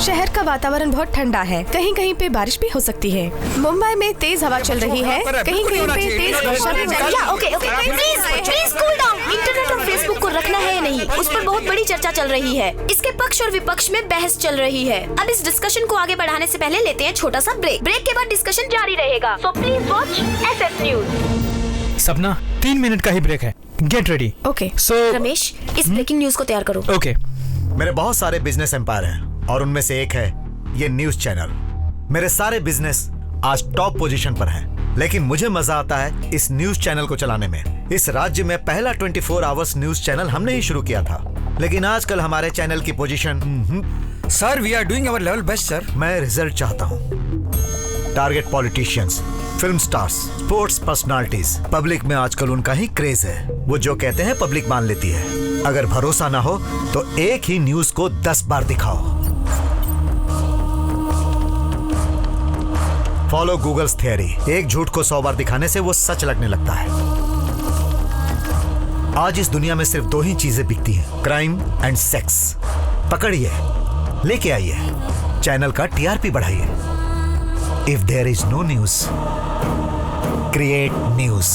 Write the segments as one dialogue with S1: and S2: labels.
S1: शहर का वातावरण बहुत ठंडा है, कहीं कहीं पे बारिश भी हो सकती है। मुंबई में तेज हवा चल रही है, कहीं कहीं पे तेज वर्षा भी चल रही है।
S2: Okay please cool down. Internet और फेसबुक को रखना है या नहीं, उस पर बहुत बड़ी चर्चा चल रही है। इसके पक्ष और विपक्ष में बहस चल रही है। अब इस डिस्कशन को आगे बढ़ाने से पहले लेते हैं छोटा सा ब्रेक। ब्रेक के बाद डिस्कशन जारी रहेगा, so please watch SS news.
S3: सपना 3 मिनट का ही ब्रेक है, गेट रेडी।
S1: ओके
S2: रमेश, इस ब्रेकिंग न्यूज को तैयार करो।
S3: ओके।
S4: मेरे बहुत सारे बिजनेस एम्पायर हैं और उनमें से एक है ये न्यूज चैनल। मेरे सारे बिजनेस आज टॉप पोजीशन पर हैं, लेकिन मुझे मजा आता है इस न्यूज चैनल को चलाने में। इस राज्य में पहला 24 आवर्स न्यूज चैनल हमने ही शुरू किया था, लेकिन आजकल हमारे चैनल की position
S5: sir we are doing our level best sir.
S4: मैं रिजल्ट चाहता हूँ। Target politicians, film stars, sports personalities, public में आजकल उनका ही क्रेज है। वो जो कहते हैं पब्लिक मान लेती है। अगर भरोसा ना हो तो एक ही न्यूज को 10 बार दिखाओ। फॉलो गूगल्स थियरी, एक झूठ को 100 बार दिखाने से वो सच लगने लगता है। आज इस दुनिया में सिर्फ 2 ही चीजें बिकती हैं, क्राइम एंड सेक्स। पकड़िए, लेके आइए, चैनल का TRP बढ़ाइए। If there is no news, create news.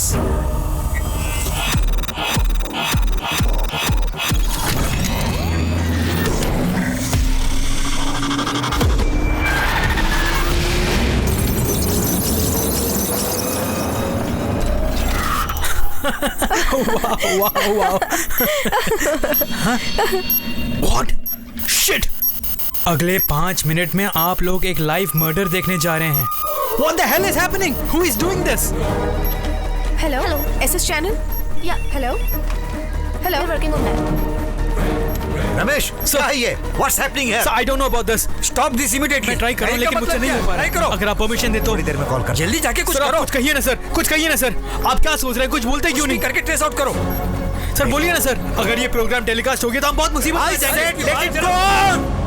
S3: वाह। What? Shit! अगले 5 मिनट में आप लोग एक लाइव मर्डर देखने जा रहे हैं। What the hell is happening? Who is doing this?
S1: Hello SS channel.
S2: या
S1: hello
S2: working on that.
S4: Ramesh, क्या है ये? What's happening here?
S3: So I don't know about this.
S5: Stop this immediately.
S3: मैं ट्राई कर रहा हूं लेकिन मुझसे नहीं हो पा रहा। अगर आप परमिशन दे तो
S4: थोड़ी देर में कॉल कर।
S5: जल्दी जाके कुछ
S3: सर, आप
S5: करो।
S3: कुछ कहिए ना सर, कुछ कहिए ना सर। आप क्या सोच रहे हैं? कुछ बोलते क्यों नहीं?
S5: करके ट्रेस आउट करो।
S3: सर बोलिए ना सर। अगर ये प्रोग्राम टेलीकास्ट हो गया तो हम बहुत मुसीबत में जाएंगे।
S5: Let it go!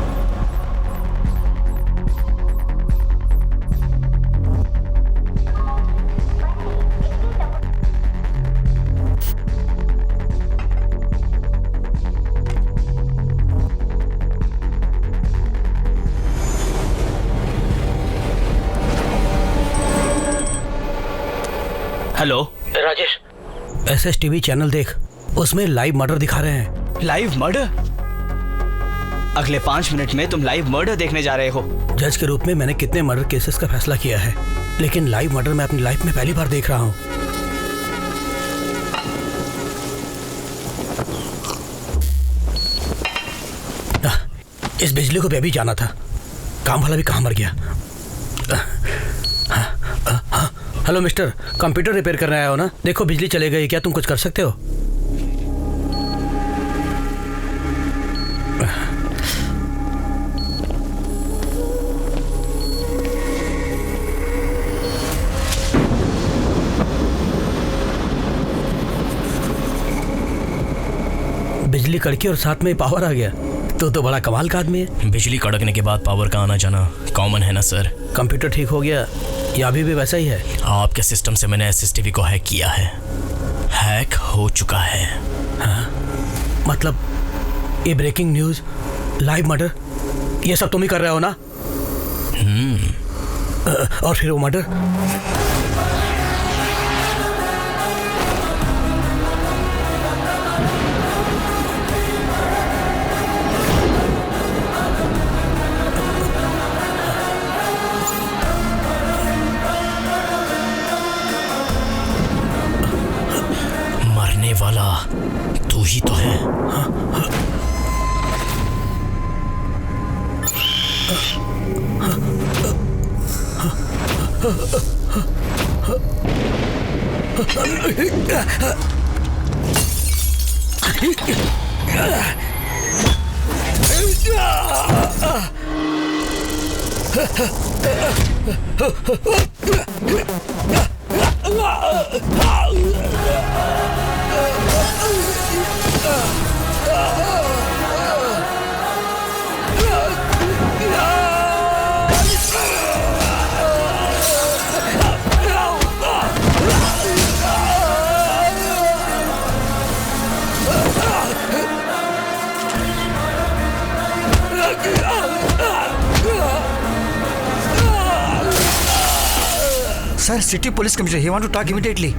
S6: Hello
S7: Rajesh,
S6: SSTV channel देख, उसमें लाइव मर्डर दिखा रहे हैं।
S7: Live murder? अगले 5 मिनट में तुम लाइव मर्डर देखने जा रहे हो।
S6: जज के रूप में मैंने कितने मर्डर केसेस का फैसला किया है, लेकिन लाइव मर्डर मैं अपनी लाइफ में पहली बार देख रहा हूँ। इस बिजली को भी अभी जाना था, काम वाला भी कहाँ मर गया। हेलो मिस्टर, कंप्यूटर रिपेयर करने आया हो ना? देखो बिजली चले गई, क्या तुम कुछ कर सकते हो? बिजली कड़की और साथ में पावर आ गया, तो बड़ा कमाल का आदमी है।
S8: बिजली कड़कने के बाद पावर का आना जाना कॉमन है ना सर।
S6: कंप्यूटर ठीक हो गया या अभी भी वैसा ही है?
S8: आपके सिस्टम से मैंने SSTV को हैक किया है, हैक हो चुका है।
S6: हाँ? मतलब ये ब्रेकिंग न्यूज, लाइव मर्डर, ये सब तुम ही कर रहे हो ना? और फिर वो मर्डर?
S8: वाला तू ही तो है।
S5: Sir, city police commissioner. He want to talk immediately.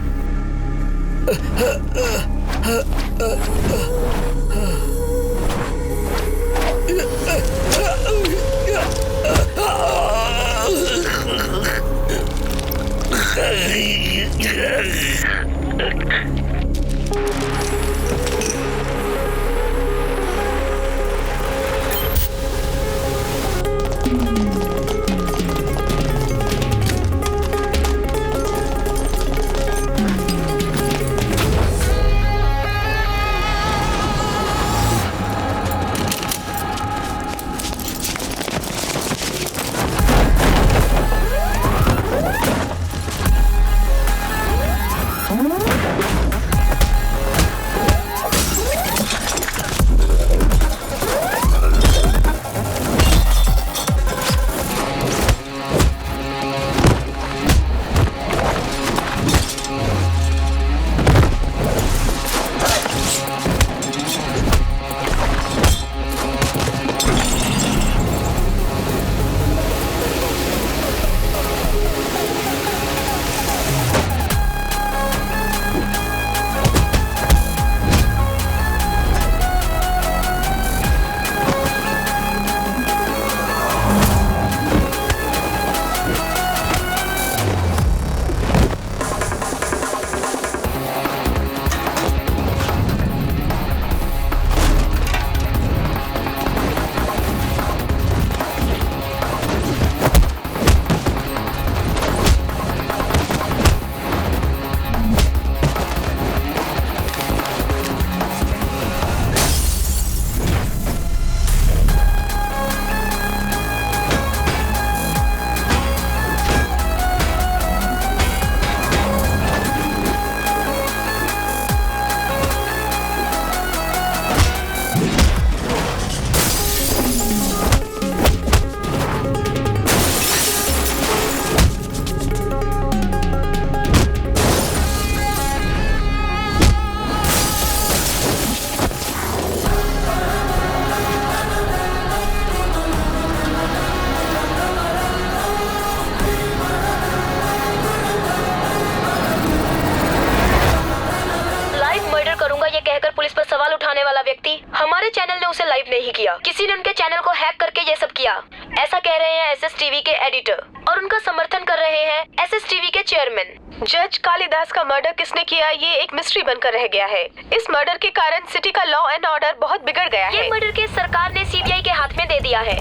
S2: हमारे चैनल ने उसे लाइव नहीं किया, किसी ने उनके चैनल को हैक करके ये सब किया, ऐसा कह रहे हैं एसएस टीवी के एडिटर, और उनका समर्थन कर रहे हैं एसएस टीवी के चेयरमैन।
S1: जज कालिदास का मर्डर किसने किया ये एक मिस्ट्री बनकर रह गया है। इस मर्डर के कारण सिटी का लॉ एंड ऑर्डर बहुत बिगड़ गया है।
S2: ये मर्डर केस सरकार ने सीबीआई के हाथ में दे दिया है।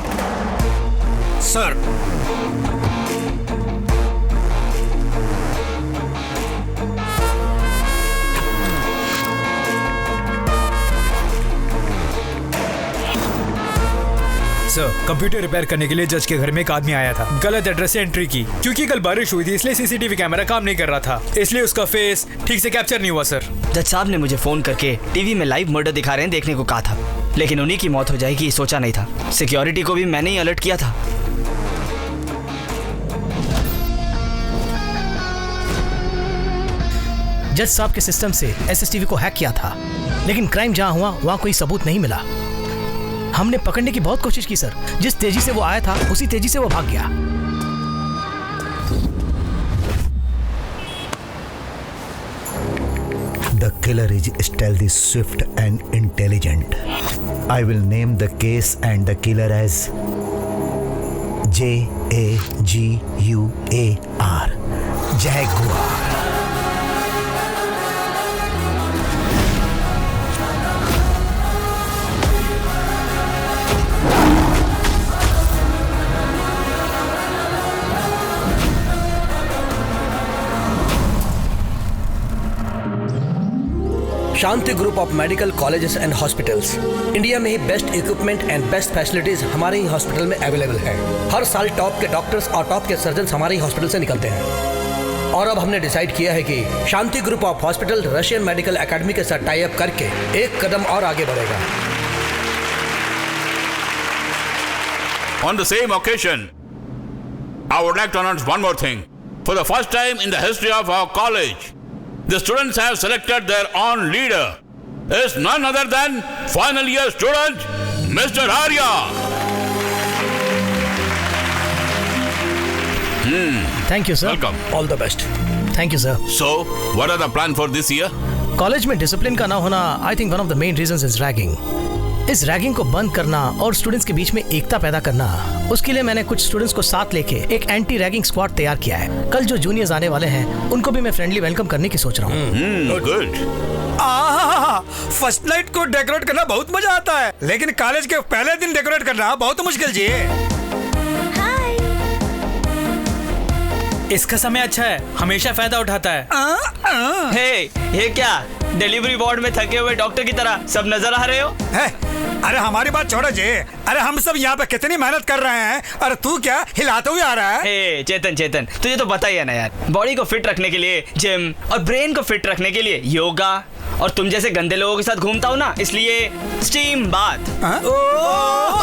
S5: सर,
S3: कंप्यूटर रिपेयर करने के लिए जज के घर में एक आदमी आया था, गलत एड्रेस से एंट्री की। क्योंकि कल बारिश हुई थी इसलिए सीसीटीवी कैमरा काम नहीं कर रहा था, इसलिए उसका फेस ठीक से कैप्चर नहीं हुआ। सर,
S7: जज साहब ने मुझे फोन करके टीवी में लाइव मर्डर दिखा रहे हैं देखने को कहा था, लेकिन उन्हीं की मौत हो जाएगी सोचा नहीं था। सिक्योरिटी को भी मैंने ही अलर्ट किया था।
S6: जज साहब के सिस्टम से एसएसटीवी को हैक किया था, लेकिन क्राइम जहां हुआ वहां कोई सबूत नहीं मिला। हमने पकड़ने की बहुत कोशिश की सर, जिस तेजी से वो आया था उसी तेजी से वो भाग गया।
S4: The killer is stealthy, swift and intelligent. I will name the case and the killer as Jaguar. Jaguar.
S6: Shanti group of medical colleges and hospitals India में ही best equipment and best facilities हमारे ही हॉस्पिटल में available है। हर साल top के doctors और top के सर्जन्स हमारे ही हॉस्पिटल से निकलते हैं। और अब हमने डिसाइड किया है कि Shanti group of hospital Russian medical academy के साथ टाई अप करके एक कदम और आगे बढ़ेगा।
S9: On the same occasion, I would like to announce one more thing. For the first time in the history of our college, the students have selected their own leader. It's none other than final year student, Mr. Arya.
S6: Thank you sir.
S9: Welcome.
S6: All the best. Thank you sir.
S9: So, what are the plan for this year?
S6: College में discipline का ना होना I think one of the main reasons is ragging. इस ragging को बंद करना और students के बीच में एकता पैदा करना, उसके लिए मैंने कुछ स्टूडेंट्स को साथ लेके एक एंटी रैगिंग स्क्वाड तैयार किया है। कल जो जूनियर्स आने वाले हैं उनको भी मैं फ्रेंडली वेलकम करने की सोच रहा हूँ।
S9: Good.
S5: फर्स्ट नाइट को डेकोरेट करना बहुत मजा आता है, लेकिन कॉलेज के पहले दिन डेकोरेट करना बहुत मुश्किल जी।
S3: इसका समय अच्छा है, हमेशा फायदा उठाता है।
S7: ये क्या डिलीवरी वार्ड में थके हुए डॉक्टर की तरह सब नजर आ रहे हो?
S5: अरे हमारी बात छोड़ो जी। अरे हम सब यहाँ पे कितनी मेहनत कर रहे हैं, और तू क्या हिलाते हुए आ रहा है?
S7: चेतन तुझे तो पता ही है ना यार, बॉडी को फिट रखने के लिए जिम और ब्रेन को फिट रखने के लिए योगा, और तुम जैसे गंदे लोगों के साथ घूमता हूँ ना, इसलिए स्टीम बाथ।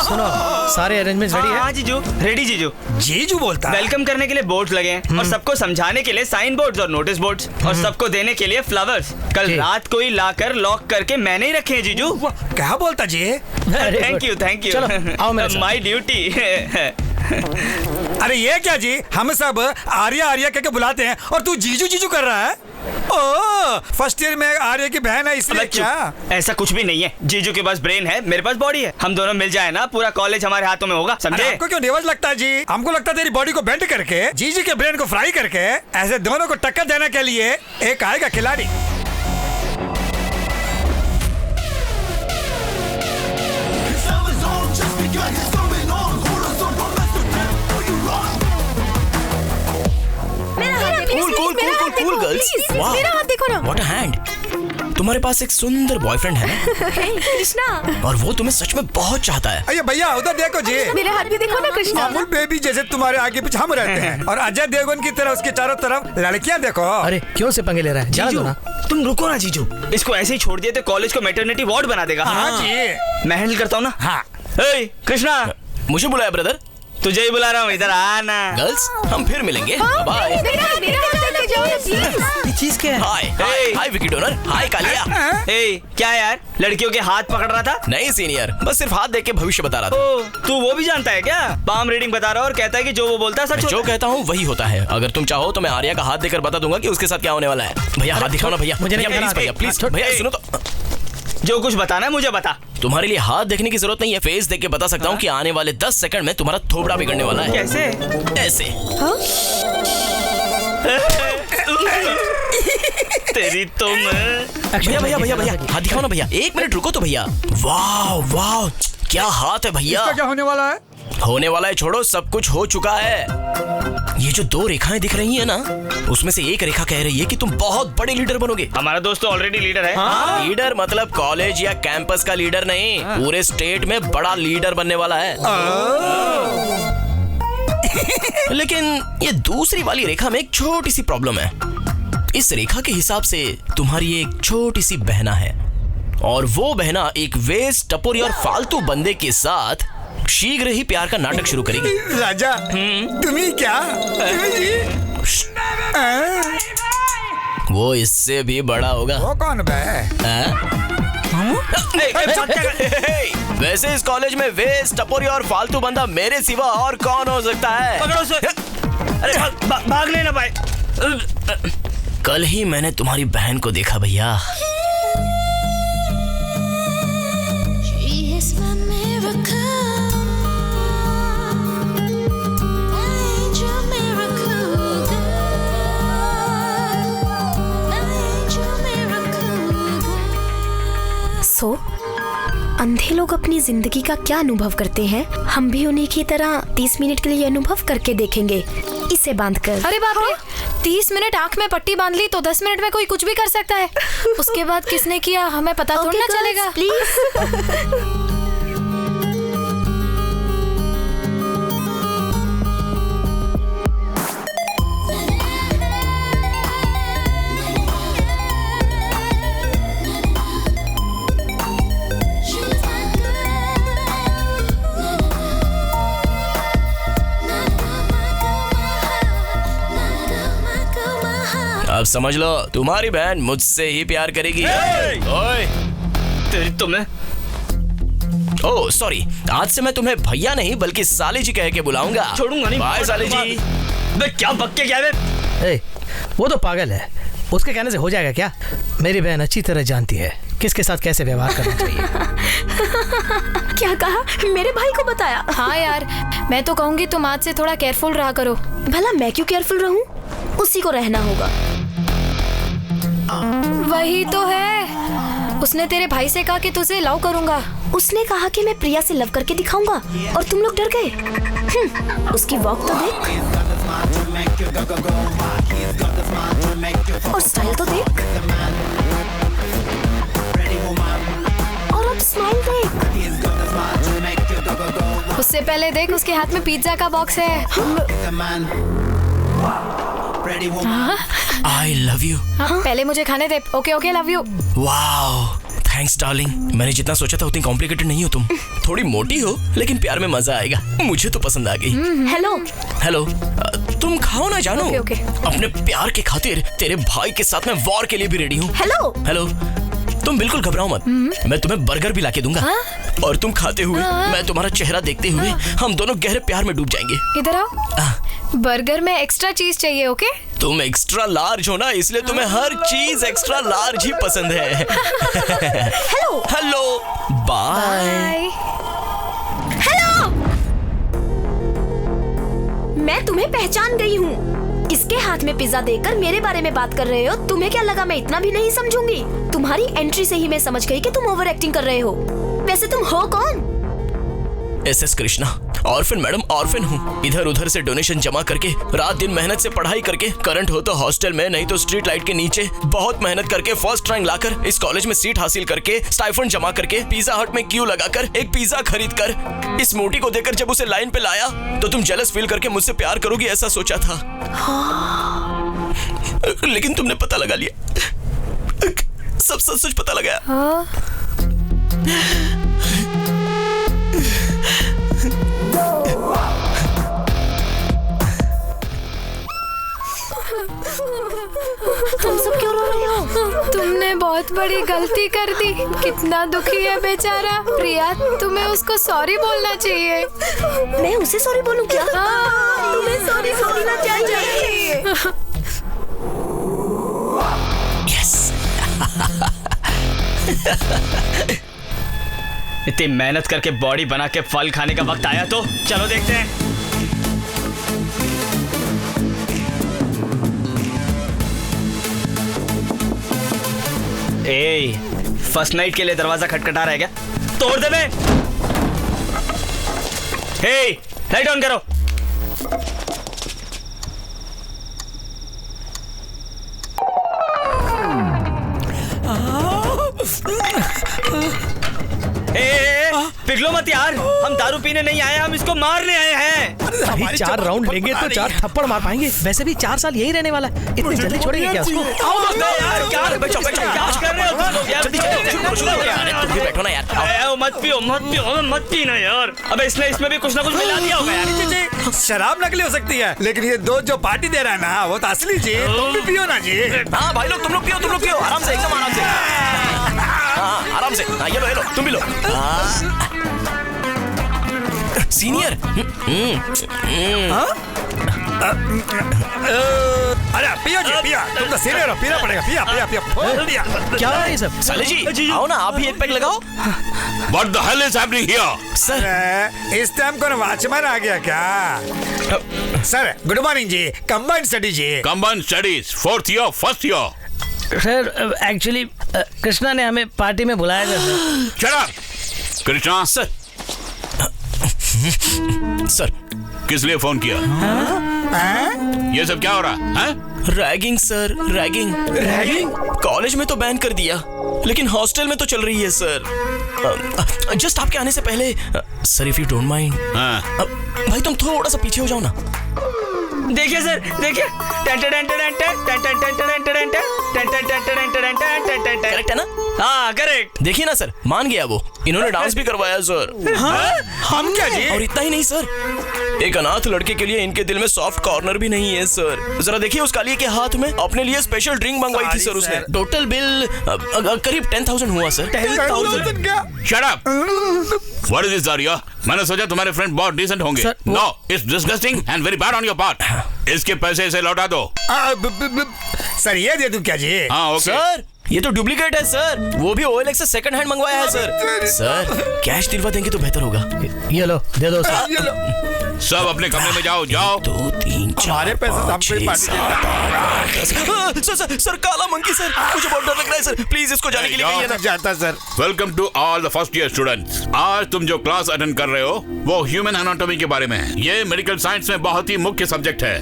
S6: सुनो, सारे अरेंजमेंट्स रेडी है?
S7: हाँ जीजू, रेडी जीजू।
S5: जीजू बोलता है।
S7: वेलकम करने के लिए बोर्ड्स लगे हैं, और सबको समझाने के लिए साइन बोर्ड्स और नोटिस बोर्ड्स, और सबको देने के लिए फ्लावर्स कल रात को ही लाकर लॉक करके मैंने ही रखे हैं जीजू।
S5: क्या बोलता जी?
S7: थैंक यू
S6: चलो, आओ मेरे साथ।
S7: My duty.
S5: अरे ये क्या जी, हम सब आर्या आर्या कहके बुलाते हैं और तू जीजू जीजू कर रहा है? ओ, फर्स्ट ईयर में आर्या की बहन है इसलिए क्या?
S7: ऐसा कुछ भी नहीं है, जीजू के पास ब्रेन है, मेरे पास बॉडी है, हम दोनों मिल जाए ना पूरा कॉलेज हमारे हाथों में होगा, समझे?
S5: आपको क्यों बेवज लगता है जी? हमको लगता है तेरी बॉडी को बेंड करके जीजू के ब्रेन को फ्राई करके ऐसे दोनों को टक्कर देने के लिए एक आएगा खिलाड़ी।
S8: Cool girls.
S1: मेरा हाथ देखो ना।
S8: What a hand. तुम्हारे पास एक सुंदर बॉयफ्रेंड है ना?
S2: कृष्णा,
S8: और वो तुम्हें सच में बहुत चाहता है।
S5: अरे भैया उधर देखो जी,
S1: मेरे हाथ भी देखो ना कृष्णा।
S5: अमूल बेबी जैसे तुम्हारे आगे पीछे हम रहते हैं, और अजय देवगन की तरह उसके चारों तरफ लड़कियां देखो।
S6: अरे क्यों से पंगे ले रहा है? जा दो ना।
S7: तुम रुको ना जीजू, इसको ऐसे ही छोड़ दिए तो कॉलेज को मैटरनिटी वार्ड बना देगा।
S5: हाँ जी,
S7: मैं हैंडल करता हूँ ना।
S5: हाँ।
S7: कृष्णा,
S8: मुझे बुलाया ब्रदर?
S7: तुझे ही बुला रहा हूँ, इधर आना।
S8: गर्ल्स, हम फिर मिलेंगे। बाय।
S6: चीज क्या है?
S8: हाय हाय विकी डोनर। हाय कालिया।
S7: क्या यार, लड़कियों के हाथ पकड़ रहा था?
S8: नहीं सीनियर, बस सिर्फ हाथ देख के भविष्य बता रहा था।
S7: ओ, तू वो भी जानता है क्या? पाम रीडिंग बता रहा है और कहता है कि जो वो बोलता है सच।
S8: जो कहता हूँ वही होता है। अगर तुम चाहो तो मैं आर्या का हाथ देकर बता दूंगा कि उसके साथ क्या होने वाला है। भैया हाथ दिखाओ ना भैया।
S6: मुझे नहीं
S8: भैया
S6: करना।
S8: प्लीज भैया सुनो तो।
S7: जो कुछ बताना है मुझे बता।
S8: तुम्हारे लिए हाथ देखने की जरूरत नहीं है, फेस देख के बता सकता हूँ कि आने वाले 10 सेकंड में तुम्हारा थोबड़ा बिगड़ने वाला है।
S7: कैसे?
S8: ऐसे।
S7: तेरी तुम।
S8: भैया भैया भैया भैया हाथ दिखाओ ना भैया। 1 मिनट रुको तो भैया। वाह वाह, क्या हाथ है भैया।
S5: क्या होने वाला है?
S8: होने वाला है छोड़ो, सब कुछ हो चुका है। ये जो 2 रेखाएं दिख रही है ना, उसमें से एक रेखा कह रही है कि तुम बहुत बड़े लीडर बनोगे।
S7: हमारा दोस्त तो ऑलरेडी लीडर है।
S8: लीडर मतलब कॉलेज या कैंपस का लीडर नहीं, पूरे स्टेट में बड़ा लीडर बनने वाला है। लेकिन ये दूसरी वाली रेखा में एक छोटी सी प्रॉब्लम है। इस रेखा के हिसाब से तुम्हारी एक छोटी सी बहना है, और वो बहना एक वेस्ट, टपोरी और फालतू बंदे के साथ शीघ्र ही प्यार का नाटक शुरू करेगी।
S5: राजा, तुम्ही क्या?
S8: वो इससे भी बड़ा होगा।
S5: वो कौन बे?
S8: वैसे इस कॉलेज में वेस्ट, टपोरी और फालतू बंदा मेरे सिवा और कौन हो सकता है?
S7: पकड़ो उसे। अरे भाग लेना भाई।
S8: कल ही मैंने तुम्हारी बहन को देखा भैया।
S2: अंधे लोग अपनी जिंदगी का क्या अनुभव करते हैं, हम भी उन्हीं की तरह 30 मिनट के लिए अनुभव करके देखेंगे, इसे बांध कर।
S1: अरे बाप रे, 30 मिनट आँख में पट्टी बांध ली तो 10 मिनट में कोई कुछ भी कर सकता है। उसके बाद किसने किया हमें पता थोड़ी ना चलेगा।
S2: प्लीज।
S8: अब समझ लो, तुम्हारी बहन मुझसे ही प्यार करेगी। ओए,
S7: तेरी तुम्हें।
S8: ओह सॉरी, आज से मैं तुम्हें भैया नहीं बल्कि साली जी कह के बुलाऊंगा।
S7: छोड़ूंगा नहीं।
S8: बाय साली जी।
S7: क्या बक के क्या है?
S6: वो तो पागल है, उसके कहने से हो जाएगा क्या? मेरी बहन अच्छी तरह जानती है किसके साथ कैसे व्यवहार करना चाहिए।
S2: क्या कहा? मेरे भाई को बताया?
S1: हाँ यार, मैं तो कहूँगी तुम आज से थोड़ा केयरफुल रहा करो।
S2: भला मैं क्यों केयरफुल रहूं? उसी को रहना होगा।
S1: वही तो है, उसने तेरे भाई से कहा कि तुझे लव करूंगा।
S2: उसने कहा कि मैं प्रिया से लव करके दिखाऊंगा और तुम लोग डर गए। उसकी वॉक तो देख और स्टाइल तो देख और अब स्माइल देख।
S1: उससे पहले देख, उसके हाथ में पिज्जा का बॉक्स है।
S8: I love you.
S1: हाँ, पहले मुझे खाने दे। Okay okay, love you.
S8: Wow, thanks darling. मैंने जितना सोचा था उतनी कॉम्प्लिकेटेड नहीं हो तुम। थोड़ी मोटी हो लेकिन प्यार में मजा आएगा। मुझे तो पसंद आ गई।
S2: हेलो
S8: हेलो, तुम खाओ ना जानू।
S1: Okay, okay.
S8: अपने प्यार के खातिर तेरे भाई के साथ मैं वॉर के लिए भी रेडी हूँ।
S2: हेलो
S8: हेलो, तुम बिल्कुल घबराओ मत। मैं तुम्हें बर्गर भी लाके दूंगा। और तुम खाते हुए, मैं तुम्हारा चेहरा देखते हुए हम दोनों गहरे प्यार में डूब जाएंगे।
S1: इधर आओ। बर्गर में एक्स्ट्रा चीज चाहिए, ओके?
S8: तुम एक्स्ट्रा लार्ज हो ना, इसलिए तुम्हें हर चीज एक्स्ट्रा लार्ज ही पसंद है।
S2: Hello
S8: hello, bye.
S2: हेलो, मैं तुम्हें पहचान गई हूँ। इसके हाथ में पिज्जा देकर मेरे बारे में बात कर रहे हो। तुम्हें क्या लगा मैं इतना भी नहीं समझूंगी? तुम्हारी एंट्री से ही मैं समझ गई कि तुम ओवर एक्टिंग कर रहे हो। वैसे तुम हो कौन?
S8: SS Krishna, orphan madam, orphan हूँ। इधर उधर से डोनेशन जमा करके, रात दिन मेहनत से पढ़ाई करके, करंट हो तो हॉस्टल में, नहीं तो स्ट्रीट लाइट के नीचे, बहुत मेहनत करके फर्स्ट रैंक लाकर, इस कॉलेज में सीट हासिल करके, स्टाइफंड जमा करके, पिज्जा हट में क्यू लगाकर, एक पिज्जा खरीद कर, इस मोटी को देकर जब उसे लाइन पे लाया तो तुम जेलस फील करके मुझसे प्यार करोगी ऐसा सोचा था। लेकिन तुमने पता लगा लिया, सब सच पता लगा।
S2: तुम सब क्यों रो रहे हो?
S1: तुमने बहुत बड़ी गलती कर दी। कितना दुखी है बेचारा। प्रिया, तुम्हें उसको सॉरी बोलना चाहिए।
S2: मैं उसे सॉरी बोलूं क्या? तुम्हें सॉरी बोलना चाहिए।
S8: यस।
S7: इतनी मेहनत करके बॉडी बना के फल खाने का वक्त आया तो चलो देखते हैं। फर्स्ट नाइट के लिए दरवाजा खटखटा रहा है क्या? तोड़ दे बे। लाइट ऑन करो। पिघलो मत यार, हम दारू पीने नहीं आए, हम इसको मारने आए हैं।
S6: अभी 4 राउंड लेंगे तो 4 थप्पड़ मार पाएंगे। वैसे भी 4 साल यही रहने वाला है, इतनी जल्दी छोड़ेंगे क्या उसको?
S7: यार क्या कर रहे हो तुम लोग? यार
S8: तुम भी बैठो ना यार।
S7: मत पीना यार। अबे इसमें भी कुछ ना कुछ मिला दिया होगा यार।
S5: शराब नकली हो सकती है, लेकिन ये दो जो पार्टी दे रहा है ना, वो तो असली जी। तुम भी पियो ना जी।
S8: हाँ भाई लोग, तुम लोग पियो आराम से, एकदम आराम से। हाँ आराम से। हाँ ये लो तुम भी लो। सीनियर।
S5: अरे पियो जी, पिया। तुम तो सीनियर हो, पीना पड़ेगा। पिया।
S6: क्या है ये सब?
S8: साले जी आओ ना, आप भी एक पैक लगाओ।
S9: What the hell is happening here?
S8: Sir
S5: इस टाइम कौन वॉचमैन आ गया क्या? सर गुड मॉर्निंग जी। कंबाइंड स्टडी जी।
S9: Combined studies, 4th year, 1st year.
S6: Sir actually Krishna ने हमें पार्टी में बुलाया था sir.
S9: Shut up, Krishna.
S8: Sir
S9: किस लिए फोन किया? ये सब क्या हो रहा है?
S8: रैगिंग सर, रैगिंग कॉलेज में तो बैन कर दिया, लेकिन हॉस्टल में तो चल रही है सर। जस्ट आपके आने से पहले sir, if you don't mind, भाई तुम थोड़ा सा पीछे हो जाओ ना।
S7: देखिए सर, देखिए।
S8: करेक्ट है ना?
S7: हाँ करेक्ट।
S8: देखिए ना सर, मान गया वो। इन्होंने डांस भी करवाया सर।
S5: हम क्या जी?
S8: और इतना ही नहीं सर, एक अनाथ लड़के के लिए इनके दिल में सॉफ्ट कॉर्नर भी नहीं है सर। जरा देखिए उस कालिए के हाथ में, अपने लिए स्पेशल ड्रिंक मंगवाई थी सर उसने। टोटल बिल करीब 10,000 हुआ सर।
S5: 10,000 क्या?
S9: Shut up! What is this, Arya? मैंने सोचा तुम्हारे फ्रेंड बहुत डिसेंट होंगे। No, it's disgusting and very bad on your part. इसके पैसे इसे लौटा दो।
S5: सर ये दे दूं क्या जी?
S9: हाँ ओके।
S8: सर ये तो डुप्लीकेट है सर, वो भी OLX से सेकंड हैंड मंगवाया है सर। सर कैश दिलवा देंगे तो बेहतर होगा।
S6: ये लो, दे दो सर।
S9: सब अपने कमरे में जाओ।
S8: 2, 3, 4,
S5: हमारे पैसे
S8: 5,
S5: हमको ही
S8: 6,
S5: पार्टी
S8: 7, 8, 10। सर काला मंकी सर, मुझे बहुत डर लग रहा है सर। प्लीज इसको जाने के लिए कहिए ना।
S5: जाता sir.
S9: Welcome to all the first year students. आज तुम जो क्लास अटेंड कर रहे हो वो ह्यूमन एनाटॉमी के बारे में है। ये मेडिकल साइंस में बहुत ही मुख्य सब्जेक्ट है।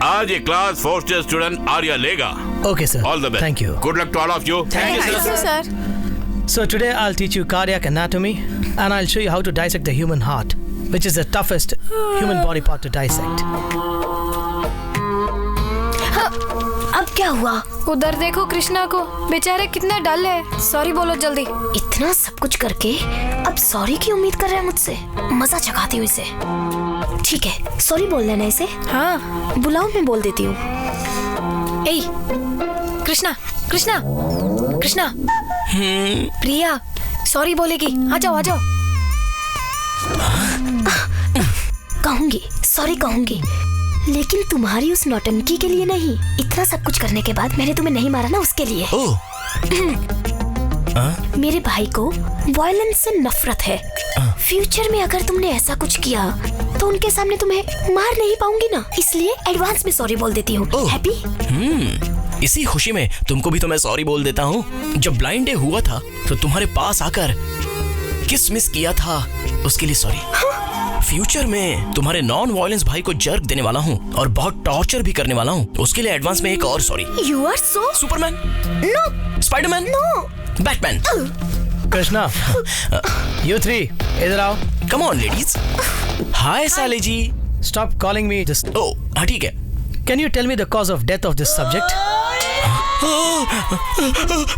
S9: आज ये class first year student Arya लेगा।
S6: Okay sir.
S9: All the best.
S6: Thank you.
S9: Good luck to all of you.
S1: Thank you, sir.
S6: So today I'll teach you cardiac anatomy and I'll show you how to dissect the human heart, which is the toughest human body part to dissect.
S2: अब क्या हुआ?
S1: उधर देखो कृष्णा को, बेचारे कितना डल है। Sorry बोलो जल्दी।
S2: इतना सब कुछ करके अब सॉरी की उम्मीद कर रहा है मुझसे? मजा चखाती हूँ इसे। ठीक है, सॉरी बोल देना इसे।
S1: हाँ
S2: बुलाओ, मैं बोल देती हूँ।
S1: ए कृष्णा कृष्णा कृष्णा प्रिया सॉरी बोलेगी। आ जाओ आ जाओ।
S2: कहूंगी, सॉरी कहूंगी, लेकिन तुम्हारी उस नौटंकी के लिए नहीं। इतना सब कुछ करने के बाद मैंने तुम्हें नहीं मारा ना, उसके लिए। मेरे भाई को वायलेंस से नफरत है। फ्यूचर में अगर तुमने ऐसा कुछ किया तो उनके सामने तुम्हें मार नहीं पाऊंगी ना, इसलिए एडवांस में सॉरी बोल देती हूँ। हैप्पी?
S8: इसी खुशी में तुमको भी तो मैं सॉरी बोल देता हूँ। जब ब्लाइंड डे हुआ था तो तुम्हारे पास आकर किस मिस किया था, उसके लिए सॉरी। फ्यूचर में तुम्हारे नॉन वायलेंस भाई को जर्क देने वाला हूँ और बहुत टॉर्चर भी करने वाला हूँ, उसके लिए एडवांस में एक और sorry.
S2: You are so
S8: Superman?
S2: No.
S8: Spiderman?
S2: No.
S8: Batman?
S6: Krishna, you three, इधर आओ।
S8: Come on ladies. हाय साले जी।
S6: Stop calling me just.
S8: ओ हाँ ठीक है।
S6: Can you tell me the cause of death of this subject?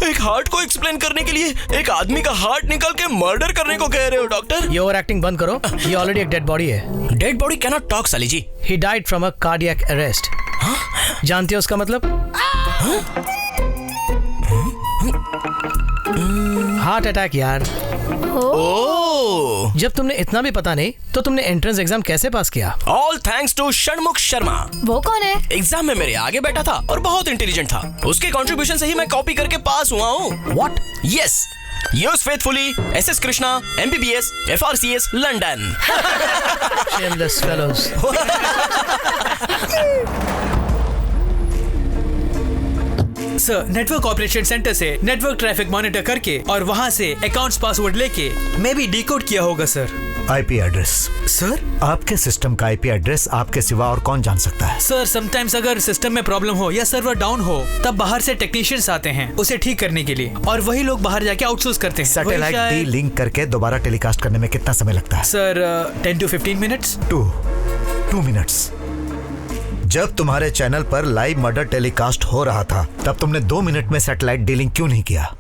S8: एक हार्ट को एक्सप्लेन करने के लिए एक आदमी का हार्ट निकाल के मर्डर करने को कह रहे हो डॉक्टर?
S6: ये ओवरएक्टिंग बंद करो। ये ऑलरेडी एक डेड बॉडी है।
S8: Dead body can not talk साली जी।
S6: He died from a cardiac arrest. जानते हो उसका मतलब? हार्ट अटैक यार।
S8: ओह,
S6: जब तुमने इतना भी पता नहीं तो तुमने एंट्रेंस एग्जाम कैसे पास किया?
S8: All thanks to Shanmukh Sharma.
S1: वो कौन है?
S8: एग्जाम में मेरे आगे बैठा था और बहुत इंटेलिजेंट था। उसके कंट्रीब्यूशन से ही मैं कॉपी करके पास हुआ हूँ।
S6: What?
S8: Yes, yours faithfully SS Krishna, MBBS, FRCS, London.
S6: Shameless fellows.
S3: Sir network operation centre से नेटवर्क ट्रैफिक मॉनिटर करके और वहाँ से अकाउंट्स पासवर्ड लेके मैं भी डिकोड किया होगा सर।
S4: IP address?
S3: सर
S4: आपके सिस्टम का आईपी एड्रेस आपके सिवा और कौन जान सकता है?
S3: सर समटाइम्स अगर सिस्टम में प्रॉब्लम हो या सर्वर डाउन हो तब बाहर से टेक्नीशियंस आते हैं उसे ठीक करने के लिए, और वही लोग बाहर जाके आउटसोर्स करते हैं।
S4: सैटेलाइट डी लिंक करके दोबारा टेलीकास्ट करने में कितना समय लगता है?
S3: Sir 10 to 15 minutes.
S4: 2 मिनट्स। जब तुम्हारे चैनल पर लाइव मर्डर टेलीकास्ट हो रहा था तब तुमने 2 मिनट में सैटेलाइट डीलिंग क्यों नहीं किया?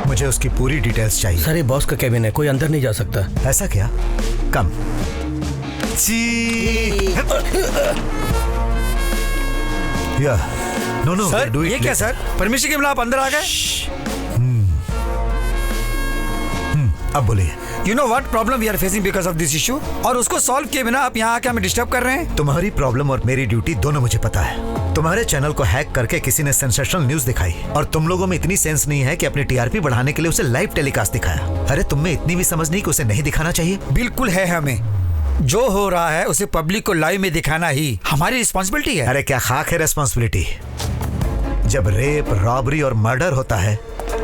S4: मुझे उसकी पूरी डिटेल्स चाहिए।
S6: सर ये बॉस का केबिन है, कोई अंदर नहीं जा सकता।
S4: ऐसा क्या? कम। नो
S5: सर ये क्या सर? परमिशन के बिना आप अंदर आ गए?
S4: अब बोलिए।
S5: You know what problem we are facing because of this issue? और उसको सॉल्व किए बिना आप यहाँ आके हमें डिस्टर्ब कर रहे हैं।
S4: तुम्हारी प्रॉब्लम और मेरी ड्यूटी दोनों मुझे पता है। तुम्हारे चैनल को हैक करके किसी ने सेंसेशनल न्यूज दिखाई और तुम लोगों में इतनी सेंस नहीं है कि अपनी टीआरपी बढ़ाने के लिए उसे लाइव टेलीकास्ट दिखाया। अरे तुम में इतनी भी समझ नहीं कि उसे नहीं दिखाना चाहिए?
S5: बिल्कुल है, हमें जो हो रहा है उसे पब्लिक को लाइव में दिखाना ही हमारी रिस्पॉन्सिबिलिटी है।
S4: अरे क्या खाक है रिस्पॉन्सिबिलिटी? जब रेप, रॉबरी और मर्डर होता है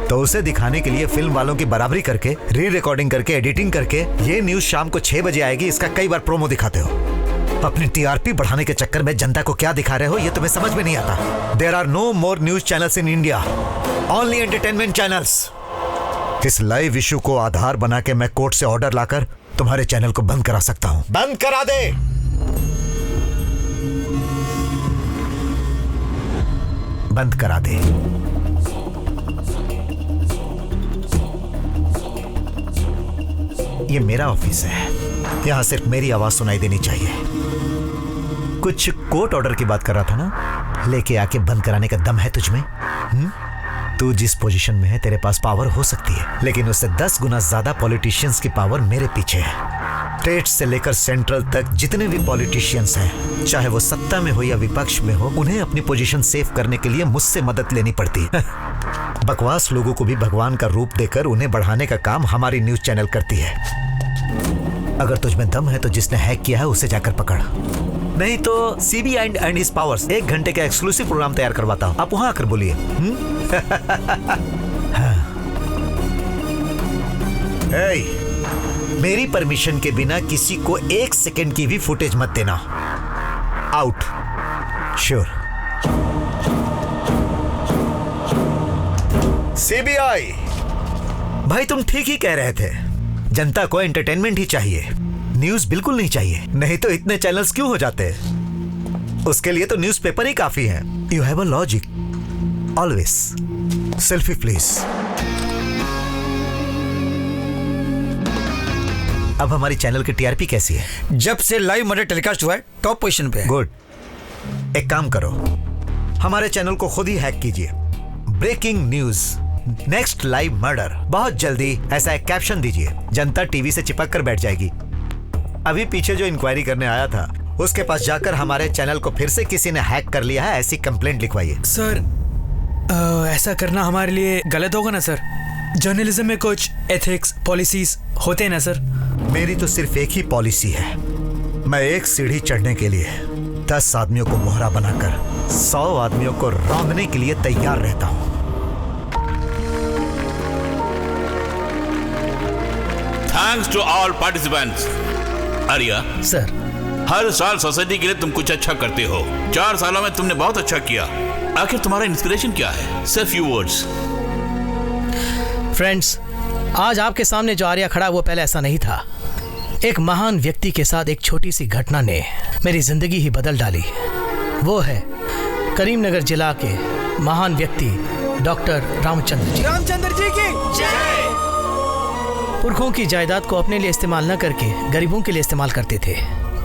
S4: तो उसे दिखाने के लिए फिल्म वालों की बराबरी करके, री रिकॉर्डिंग करके, एडिटिंग करके ये न्यूज शाम को 6 बजे आएगी इसका कई बार प्रोमो दिखाते हो। अपनी टीआरपी बढ़ाने के चक्कर में जनता को क्या दिखा रहे हो ये तुम्हें समझ में नहीं आता। There are no more news channels in India, only entertainment channels. इस लाइव इशू को आधार बना के मैं कोर्ट से ऑर्डर लाकर तुम्हारे चैनल को बंद करा सकता हूं। बंद करा दे। बंद करा दे। ये मेरा ऑफिस है, यहाँ सिर्फ मेरी आवाज सुनाई देनी चाहिए। कुछ कोर्ट ऑर्डर की बात कर रहा था ना, लेके आके बंद कराने का दम है तुझमें? तू जिस पोजीशन में है तेरे पास पावर हो सकती है, लेकिन उससे 10 गुना ज्यादा पॉलिटिशियंस की पावर मेरे पीछे है। स्टेट से लेकर सेंट्रल तक जितने भी पॉलिटिशियंस हैं, चाहे वो सत्ता में हो या विपक्ष में हो, उन्हें अपनी पोजीशन सेव करने के लिए मुझसे मदद लेनी पड़ती है। बकवास लोगों को भी भगवान का रूप देकर उन्हें बढ़ाने का काम हमारी न्यूज चैनल करती है। अगर तुझमें दम है तो जिसने हैक किया है उसे जाकर पकड़, नहीं तो सीबीआई एंड हिज पावर्स 1 घंटे का एक्सक्लूसिव प्रोग्राम तैयार करवाता हूं, आप वहां आकर बोलिए। हाँ। मेरी परमिशन के बिना किसी को 1 सेकंड की भी फुटेज मत देना। आउट। श्योर। सीबीआई भाई, तुम ठीक ही कह रहे थे। जनता को एंटरटेनमेंट ही चाहिए, न्यूज बिल्कुल नहीं चाहिए। नहीं तो इतने चैनल्स क्यों हो जाते हैं? उसके लिए तो न्यूज़पेपर ही काफी है। You have a logic always. Selfie please. अब हमारी चैनल की टीआरपी कैसी है?
S5: जब से लाइव मर्डर टेलीकास्ट हुआ है टॉप पोजीशन पे है।
S4: गुड। एक काम करो, हमारे चैनल को खुद ही हैक कीजिए। Breaking news, next live murder. बहुत जल्दी ऐसा एक कैप्शन दीजिए, जनता टीवी से चिपक कर बैठ जाएगी। अभी पीछे जो इंक्वायरी करने आया था, उसके पास जाकर हमारे चैनल को फिर से किसी ने हैक कर लिया है, ऐसी कंप्लेंट लिखवाइए।
S3: सर, ऐसा करना हमारे लिए गलत होगा ना सर? जर्नलिज्म में कुछ एथिक्स पॉलिसीज होते हैं ना सर?
S4: मेरी तो सिर्फ एक ही पॉलिसी है, मैं एक सीढ़ी चढ़ने के लिए 10 आदमियों को मोहरा बनाकर 100 आदमियों को रौंदने के लिए तैयार रहता हूं।
S9: Thanks to all participants. Arya
S6: sir,
S9: हर साल सोसाइटी के लिए तुम कुछ अच्छा करते हो। 4 सालों में तुमने बहुत अच्छा किया। आखिर तुम्हारा इंस्पिरेशन क्या है? सिर्फ फ्यू वर्ड्स।
S6: फ्रेंड्स, आज आपके सामने जो आर्या खड़ा वो पहले ऐसा नहीं था। एक महान व्यक्ति के साथ एक छोटी सी घटना ने मेरी जिंदगी ही बदल डाली। वो है करीमनगर जिला के महान व्यक्ति डॉक्टर रामचंद्र जी।
S3: रामचंद्र जी की जय।
S6: पुरखों की जायदाद को अपने लिए इस्तेमाल न करके गरीबों के लिए इस्तेमाल करते थे।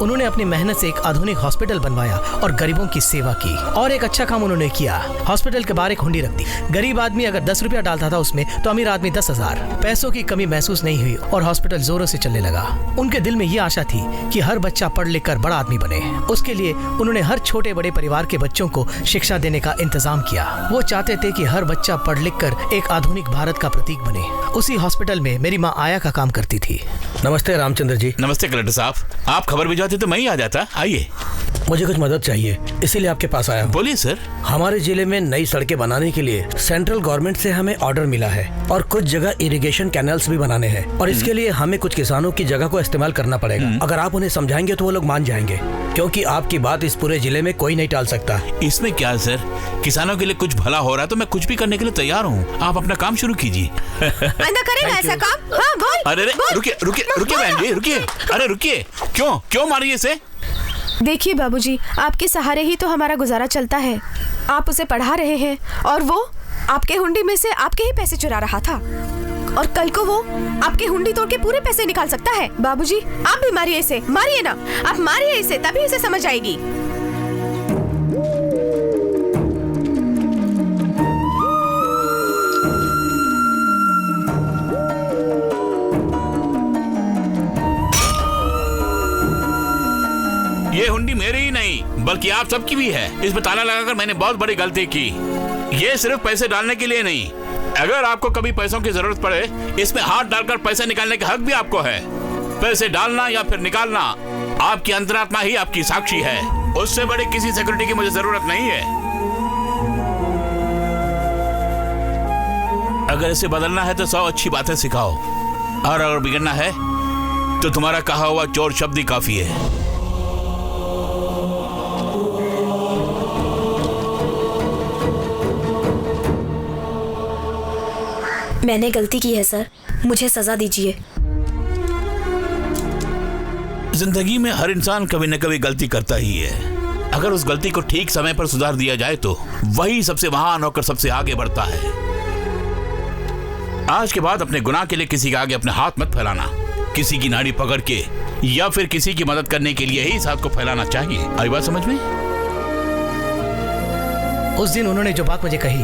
S6: उन्होंने अपनी मेहनत से एक आधुनिक हॉस्पिटल बनवाया और गरीबों की सेवा की। और एक अच्छा काम उन्होंने किया, हॉस्पिटल के बाहर एक हुंडी रख दी। गरीब आदमी अगर 10 रुपया डालता था उसमें, तो अमीर आदमी 10,000। पैसों की कमी महसूस नहीं हुई और हॉस्पिटल जोरों से चलने लगा। उनके दिल में ये आशा थी कि हर बच्चा पढ़ लिख कर बड़ा आदमी बने। उसके लिए उन्होंने हर छोटे बड़े परिवार के बच्चों को शिक्षा देने का इंतजाम किया। वो चाहते थे कि हर बच्चा पढ़ लिख कर एक आधुनिक भारत का प्रतीक बने। उसी हॉस्पिटल में मेरी माँ आया का काम करती थी। नमस्ते रामचंद्र जी।
S9: नमस्ते कलेक्टर साहब, आप खबर भिजवाते तो मैं ही आ जाता। आइए।
S6: मुझे कुछ मदद चाहिए, इसीलिए आपके पास आया हूँ।
S9: बोलिए सर।
S6: हमारे जिले में नई सड़कें बनाने के लिए सेंट्रल गवर्नमेंट से हमें ऑर्डर मिला है और कुछ जगह इरिगेशन कैनल्स भी बनाने हैं और इसके लिए हमें कुछ किसानों की जगह को इस्तेमाल करना पड़ेगा। अगर आप उन्हें समझाएंगे तो वो लोग मान जाएंगे, क्योंकि आपकी बात इस पूरे जिले में कोई नहीं टाल सकता।
S9: इसमें क्या है सर, किसानों के लिए कुछ भला हो रहा है तो मैं कुछ भी करने के लिए तैयार हूँ। आप अपना काम शुरू कीजिए।
S1: करेगा ऐसा काम? हाँ, बोल।
S9: अरे रुकिए बहन जी, रुकिए। अरे रुकिए, क्यों मारिए इसे?
S1: देखिए बाबूजी, आपके सहारे ही तो हमारा गुजारा चलता है। आप उसे पढ़ा रहे हैं और वो आपके हुंडी में से आपके ही पैसे चुरा रहा था, और कल को वो आपके हुंडी तोड़ के पूरे पैसे निकाल सकता है। बाबूजी, आप भी मारिए इसे। मारिए ना, आप मारिए इसे, तभी इसे समझ आएगी।
S9: ये हुंडी मेरी ही नहीं बल्कि आप सबकी भी है। इसमें ताला लगाकर मैंने बहुत बड़ी गलती की। ये सिर्फ पैसे डालने के लिए नहीं, अगर आपको कभी पैसों की जरूरत पड़े, इसमें हाथ डालकर पैसे निकालने का हक भी आपको है। पैसे डालना या फिर निकालना आपकी अंतरात्मा ही आपकी साक्षी है। उससे बड़ी किसी सिक्योरिटी की मुझे जरूरत नहीं है। अगर इसे बदलना है तो 100 अच्छी बातें सिखाओ, और अगर बिगड़ना है तो तुम्हारा कहा हुआ चोर शब्द ही काफी है।
S2: मैंने गलती की है सर, मुझे सजा दीजिए।
S9: जिंदगी में हर इंसान कभी न कभी गलती करता ही है। अगर उस गलती को ठीक समय पर सुधार दिया जाए तो वही सबसे महान होकर सबसे आगे बढ़ता है। आज के बाद अपने गुनाह के लिए किसी के आगे अपने हाथ मत फैलाना। किसी की नाड़ी पकड़ के या फिर किसी की मदद करने के लिए ही इस हाथ को फैलाना चाहिए। आई बात समझ में?
S6: उस दिन उन्होंने जो बात मुझे कही,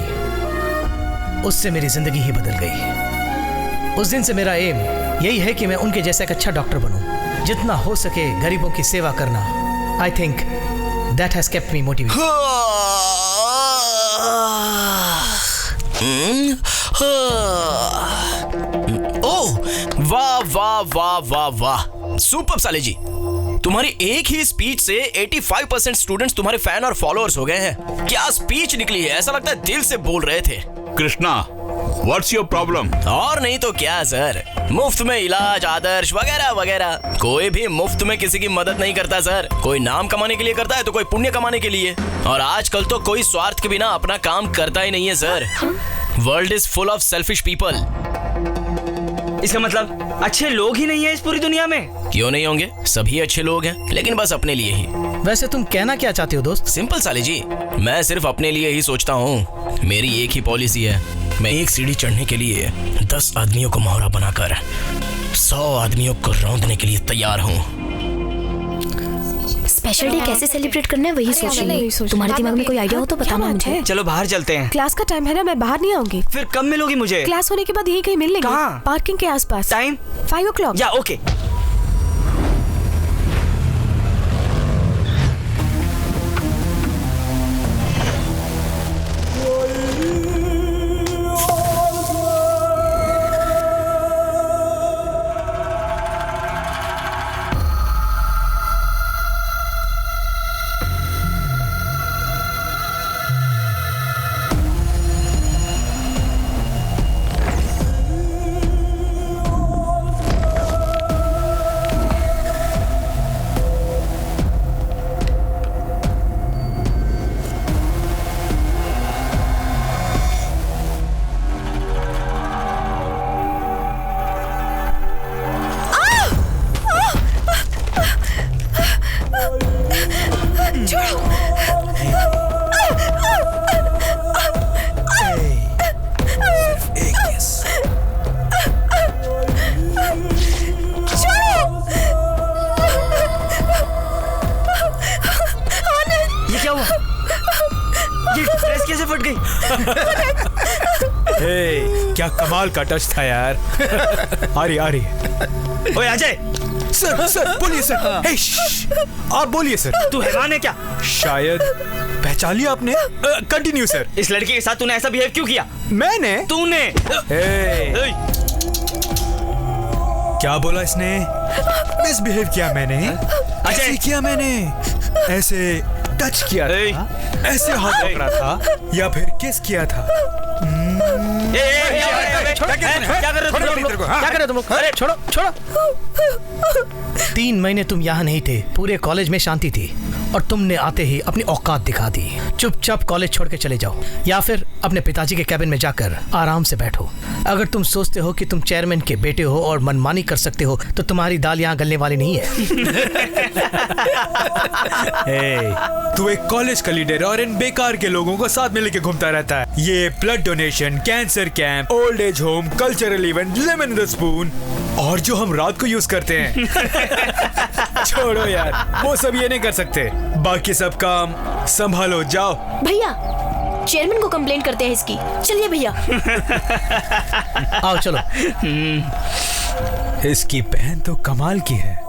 S6: उससे मेरी जिंदगी ही बदल गई। उस दिन से मेरा एम यही है कि मैं उनके जैसा एक अच्छा डॉक्टर बनूं, जितना हो सके गरीबों की सेवा करना। I think that has kept me motivated.
S8: ओह, वाह वाह वाह वाह वाह, सुपर साले जी। तुम्हारी एक ही स्पीच से 85% स्टूडेंट्स तुम्हारे फैन और फॉलोअर्स हो गए हैं। क्या स्पीच निकली है, ऐसा लगता है दिल से बोल रहे थे।
S9: Krishna, what's your problem?
S8: और नहीं तो क्या सर, मुफ्त में इलाज, आदर्श वगैरह वगैरह। कोई भी मुफ्त में किसी की मदद नहीं करता सर। कोई नाम कमाने के लिए करता है तो कोई पुण्य कमाने के लिए। और आजकल तो कोई स्वार्थ के बिना अपना काम करता ही नहीं है sir. World is full of selfish people.
S7: इसका मतलब अच्छे लोग ही नहीं है इस पूरी दुनिया में?
S8: क्यों नहीं होंगे, सभी अच्छे लोग हैं, लेकिन बस अपने लिए ही।
S6: वैसे तुम कहना क्या चाहते हो दोस्त?
S8: सिंपल साले जी, मैं सिर्फ अपने लिए ही सोचता हूँ। मेरी एक ही पॉलिसी है, मैं एक सीढ़ी चढ़ने के लिए 10 आदमियों को मोहरा बनाकर 100 आदमियों को रौंदने के लिए तैयार हूँ।
S2: स्पेशल डे कैसे सेलिब्रेट करना है वही सोच रही हूँ। तुम्हारे दिमाग में कोई आइडिया हो तो बताना मुझे।
S7: चलो बाहर चलते हैं।
S1: क्लास का टाइम है ना, मैं बाहर नहीं आऊंगी।
S7: फिर कब मिलोगी मुझे?
S1: क्लास होने के बाद यहीं कहीं मिल लेंगे।
S7: कहाँ?
S1: पार्किंग के आसपास।
S7: Time
S1: 5 o'clock।
S7: या ओके।
S3: क्या कमाल का टच था यार। आ रही।
S7: ओए अजय।
S3: सर बोलिए सर। हे, आप बोलिए सर।
S7: तू हैवान है क्या?
S3: शायद पहचान लिया आपने। Continue sir.
S7: इस लड़के के साथ तूने ऐसा बिहेव क्यों किया?
S3: मैंने?
S7: तूने?
S3: क्या बोला इसने? मिसबिहेव किया मैंने? ऐसे किया मैंने? ऐसे टच किया था? ऐसे हाथ पकड़ा था या फिर किस किया था?
S6: क्या कर रहे हो तुम लोग? अरे छोड़ो। 3 महीने तुम यहाँ नहीं थे, पूरे कॉलेज में शांति थी, और तुमने आते ही अपनी औकात दिखा दी। चुपचाप कॉलेज छोड़ के चले जाओ, या फिर अपने पिताजी के कैबिन में जाकर आराम से बैठो। अगर तुम सोचते हो कि तुम चेयरमैन के बेटे हो और मनमानी कर सकते हो, तो तुम्हारी दाल यहाँ गलने वाली नहीं है।
S3: तू एक कॉलेज का लीडर और इन बेकार के लोगों को साथ में लेके घूमता रहता है। ये blood donation, cancer camp, old age home, cultural event, lemon in the spoon, और जो हम रात को यूज करते हैं। छोड़ो यार, वो सब ये नहीं कर सकते। बाकी सब काम संभालो, जाओ।
S2: भैया, चेयरमैन को कंप्लेंट करते हैं इसकी। चलिए भैया।
S6: आओ चलो।
S3: इसकी बहन तो कमाल की है।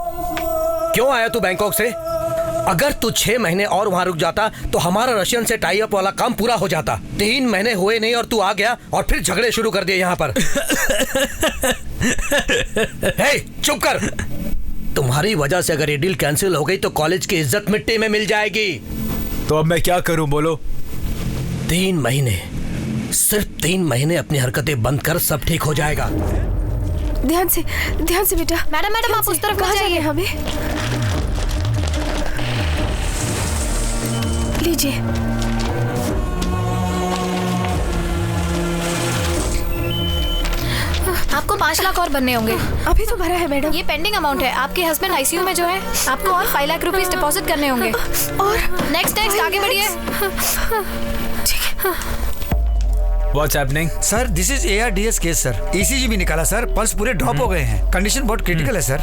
S6: क्यों आया तू बैंकॉक से? अगर तू 6 महीने और वहाँ रुक जाता तो हमारा रशियन से टाई अप वाला काम पूरा हो जाता। 3 महीने हुए नहीं और तू आ गया और फिर झगड़े शुरू कर दिए यहाँ पर। हे, चुप कर। तुम्हारी वजह से अगर ये डील कैंसिल हो गई तो कॉलेज की इज्जत मिट्टी में मिल जाएगी।
S3: तो अब मैं क्या करूं, बोलो?
S6: 3 महीने, सिर्फ 3 महीने अपनी हरकतें बंद कर, सब ठीक हो जाएगा।
S1: ध्यान से बेटा।
S2: मैडम आप उस तरफ
S1: कहाँ जाइए? हमें लीजिए।
S10: आपको 5 लाख और बनने होंगे।
S1: अभी तो भरा है मैडम।
S10: ये पेंडिंग अमाउंट है। आपके हस्बैंड आईसीयू में जो है, आपको और 5 लाख रुपीस डिपॉजिट करने होंगे।
S1: और
S10: नेक्स्ट आगे बढ़िए।
S1: ठीक है।
S3: What's happening?
S5: Sir this is ARDS case sir. ECG भी निकाला सर, पल्स पूरे ड्रॉप हो गए हैं। कंडीशन बहुत क्रिटिकल है सर।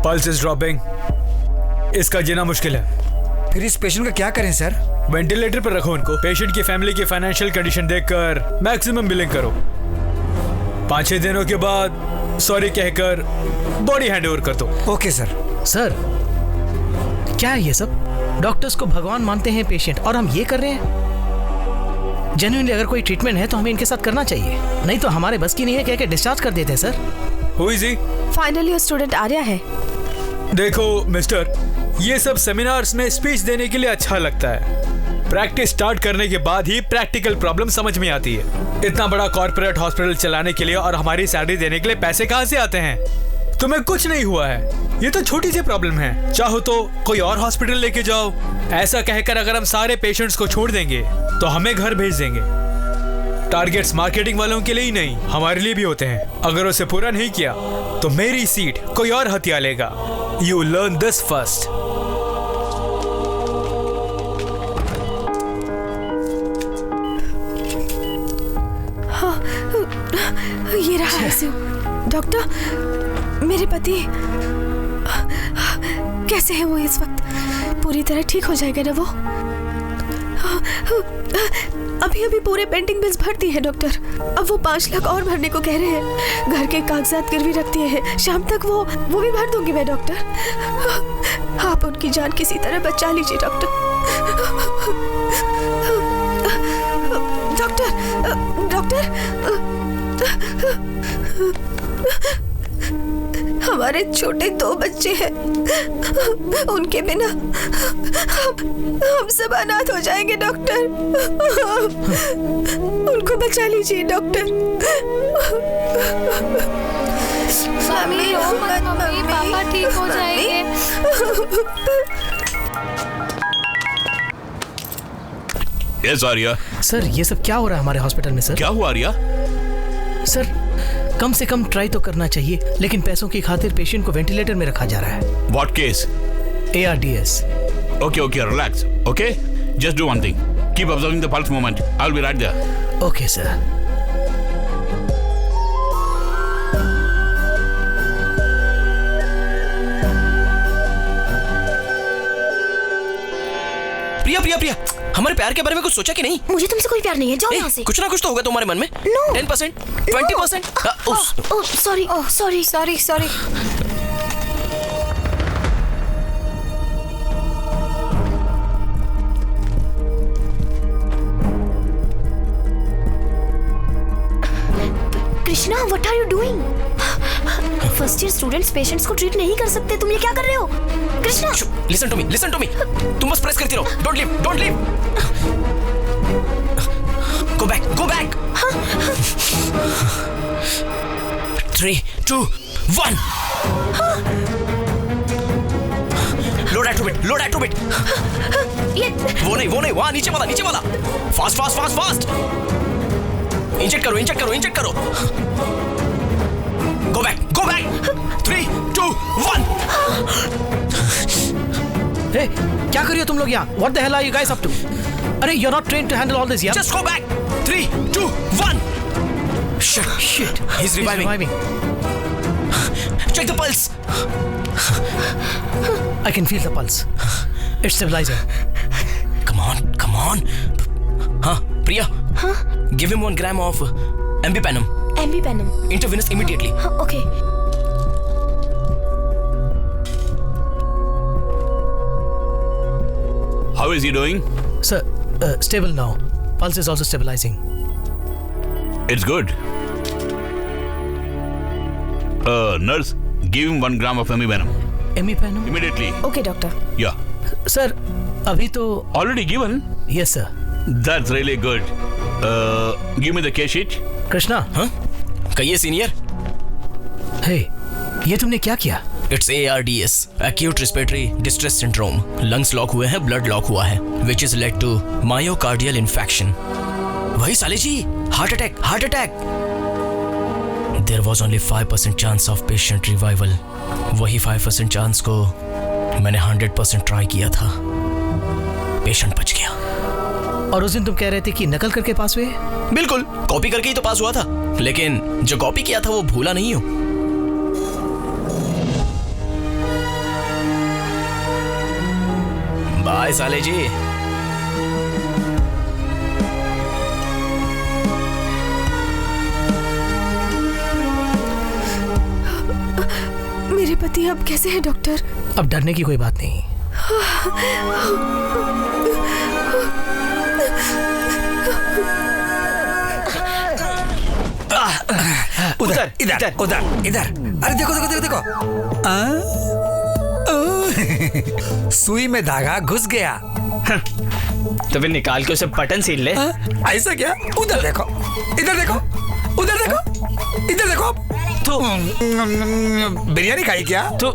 S3: Pulse is dropping. इसका जीना मुश्किल है।
S5: फिर इस पेशेंट का क्या करें सर?
S3: वेंटिलेटर पर रखो उनको। पेशेंट की फैमिली की फाइनेंशियल कंडीशन देखकर मैक्सिमम बिलिंग करो। 5-6 दिनों के बाद सॉरी कहकर बॉडी हैंडओवर कर दो।
S5: Okay sir.
S6: सर क्या है ये सब? डॉक्टर्स को भगवान मानते हैं पेशेंट, और हम ये कर रहे हैं। जेन्युइनली अगर कोई ट्रीटमेंट है तो हमें इनके साथ करना चाहिए, नहीं तो हमारे बस की नहीं है, कह के डिस्चार्ज कर देते हैं sir.
S3: Who is he?
S1: Finally वो स्टूडेंट आर्या है।
S3: देखो मिस्टर, ये सब सेमिनार्स में स्पीच देने के लिए अच्छा लगता है। प्रैक्टिस स्टार्ट करने के बाद ही प्रैक्टिकल प्रॉब्लम समझ में आती है। इतना बड़ा कॉर्पोरेट हॉस्पिटल चलाने के लिए और हमारी सैलरी देने के लिए पैसे कहाँ से आते हैं? तुम्हें कुछ नहीं हुआ है, ये तो छोटी सी प्रॉब्लम है। चाहो तो कोई और हॉस्पिटल लेके जाओ। ऐसा कहकर अगर हम सारे पेशेंट्स को छोड़ देंगे तो हमें घर भेज देंगे। टारगेट्स मार्केटिंग वालों के लिए ही नहीं, हमारे लिए भी होते हैं। अगर उसे पूरा नहीं किया तो मेरी सीट कोई और हथिया लेगा। You learn this first.
S1: ये रहा ICU। डॉक्टर, मेरे पति कैसे है वो इस वक्त? पूरी तरह ठीक हो जाएगा ना वो? अभी अभी पूरे पेंडिंग बिल्स भर दिए हैं डॉक्टर। अब वो 5 लाख और भरने को कह रहे हैं। घर के कागजात गिरवी रख दिए हैं। शाम तक वो भी भर दूंगी मैं डॉक्टर। आप उनकी जान किसी तरह बचा लीजिए डॉक्टर। डॉक्टर, हमारे छोटे 2 बच्चे हैं। उनके बिना हम सब अनाथ हो जाएंगे डॉक्टर। उनको बचा लीजिए डॉक्टर।
S10: मम्मी रो मत मम्मी, पापा ठीक हो जाएंगे।
S9: Yes, आर्या।
S6: सर ये सब क्या हो रहा है हमारे हॉस्पिटल में? सर
S9: क्या हुआ आर्या?
S6: सर कम से कम ट्राई तो करना चाहिए, लेकिन पैसों की खातिर पेशेंट को वेंटिलेटर में रखा जा रहा है।
S9: What case?
S6: ARDS।
S9: Okay, relax. Okay, just do one thing. Keep observing the pulse movement. I'll be right there.
S6: Okay, sir.
S8: प्रिया, हमारे प्यार के बारे में कुछ सोचा कि नहीं?
S2: मुझे तुमसे कोई प्यार नहीं है, जाओ यहाँ से।
S8: कुछ ना कुछ तो होगा तुम्हारे मन में।
S2: No.
S8: 10%, 20%।
S2: Sorry. Krishna, what are you doing? First year students patients को ट्रीट नहीं कर सकते। तुम ये क्या कर रहे हो कृष्णा?
S8: Listen to me. तुम बस प्रेस करती रहो। Don't leave. Go back. 3, 2, 1। Load at it।
S2: ये
S8: वो नहीं, वहाँ नीचे वाला। Fast। इंजेक्ट करो। Go back। 3, 2, 1।
S6: Hey, क्या कर रही हो तुम लोग यहाँ? What the hell are you guys up to? अरे you're not trained to handle all this, yeah?
S8: Just go back. 3, 2, 1। Shit. He's reviving. Check the pulse.
S6: I can feel the pulse. It's stabilizing.
S8: Come on. हाँ, Priya.
S2: हाँ?
S8: Give him 1 gram of Ambipanum. Intravenous immediately.
S2: हाँ, okay.
S9: How is he doing?
S6: Sir, stable now. Pulse is also stabilizing.
S9: It's good. Nurse, give him 1 gram of Ambipanum.
S6: Ambipanum?
S9: Immediately.
S1: Okay doctor.
S9: Yeah.
S6: Sir, अभी तो
S9: Already given?
S6: Yes, sir.
S9: That's really good. Give me the case sheet.
S6: Krishna,
S8: हाँ? कहिए senior.
S6: Hey, ये तुमने क्या किया?
S8: It's ARDS, Acute Respiratory Distress Syndrome. Lungs lock हुए हैं, blood लॉक हुआ है, which is led to myocardial infarction. वही साले जी, heart attack. There was only 5% chance of patient revival. वही 5% चांस को मैंने 100% ट्राई किया था। पेशेंट बच गया।
S6: और उस दिन तुम कह रहे थे कि नकल करके पास हुए?
S8: बिल्कुल, कॉपी करके ही तो पास हुआ था, लेकिन जो कॉपी किया था वो भूला नहीं हूं। बाय साले जी।
S1: मेरे पति अब कैसे हैं डॉक्टर?
S6: अब डरने की कोई बात नहीं।
S5: उधर इधर उधर इधर। अरे देखो देखो देखो देखो। सुई में धागा घुस गया।
S7: तो फिर निकाल के उसे बटन सील ले।
S5: ऐसा क्या? उधर देखो, इधर देखो, उधर देखो, इधर देखो। तो बिरयानी खाई क्या?
S7: तो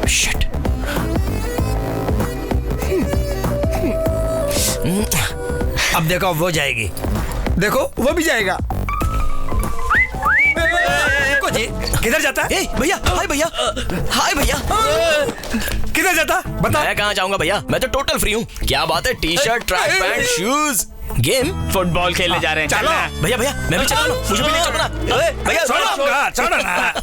S8: शिट।
S5: अब देखो वो जाएगी, देखो वो भी जाएगा। देखो जी, किधर जाता है?
S8: भैया, हाय भैया, हाय भैया।
S5: किधर जाता? बता।
S8: मैं कहाँ जाऊंगा भैया, मैं तो टोटल फ्री हूँ। क्या बात है, T shirt, track pant, shoes, game,
S7: football खेलने जा रहे हैं।
S5: चलो
S8: भैया भैया, मैं भी चला लूं, मुझे भी ले चलो ना। अरे भैया
S5: छोड़ो ना।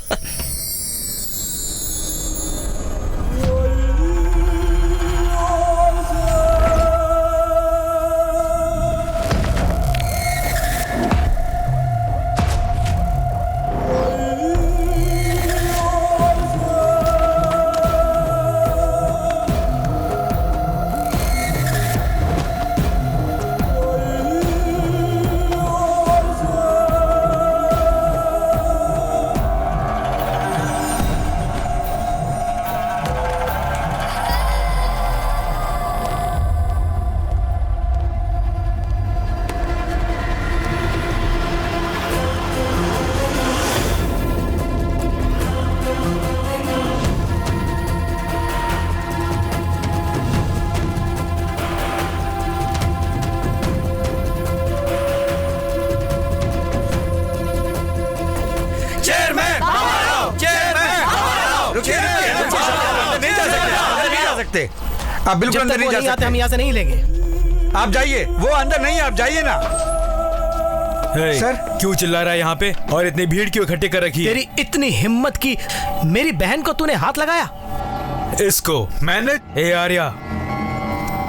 S5: आप बिल्कुल अंदर नहीं जा सकते।
S6: हम यहाँ से नहीं लेंगे।
S5: आप जाइए, वो अंदर नहीं, आप जाइए ना।
S3: सर क्यों चिल्ला रहा है यहाँ पे और इतनी भीड़ क्यों इकट्ठी कर रखी है?
S6: तेरी इतनी हिम्मत की मेरी बहन को तूने हाथ लगाया?
S3: इसको मैंने? ए आर्या,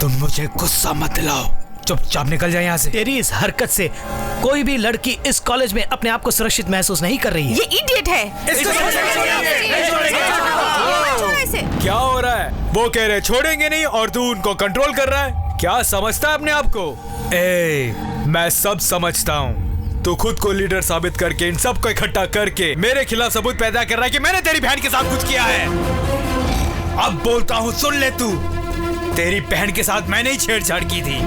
S3: तुम मुझे गुस्सा मत दिलाओ, चुपचाप निकल जाए यहाँ से।
S6: तेरी इस हरकत से कोई भी लड़की इस कॉलेज में अपने आप को सुरक्षित महसूस नहीं कर रही है।
S1: ये इडियट है।
S3: क्या हो रहा है? वो कह रहे छोड़ेंगे नहीं और तू उनको कंट्रोल कर रहा है। क्या समझता है अपने आप को? मैं सब समझता हूँ। तू खुद को लीडर साबित करके इन सबको इकट्ठा करके मेरे खिलाफ सबूत पैदा कर रहा है कि मैंने तेरी बहन के साथ कुछ किया है। अब बोलता हूँ, सुन ले तू। तेरी बहन के साथ मैंने ही छेड़छाड़ की थी।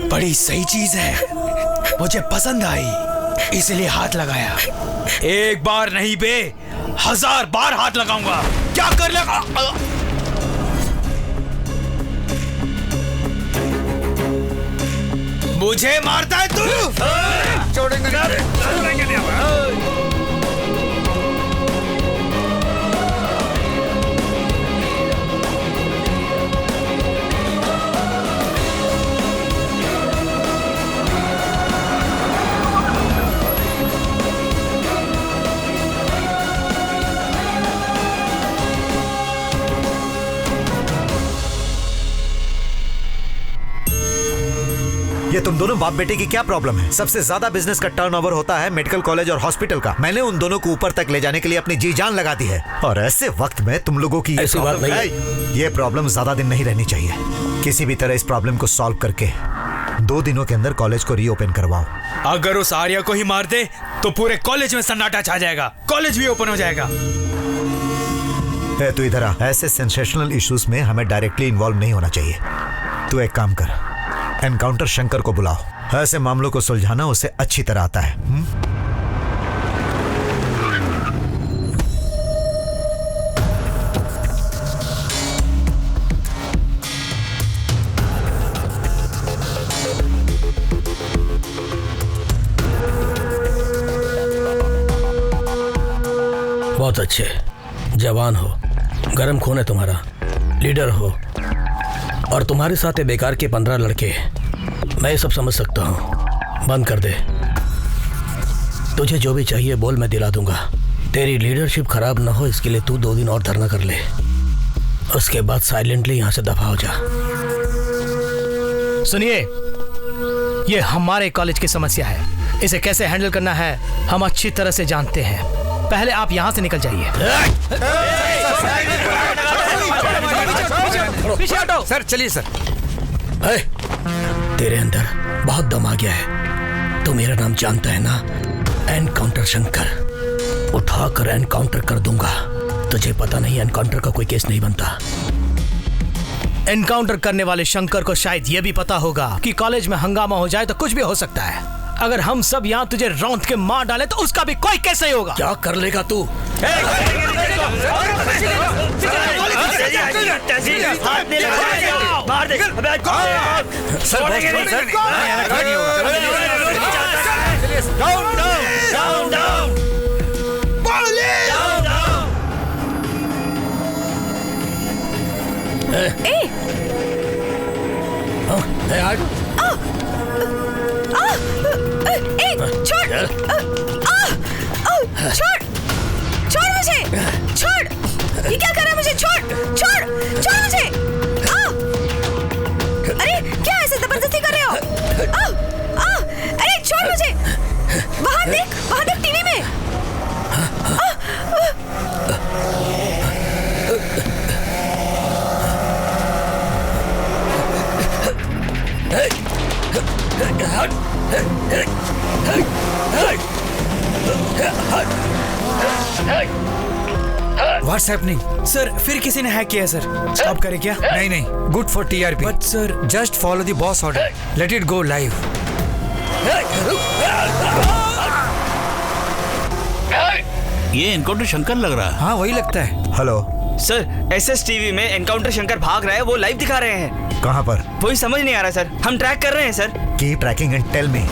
S3: बड़ी सही चीज है, मुझे पसंद आई, इसलिए हाथ लगाया। एक बार नहीं बे, 1000 बार हाथ लगाऊंगा। क्या कर लेगा? मुझे मारता है तू?
S5: छोड़ेंगे नहीं।
S4: ये तुम दोनों बाप बेटे की क्या प्रॉब्लम है? सबसे ज्यादा बिजनेस का टर्नओवर होता है मेडिकल कॉलेज और हॉस्पिटल का। मैंने उन दोनों को ऊपर तक ले जाने के लिए अपनी जी जान लगा दी है, और ऐसे वक्त में तुम लोगों की
S6: ऐसी बात नहीं है।
S4: ये प्रॉब्लम ज्यादा दिन नहीं रहनी चाहिए। किसी भी तरह इस प्रॉब्लम को सॉल्व करके 2 दिनों के अंदर कॉलेज को रीओपन करवाओ।
S3: अगर उस आर्या को ही मार दे तो पूरे कॉलेज में सन्नाटा छा जाएगा, कॉलेज भी ओपन हो जाएगा।
S4: तू इधर आ। ऐसे सेंसेशनल इश्यूज में हमें डायरेक्टली इन्वॉल्व नहीं होना चाहिए। तू एक काम कर, एनकाउंटर शंकर को बुलाओ। ऐसे मामलों को सुलझाना उसे अच्छी तरह आता है।
S6: बहुत अच्छे, जवान हो, गर्म खून है तुम्हारा, लीडर हो, और तुम्हारे साथ ये बेकार के 15 लड़के। मैं ये सब समझ सकता हूँ, बंद कर दे। तुझे जो भी चाहिए बोल, मैं दिला दूंगा। तेरी लीडरशिप खराब ना हो इसके लिए तू 2 दिन और धरना कर ले, उसके बाद साइलेंटली यहाँ से दफा हो जा।
S11: सुनिए, ये हमारे कॉलेज की समस्या है, इसे कैसे हैंडल करना है हम अच्छी तरह से जानते हैं। पहले आप यहाँ से निकल जाइए।
S5: पीछे हटो। सर चलिए सर।
S6: तेरे अंदर बहुत दम आ गया है। तू मेरा नाम जानता है ना, एनकाउंटर शंकर। उठाकर एनकाउंटर कर दूंगा। तुझे पता नहीं एनकाउंटर का कोई केस नहीं बनता।
S11: एनकाउंटर करने वाले शंकर को शायद ये भी पता होगा कि कॉलेज में हंगामा हो जाए तो कुछ भी हो सकता है। अगर हम सब यहाँ तुझे रौंद के मार डाले तो उसका भी कोई केस नहीं होगा।
S6: क्या कर लेगा तू?
S1: छोड़ मुझे, छोड़। ये क्या कर रहा है? मुझे छोड़ मुझे। अरे क्या ऐसे जबरदस्ती कर रहे हो? अरे छोड़ मुझे। वहां देख टीवी में।
S5: What's happening?
S3: सर फिर किसी ने हैक किया है सर। स्टॉप करें क्या?
S5: नहीं, good for TRP।
S3: But sir
S5: just follow the boss order, let it go live.
S9: ये एनकाउंटर शंकर लग रहा है।
S5: हाँ वही लगता है।
S4: हेलो
S7: सर, SS TV में एनकाउंटर शंकर भाग रहा है, वो लाइव दिखा रहे हैं।
S4: कहाँ पर?
S7: वही समझ नहीं आ रहा सर, हम ट्रैक कर रहे हैं sir.
S4: Keep tracking and tell me.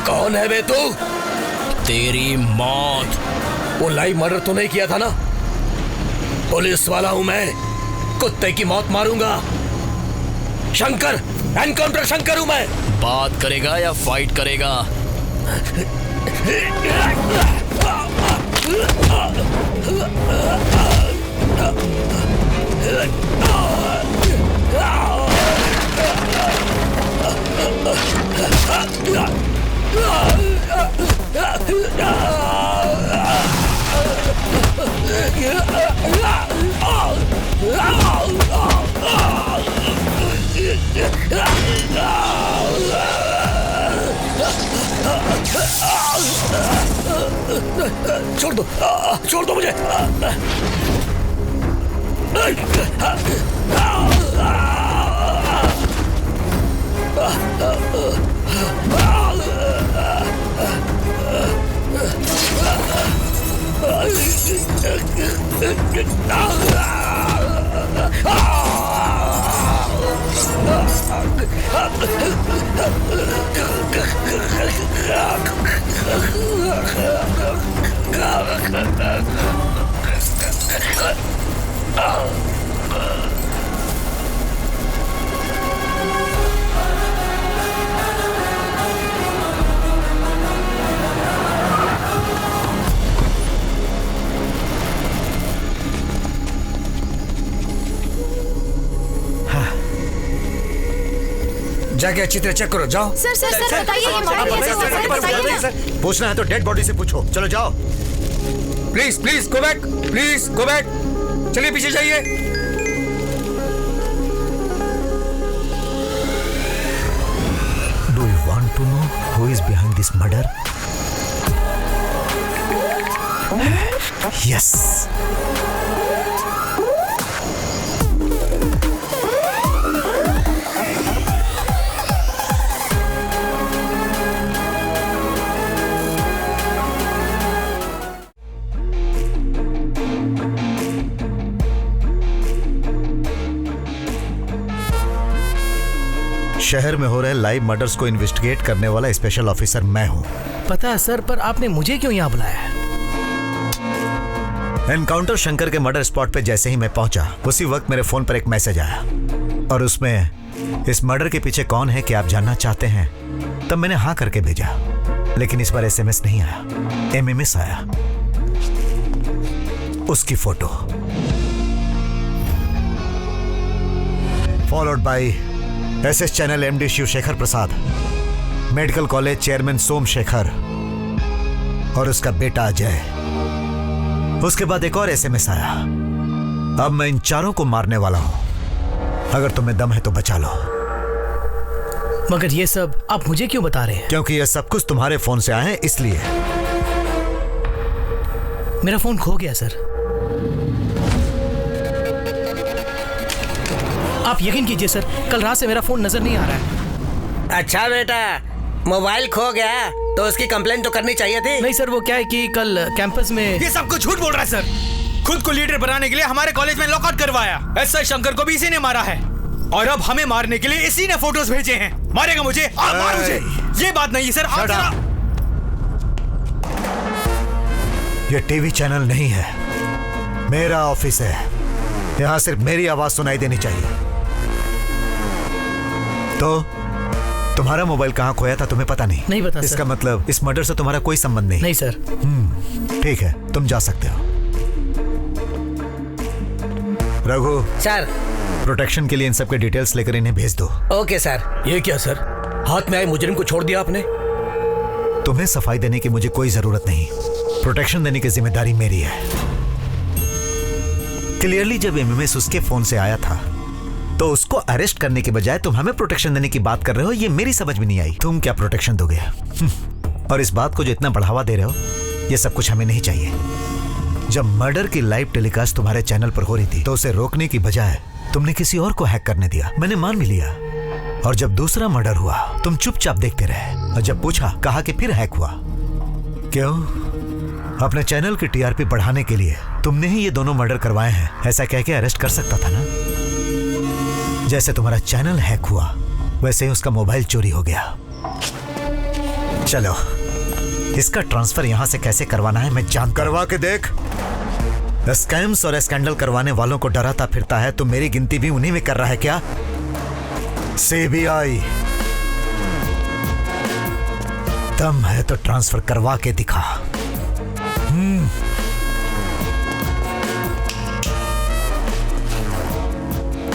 S6: कौन है बे तू?
S8: तेरी मौत।
S6: वो लाइव मर्डर तो नहीं किया था ना? पुलिस वाला हूं मैं, कुत्ते की मौत मारूंगा। शंकर, एनकाउंटर शंकर हूं मैं।
S8: बात करेगा या फाइट करेगा?
S6: छोड़ दो मुझे।
S5: जाके अच्छी तरह चेक करो, जाओ।
S10: सर बताइए ये मॉडल कैसे हुआ? सर बताइए ना।
S4: पूछना है तो डेड बॉडी से पूछो। चलो जाओ।
S5: प्लीज गो बैक, चलिए पीछे जाइए।
S4: to know who is behind this murder? Yes. शहर में हो रहे लाइव मर्डर्स को इन्वेस्टिगेट करने वाला स्पेशल ऑफिसर मैं हूं।
S11: पता है सर, पर आपने मुझे क्यों यहाँ बुलाया है?
S4: एनकाउंटर शंकर के मर्डर स्पॉट पे जैसे ही मैं पहुंचा, उसी वक्त मेरे फोन पर एक मैसेज आया और उसमें इस मर्डर के पीछे कौन है कि आप जानना चाहते हैं। तब मैंने हाँ करके भेजा, लेकिन इस बार SMS नहीं आया, MMS आया। उसकी photo followed by SS channel MD Shivshekhar Prasad, medical college chairman Somshekhar और उसका बेटा अजय। उसके बाद एक और SMS आया, अब मैं इन चारों को मारने वाला हूं, अगर तुम्हें दम है तो बचा लो।
S11: मगर ये सब आप मुझे क्यों बता रहे हैं?
S4: क्योंकि ये सब कुछ तुम्हारे फोन से आए हैं, इसलिए।
S11: मेरा फोन खो गया सर। आप यकीन कीजिए सर, कल रात से मेरा फोन नजर नहीं आ रहा है।
S6: अच्छा बेटा, मोबाइल खो गया तो उसकी कंप्लेंट तो करनी चाहिए थी।
S11: नहीं सर, वो क्या है कि कल कैंपस में
S3: ये सब कुछ झूठ बोल रहा है सर। खुद को लीडर बनाने के लिए हमारे कॉलेज में लॉकआउट करवाया। एसआई शंकर को भी इसी ने मारा है और अब हमें मारने के लिए इसी ने फोटोज भेजे हैं। मारेगा मुझे? आप मार मुझे। ये बात नहीं है सर। आप
S4: ये टीवी चैनल नहीं है, मेरा ऑफिस है। यहां सिर्फ मेरी आवाज सुनाई देनी चाहिए। तो तुम्हारा मोबाइल कहाँ खोया था तुम्हें पता नहीं?
S11: नहीं पता।
S4: इसका मतलब इस मर्डर से तुम्हारा कोई संबंध नहीं?
S11: नहीं सर।
S4: ठीक है, तुम जा सकते हो। रघु
S6: सर,
S4: प्रोटेक्शन के लिए इन सब के डिटेल्स लेकर इन्हें भेज दो।
S6: Okay sir.
S11: ये क्या सर, हाथ में आए मुजरिम को छोड़ दिया आपने?
S4: तुम्हें सफाई देने की मुझे कोई जरूरत नहीं, प्रोटेक्शन देने की जिम्मेदारी मेरी है। क्लियरली जब MMS उसके फोन से आया था तो उसको अरेस्ट करने के बजाय तुम हमें प्रोटेक्शन देने की बात कर रहे हो। ये मेरी समझ में नहीं आई। तुम क्या प्रोटेक्शन दोगे? और इस बात को जो इतना बढ़ावा दे रहे हो, ये सब कुछ हमें नहीं चाहिए। जब मर्डर की लाइव टेलीकास्ट तुम्हारे चैनल पर हो रही थी तो उसे रोकने की बजाय तुमने किसी और को हैक करने दिया। मैंने मान भी लिया। और जब दूसरा मर्डर हुआ तुम चुपचाप देखते रहे, और जब पूछा कहा कि फिर हैक हुआ। क्यों? अपने चैनल की TRP बढ़ाने के लिए तुमने ही ये दोनों मर्डर करवाए हैं, ऐसा कह के अरेस्ट कर सकता था ना। जैसे तुम्हारा चैनल हैक हुआ वैसे ही उसका मोबाइल चोरी हो गया। चलो, इसका ट्रांसफर यहां से कैसे करवाना है मैं जान। करवा के देख। स्कैम्स और स्कैंडल करवाने वालों को डराता फिरता है, तो मेरी गिनती भी उन्हीं में कर रहा है क्या? CBI, दम है तो ट्रांसफर करवा के दिखा।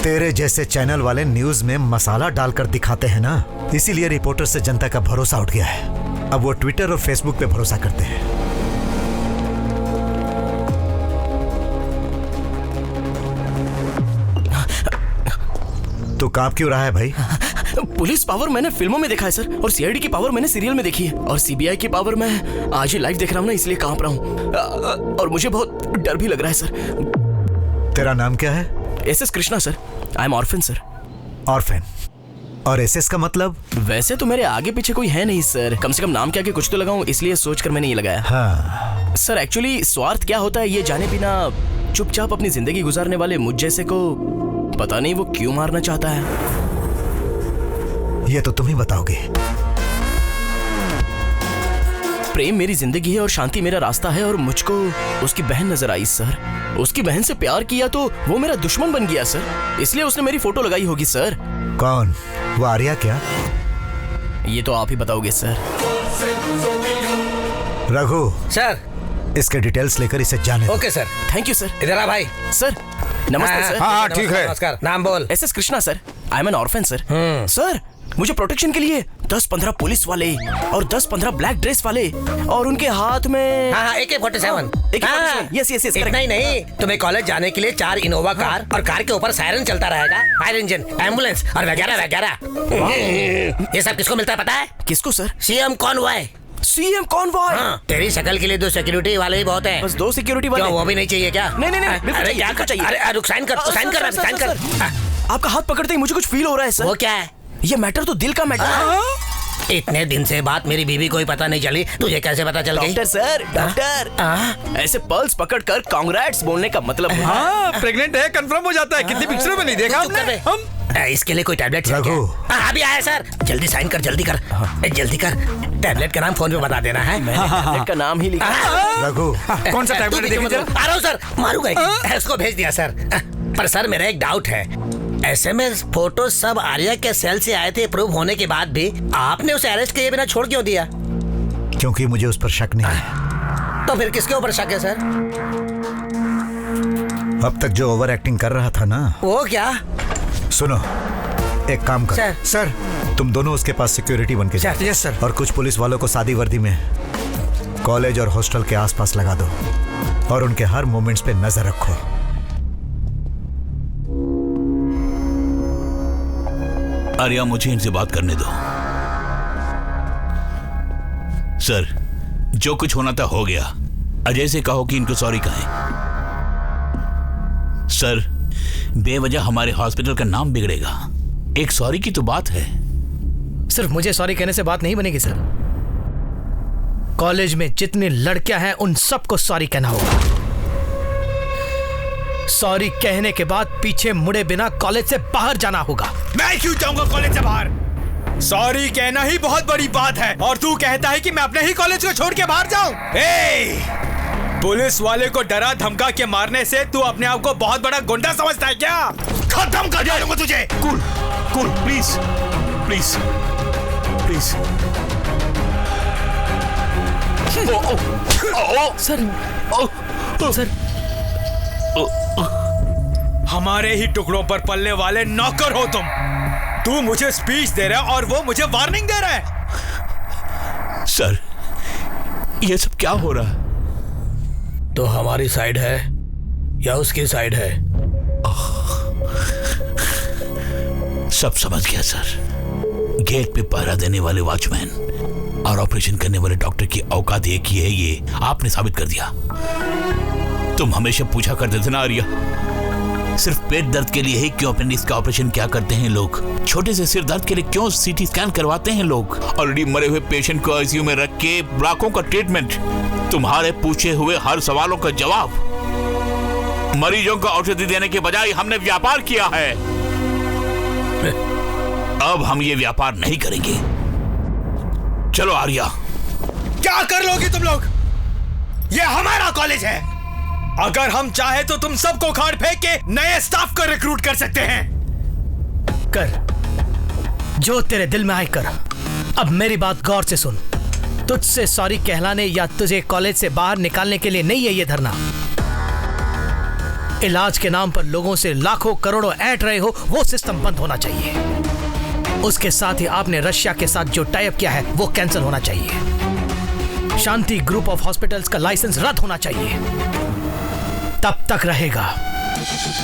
S4: तेरे जैसे चैनल वाले न्यूज में मसाला डालकर दिखाते हैं ना, इसीलिए रिपोर्टर से जनता का भरोसा उठ गया है। अब वो ट्विटर और फेसबुक पे भरोसा करते हैं। तो कांप क्यों रहा है भाई?
S8: पुलिस पावर मैंने फिल्मों में देखा है सर, और CID की पावर मैंने सीरियल में देखी है, और CBI की पावर मैं आज ही लाइव देख रहा हूँ ना, इसलिए कांप रहा हूँ। और मुझे बहुत डर भी लग रहा है सर।
S4: तेरा नाम क्या है?
S8: SS Krishna sir. I am orphan sir.
S4: Orphan? और SS का मतलब?
S8: वैसे तो मेरे आगे पीछे कोई है नहीं सर, कम से कम नाम क्या के कुछ तो लगाऊं, इसलिए सोचकर मैंने ये लगाया।
S4: हाँ।
S8: सर एक्चुअली स्वार्थ क्या होता है ये जाने बिना चुपचाप अपनी जिंदगी गुजारने वाले मुझ जैसे को पता नहीं वो क्यों मारना चाहता है।
S4: ये तो तुम ही बताओगे।
S8: प्रेम मेरी जिंदगी है और शांति मेरा रास्ता है, और मुझको उसकी बहन नजर आई सर। उसकी बहन से प्यार किया तो वो मेरा दुश्मन बन गया सर, इसलिए उसने मेरी फोटो लगाई होगी सर।
S4: कौन? वो आर्या क्या?
S8: ये तो आप ही बताओगे सर।
S4: रघु
S6: सर,
S4: इसके डिटेल्स लेकर इसे जाने दो।
S6: Okay sir.
S8: Thank you sir.
S6: इधर आ भाई।
S8: सर नमस्ते सर।
S5: हाँ ठीक है।
S6: नमस्कार। नाम बोल।
S8: SS Krishna sir. I am N orphan sir. Sir मुझे प्रोटेक्शन के लिए 10-15 पुलिस वाले और 10-15 ब्लैक ड्रेस वाले और उनके हाथ में
S6: हाँ, AK-47।
S8: यस
S6: इतना ही नहीं, तुम्हें कॉलेज जाने के लिए 4 इनोवा कार और कार के ऊपर सायरन चलता रहेगा, फायर इंजन, एम्बुलेंस और वगैरह वगैरह। ये सब किसको मिलता है पता है?
S8: किसको sir?
S6: CM Conway.
S8: CM Conway?
S6: हाँ, तेरी शक्ल के लिए 2 सिक्योरिटी वाले ही बहुत हैं।
S8: बस 2 सिक्योरिटी वाले?
S6: वो भी नहीं चाहिए क्या?
S8: नहीं,
S6: अरे क्या चाहिए? अरे रुक, साइन कर।
S8: आपका हाथ पकड़ते ही मुझे कुछ फील हो रहा है सर।
S6: वो क्या है?
S8: ये मैटर तो दिल का मैटर है।
S6: इतने दिन से बात मेरी बीवी को ही पता नहीं चली, तुझे कैसे पता चल गई?
S8: डॉक्टर सर, डॉक्टर ऐसे पल्स पकड़कर कांग्रेट्स बोलने का मतलब है।
S5: हाँ, प्रेग्नेंट है कंफर्म हो जाता है। कितनी पिक्चरों में नहीं देखा आपने? हम
S6: इसके लिए कोई टैबलेट है क्या? अभी आया सर, जल्दी साइन कर, जल्दी कर। जल्दी कर। टैबलेट का नाम फोन पे बता देना है।
S8: मैंने टैबलेट का नाम ही लिखा।
S4: रघु,
S5: कौन सा टैबलेट देखिए जरा?
S6: आ रहा हूँ सर, मारूंगा। उसको भेज दिया सर। पर सर मेरा एक डाउट है, SMS फोटो सब आर्या के सेल से आए थे, प्रूव होने के बाद भी आपने उसे अरेस्ट किए बिना छोड़ क्यों दिया?
S4: क्योंकि मुझे उस पर शक नहीं है।
S6: तो फिर किसके ऊपर शक है सर?
S4: अब तक जो ओवर एक्टिंग कर रहा था ना।
S6: वो क्या?
S4: सुनो, एक काम कर
S5: सर,
S4: तुम दोनों उसके पास सिक्योरिटी बन के जाओ।
S5: Yes sir.
S4: और कुछ पुलिस वालों को सादी वर्दी में कॉलेज और हॉस्टल के आसपास लगा दो और उनके हर मोमेंट्स पे नजर रखो।
S9: आर्या, मुझे इनसे बात करने दो। सर, जो कुछ होना था हो गया। अजय से कहो कि इनको सॉरी कहें। सर, बेवजह हमारे हॉस्पिटल का नाम बिगड़ेगा। एक सॉरी की तो बात है।
S11: सिर्फ मुझे सॉरी कहने से बात नहीं बनेगी सर। कॉलेज में जितनी लड़कियां हैं उन सबको सॉरी कहना होगा। सॉरी कहने के बाद पीछे मुड़े बिना कॉलेज से बाहर जाना होगा।
S3: मैं क्यों जाऊंगा कॉलेज से बाहर? सॉरी कहना ही बहुत बड़ी बात है और तू कहता है कि मैं अपने ही कॉलेज को छोड़ के बाहर जाऊं? पुलिस वाले को डरा धमका के मारने से तू अपने आप को बहुत बड़ा गुंडा समझता है क्या? खत्म कर दूंगा तुझे।
S9: Cool, please please please.
S11: Sir,
S3: हमारे ही टुकड़ों पर पलने वाले नौकर हो तुम। तू मुझे स्पीच दे रहा है और वो मुझे वार्निंग दे रहा है।
S9: सर, ये सब क्या हो रहा है?
S6: तो हमारी साइड है या उसकी साइड है?
S9: सब समझ गया सर। गेट पे पहरा देने वाले वॉचमैन और ऑपरेशन करने वाले डॉक्टर की औकात एक ही है, ये आपने साबित कर दिया। तुम हमेशा पूछा करते थे ना आर्या, सिर्फ पेट दर्द के लिए ही क्यों अपेंडिक्स का ऑपरेशन क्या करते हैं लोग? छोटे से सिर दर्द के लिए क्यों CT स्कैन करवाते हैं लोग? ऑलरेडी मरे हुए पेशेंट को ICU में रख के लाखों का ट्रीटमेंट, तुम्हारे पूछे हुए हर सवालों का जवाब। मरीजों को औषधि देने के बजाय हमने व्यापार किया है। अब हम ये व्यापार नहीं करेंगे। चलो आर्या।
S3: क्या कर लोगे तुम लोग? ये हमारा कॉलेज है। अगर हम चाहे तो तुम सबको खाड़ फेंक के नए स्टाफ को रिक्रूट कर सकते हैं।
S11: कर जो तेरे दिल में आए कर। अब मेरी बात गौर से सुन। तुझसे सॉरी कहलाने या तुझे कॉलेज से बाहर निकालने के लिए नहीं है ये धरना। इलाज के नाम पर लोगों से लाखों करोड़ों ऐंठ रहे हो, वो सिस्टम बंद होना चाहिए। उसके साथ ही आपने रशिया के साथ जो टाई अप किया है वो कैंसिल होना चाहिए। शांति ग्रुप ऑफ हॉस्पिटल्स का लाइसेंस रद्द होना चाहिए। तब तक रहेगा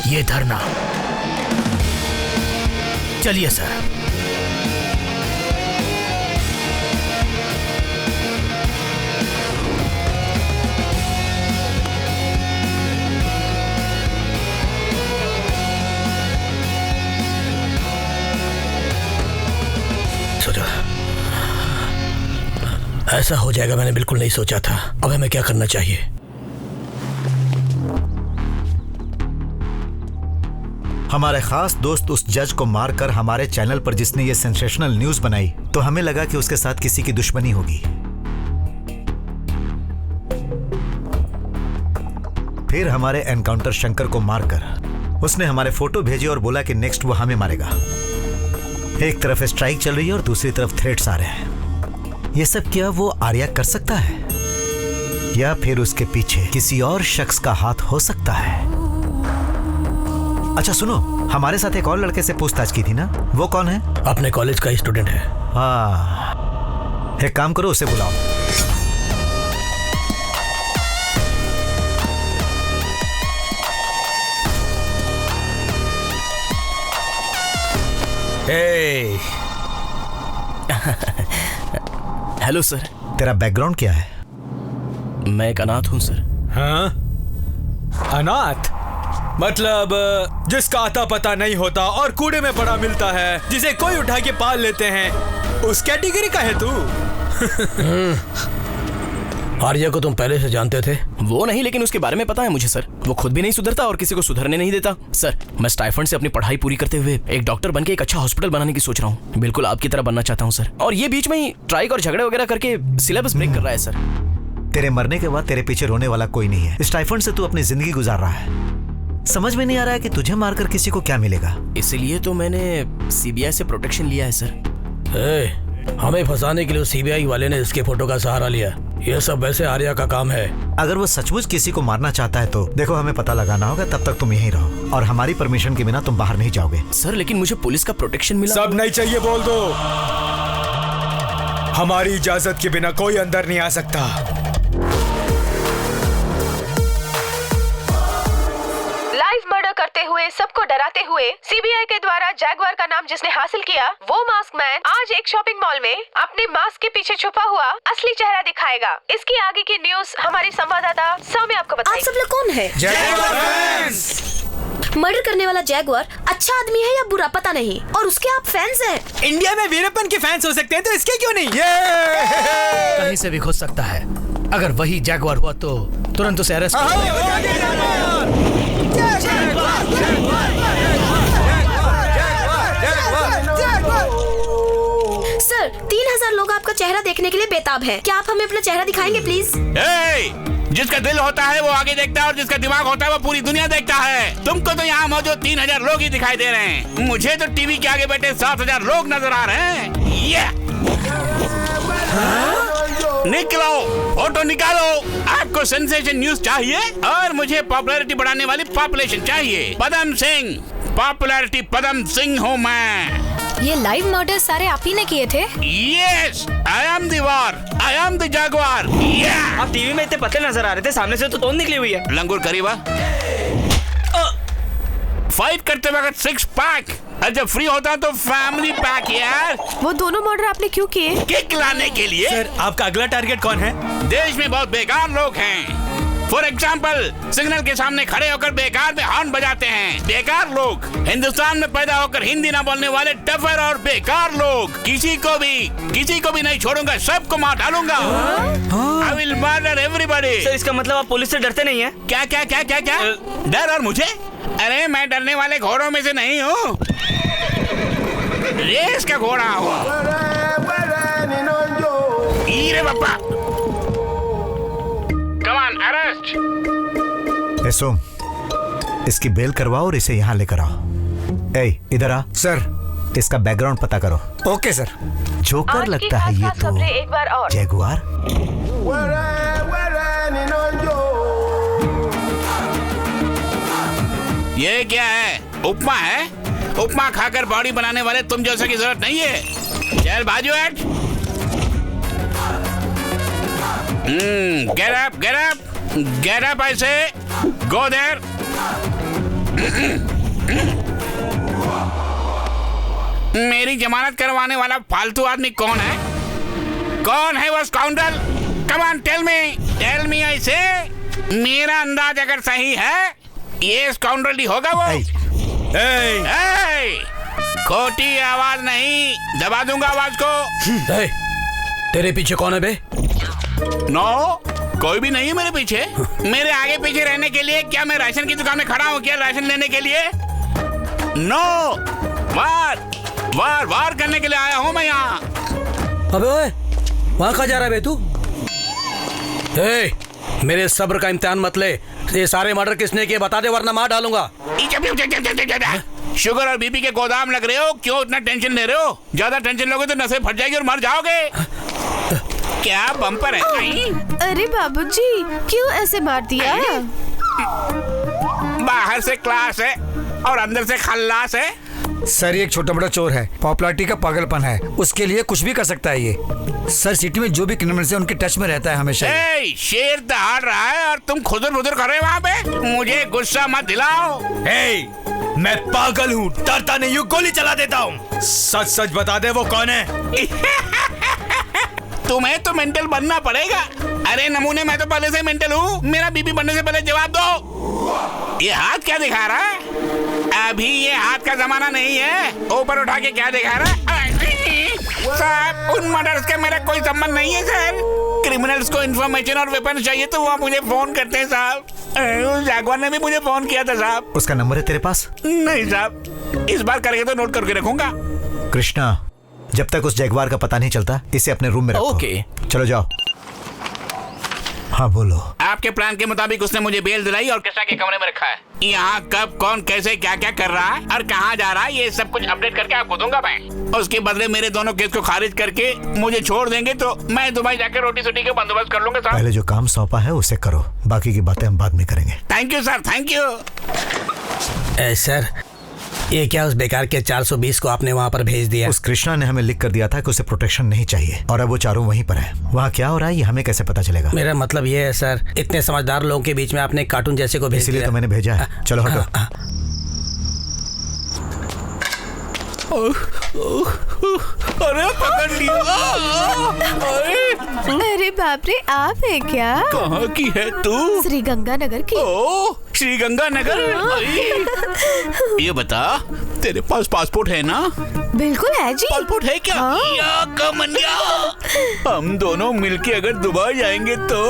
S11: ये धरना। चलिए सर।
S6: सोचा ऐसा हो जाएगा, मैंने बिल्कुल नहीं सोचा था। अब हमें क्या करना चाहिए?
S4: हमारे खास दोस्त उस जज को मारकर हमारे चैनल पर जिसने ये सेंसेशनल न्यूज बनाई, तो हमें लगा कि उसके साथ किसी की दुश्मनी होगी। फिर हमारे एनकाउंटर शंकर को मारकर उसने हमारे फोटो भेजे और बोला कि नेक्स्ट वो हमें मारेगा। एक तरफ स्ट्राइक चल रही है और दूसरी तरफ थ्रेट्स आ रहे हैं। ये सब क्या वो आर्या कर सकता है या फिर उसके पीछे किसी और शख्स का हाथ हो सकता है? अच्छा सुनो, हमारे साथ एक और लड़के से पूछताछ की थी ना, वो कौन है?
S6: अपने कॉलेज का स्टूडेंट है।
S4: एक काम करो, उसे बुलाओ।
S8: Hello sir.
S4: तेरा बैकग्राउंड क्या है?
S8: मैं एक अनाथ हूँ सर।
S3: हाँ? अनाथ मतलब जिसका आता पता नहीं होता और कूड़े में पड़ा मिलता है, जिसे कोई उठा के पाल लेते हैं, उस कैटेगरी का है तू?
S6: आर्या को तुम पहले से जानते थे?
S8: वो नहीं, लेकिन उसके बारे में पता है मुझे सर। वो खुद भी नहीं सुधरता और किसी को सुधरने नहीं देता। सर, मैं स्टाइफंड से अपनी पढ़ाई पूरी करते हुए एक डॉक्टर बनके एक अच्छा हॉस्पिटल बनाने की सोच रहा हूँ। बिल्कुल आपकी तरह बनना चाहता हूँ सर। और ये बीच में ही स्ट्राइक और झगड़े वगैरह करके सिलेबस ब्रेक कर रहा है सर।
S4: तेरे मरने के बाद तेरे पीछे रोने वाला कोई नहीं है। स्टाइफंड से तू अपनी जिंदगी गुजार रहा है। समझ में नहीं आ रहा है कि तुझे मारकर किसी को क्या मिलेगा।
S8: इसीलिए तो मैंने सीबीआई से प्रोटेक्शन लिया है सर।
S6: हमें फंसाने के लिए सीबीआई वाले ने इसके फोटो का सहारा लिया। ये सब वैसे आर्या का काम है।
S4: अगर वो सचमुच किसी को मारना चाहता है तो देखो, हमें पता लगाना होगा। तब तक तुम यहीं रहो और हमारी परमिशन के बिना तुम बाहर नहीं जाओगे।
S8: सर, लेकिन मुझे पुलिस का प्रोटेक्शन मिला।
S3: सब नहीं चाहिए बोल दो। हमारी इजाजत के बिना कोई अंदर नहीं आ सकता।
S1: लाइव मर्डर करते हुए, सबको डराते हुए सीबीआई के द्वारा जैगवार का नाम जिसने हासिल किया, वो मास्क मैन आज एक शॉपिंग मॉल में अपने मास्क के पीछे छुपा हुआ असली चेहरा दिखाएगा। इसकी आगे की न्यूज हमारी संवाददाता सौम्य आपको बताएगी।
S2: आप सब लोग कौन है? मर्डर करने वाला जैगवार अच्छा आदमी है या बुरा पता नहीं, और उसके आप फैंस हैं।
S3: इंडिया में वीरप्पन के फैंस हो सकते हैं तो इसके क्यों नहीं?
S11: कहीं से भी घुस सकता है। अगर वही जैगवार हुआ तो तुरंत उसे अरेस्ट
S2: सर, 3000 लोग आपका चेहरा देखने के लिए बेताब हैं। क्या आप हमें अपना चेहरा दिखाएंगे प्लीज?
S9: जिसका दिल होता है वो आगे देखता है और जिसका दिमाग होता है वो पूरी दुनिया देखता है। तुमको तो यहाँ मौजूद 3000 लोग ही दिखाई दे रहे हैं। मुझे तो टीवी के आगे बैठे 7000 लोग नजर आ रहे हैं। निकलो, फोटो निकालो। आपको सेंसेशन न्यूज चाहिए और मुझे पॉपुलैरिटी बढ़ाने वाली पॉपुलेशन चाहिए। पदम सिंह, पॉपुलैरिटी पदम सिंह हूँ मैं।
S10: ये लाइव मर्डर सारे आप ही ने किए थे?
S9: Yes, I am the war, I am the jaguar. Yeah.
S7: आप टीवी में इतने पतले नजर आ रहे थे, सामने से तो तोंद निकली हुई है।
S9: लंगूर करीबा। फाइट करते वक्त 6 पैक, और जब फ्री होता तो फैमिली पैक यार।
S1: वो दोनों मर्डर आपने क्यों किए?
S9: किक लाने के लिए।
S3: सर, आपका अगला टारगेट कौन है?
S9: देश में बहुत बेकार लोग हैं। फॉर एग्जाम्पल, सिग्नल के सामने खड़े होकर बेकार में हॉर्न बजाते हैं। बेकार लोग। हिंदुस्तान में पैदा होकर हिंदी ना बोलने वाले टफर और बेकार लोग। किसी को भी नहीं छोड़ूंगा, सबको मार डालूंगा। I will murder everybody.
S7: Sir, इसका मतलब आप पुलिस से डरते नहीं हैं?
S9: क्या? डर और मुझे? अरे मैं डरने वाले घोड़ों में से नहीं हूँ। रेस का घोड़ा हूँ। ईरे बापा। Come on, arrest.
S4: सोम, इसकी बेल करवाओ और इसे यहाँ लेकर आओ। इधर आ।
S5: सर,
S4: इसका बैकग्राउंड पता करो।
S5: Okay sir.
S4: जोकर लगता है ये तो।
S1: एक बार और।
S4: जैगुआर।
S9: ये क्या है? उपमा है? उपमा खाकर बॉडी बनाने वाले तुम जैसे की जरूरत नहीं है। चल बाजू हट। Get up, I say. Go there. मेरी जमानत करवाने वाला फालतू आदमी कौन है? कौन है वो स्काउंडल? Come on, tell me, I say. मेरा अंदाज अगर सही है, ये स्काउंडल ही होगा वो। खोटी आवाज नहीं, दबा दूंगा आवाज को।
S6: तेरे पीछे कौन है बे?
S9: नो, कोई भी नहीं है मेरे पीछे। मेरे आगे पीछे रहने के लिए क्या मैं राशन की दुकान में खड़ा हूँ क्या राशन लेने के लिए? नो, वार करने के लिए आया हूँ मैं यहाँ।
S6: अबे ओए, वहाँ कहाँ जा रहा है बे तू? मेरे सब्र का इम्तिहान मत ले। ये सारे मर्डर किसने किए बता दे, वरना मार डालूंगा।
S9: शुगर और बीपी के गोदाम लग रहे हो, क्यों इतना टेंशन ले रहे हो? ज्यादा टेंशन लोगे तो नसें फट जाएगी और मर जाओगे। क्या बम्पर है?
S1: अरे बाबूजी, क्यों ऐसे मार दिया?
S9: बाहर से क्लास है और अंदर से खल्लास है।
S5: सर ये एक छोटा मोटा चोर है, पॉपुलैरिटी का पागलपन है, उसके लिए कुछ भी कर सकता है ये। सर सिटी में जो भी क्रिमिनल्स है उनके टच में रहता है हमेशा।
S9: शेर दहाड़ रहा है और तुम खुदर बुदर कर रहे हो वहाँ पे। मुझे गुस्सा मत दिलाओ।
S3: मैं पागल हूँ, डरता नहीं हूँ, गोली चला देता हूँ। सच सच बता दे वो कौन है।
S9: तुम्हें तो मेंटल बनना पड़ेगा। अरे नमूने, मैं तो पहले से मेंटल हूँ। मेरा बीपी बढ़ने से पहले जवाब दो। ये हाथ क्या दिखा रहा है? अभी ये हाथ का जमाना नहीं है। ऊपर उठा के क्या दिखा रहा है? साहब, उन मर्डर्स का मेरा कोई संबंध नहीं है सर। क्रिमिनल्स को इंफॉर्मेशन और वेपन चाहिए तो वो मुझे फोन करते हैं साहब। उस जागवार ने भी मुझे फोन किया था साहब।
S4: उसका नंबर है तेरे पास?
S9: नहीं साहब, इस बार करके तो नोट करके रखूंगा।
S4: कृष्णा, जब तक उस जगवार का पता नहीं चलता इसे अपने रूम में रखो।
S8: ओके।
S4: चलो जाओ। हाँ बोलो।
S9: आपके प्लान के मुताबिक उसने मुझे बेल दिलाई और कृष्णा के कमरे में रखा है। यहाँ कब कौन कैसे क्या क्या कर रहा है और कहाँ जा रहा है ये सब कुछ अपडेट करके आपको दूंगा मैं। उसके बदले मेरे दोनों केस को खारिज करके मुझे छोड़ देंगे तो मैं दुबई जाकर रोटी सोटी का बंदोबस्त कर लूंगा साहब।
S4: पहले जो काम सौंपा है उसे करो, बाकी की बातें हम बाद में करेंगे।
S9: Thank you sir, thank you.
S6: Sir ये क्या उस बेकार के 420 को आपने वहाँ पर भेज दिया?
S4: उस कृष्णा ने हमें लिख कर दिया था कि उसे प्रोटेक्शन नहीं चाहिए और अब वो चारों वहीं पर है। वहाँ क्या हो रहा है ये हमें कैसे पता चलेगा?
S6: मेरा मतलब ये है सर, इतने समझदार लोगों के बीच में आपने कार्टून जैसे को भेज दिया।
S4: इसीलिए तो मैंने भेजा है। चलो हटो।
S9: अरे पकड़ लिया।
S1: अरे बाप रे, आप है क्या?
S9: कहाँ की है तू?
S1: श्री गंगानगर की।
S9: ओ, श्री गंगानगर। ये बता, तेरे पास पासपोर्ट है ना?
S1: बिल्कुल है जी।
S9: पासपोर्ट है क्या? या कमनिया, हम दोनों मिलके अगर दुबई जाएंगे तो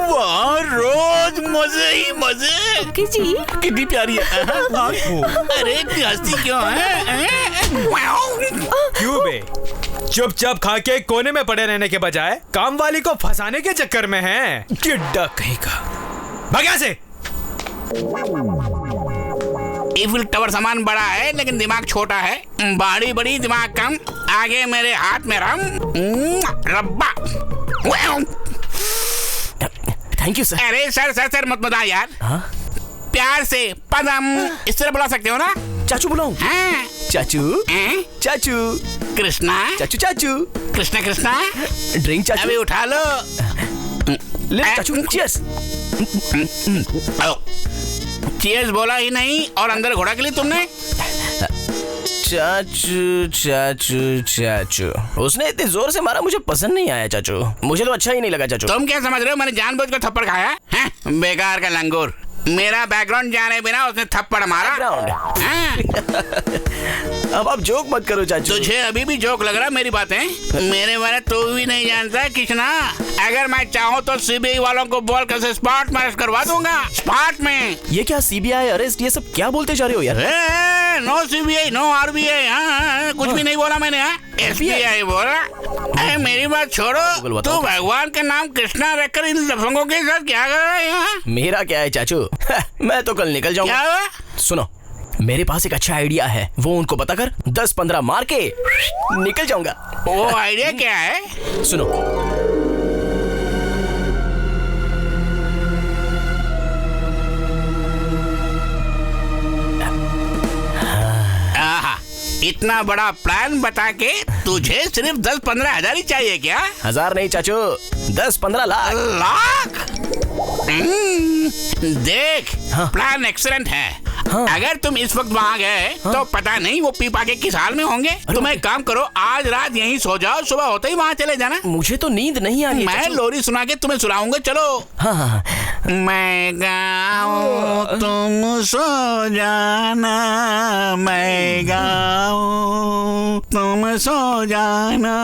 S9: वहाँ रोज मजे ही मजे।
S1: जी
S9: कितनी प्यारी है। अरे हंसती क्यों है?
S3: क्यों बे? चुपचाप खा के कोने में पड़े रहने के बजाय काम वाली को फंसाने के चक्कर में है। टिड्डा कहीं का। भाग यहाँ से।
S9: ईफिल टावर सामान बड़ा है लेकिन दिमाग छोटा है। बाड़ी बड़ी दिमाग कम। आगे मेरे हाथ में रम रब्बा।
S8: Thank you sir.
S9: अरे सर सर सर मत बता यार। प्यार से पदम इस तरह बुला सकते हो ना?
S8: चाचू बुलाऊं?
S9: हाँ।
S8: चाचू चाचू
S9: कृष्णा
S8: चाचू चाचू
S9: कृष्णा कृष्णा
S8: ड्रिंक चाचू।
S9: अभी उठा लो।
S8: ले चाचू, चीयर्स।
S9: चीयर्स बोला ही नहीं और अंदर घोड़ा के लिए तुमने।
S8: चाचू चाचू चाचू, उसने इतने जोर से मारा, मुझे पसंद नहीं आया चाचू। मुझे तो अच्छा ही नहीं लगा चाचू।
S9: तुम क्या समझ रहे हो मैंने जानबूझ कर थप्पड़ खाया है? बेकार का लंगूर। मेरा बैकग्राउंड जाने बिना उसने थप्पड़ मारा।
S8: अब आप जोक मत करो चाचू।
S9: तुझे अभी भी जोक लग रहा है मेरी बातें? मेरे बारे तो भी नहीं जानता कृष्णा। अगर मैं चाहूँ तो सीबीआई वालों को बोल कर स्पॉट में अरेस्ट करवा दूंगा। स्पॉट में।
S8: ये क्या सीबीआई अरेस्ट, ये सब क्या बोलते जा रहे हो यार?
S9: No CBI no RBI. कुछ भी नहीं बोला मैंने। एसबीआई बोला। मेरी बात छोड़ो, तू भगवान के नाम कृष्णा रखकर इन लफंगों के साथ क्या कर रहा है यहाँ?
S8: मेरा क्या है चाचू, मैं तो कल निकल जाऊंगा।
S9: क्या?
S8: सुनो, मेरे पास एक अच्छा आइडिया है, वो उनको बताकर 10-15 मार के निकल जाऊंगा।
S9: वो आइडिया क्या है?
S8: सुनो,
S9: इतना बड़ा प्लान बता के तुझे सिर्फ 10-15 हजार ही चाहिए क्या?
S8: हजार नहीं चाचू, 10-15 लाख।
S9: लाख? देख, प्लान एक्सीलेंट है। अगर तुम इस वक्त वहाँ गए तो पता नहीं वो पीपा के किस हाल में होंगे। तुम एक काम करो, आज रात यहीं सो जाओ, सुबह होते ही वहाँ चले जाना।
S8: मुझे तो नींद नहीं आ रही।
S9: मैं लोरी सुना के तुम्हें सुनाऊंगा। चलो।
S8: हाँ।
S9: मैं गाऊं तुम सो जाना, मैं गाऊं तुम सो जाना।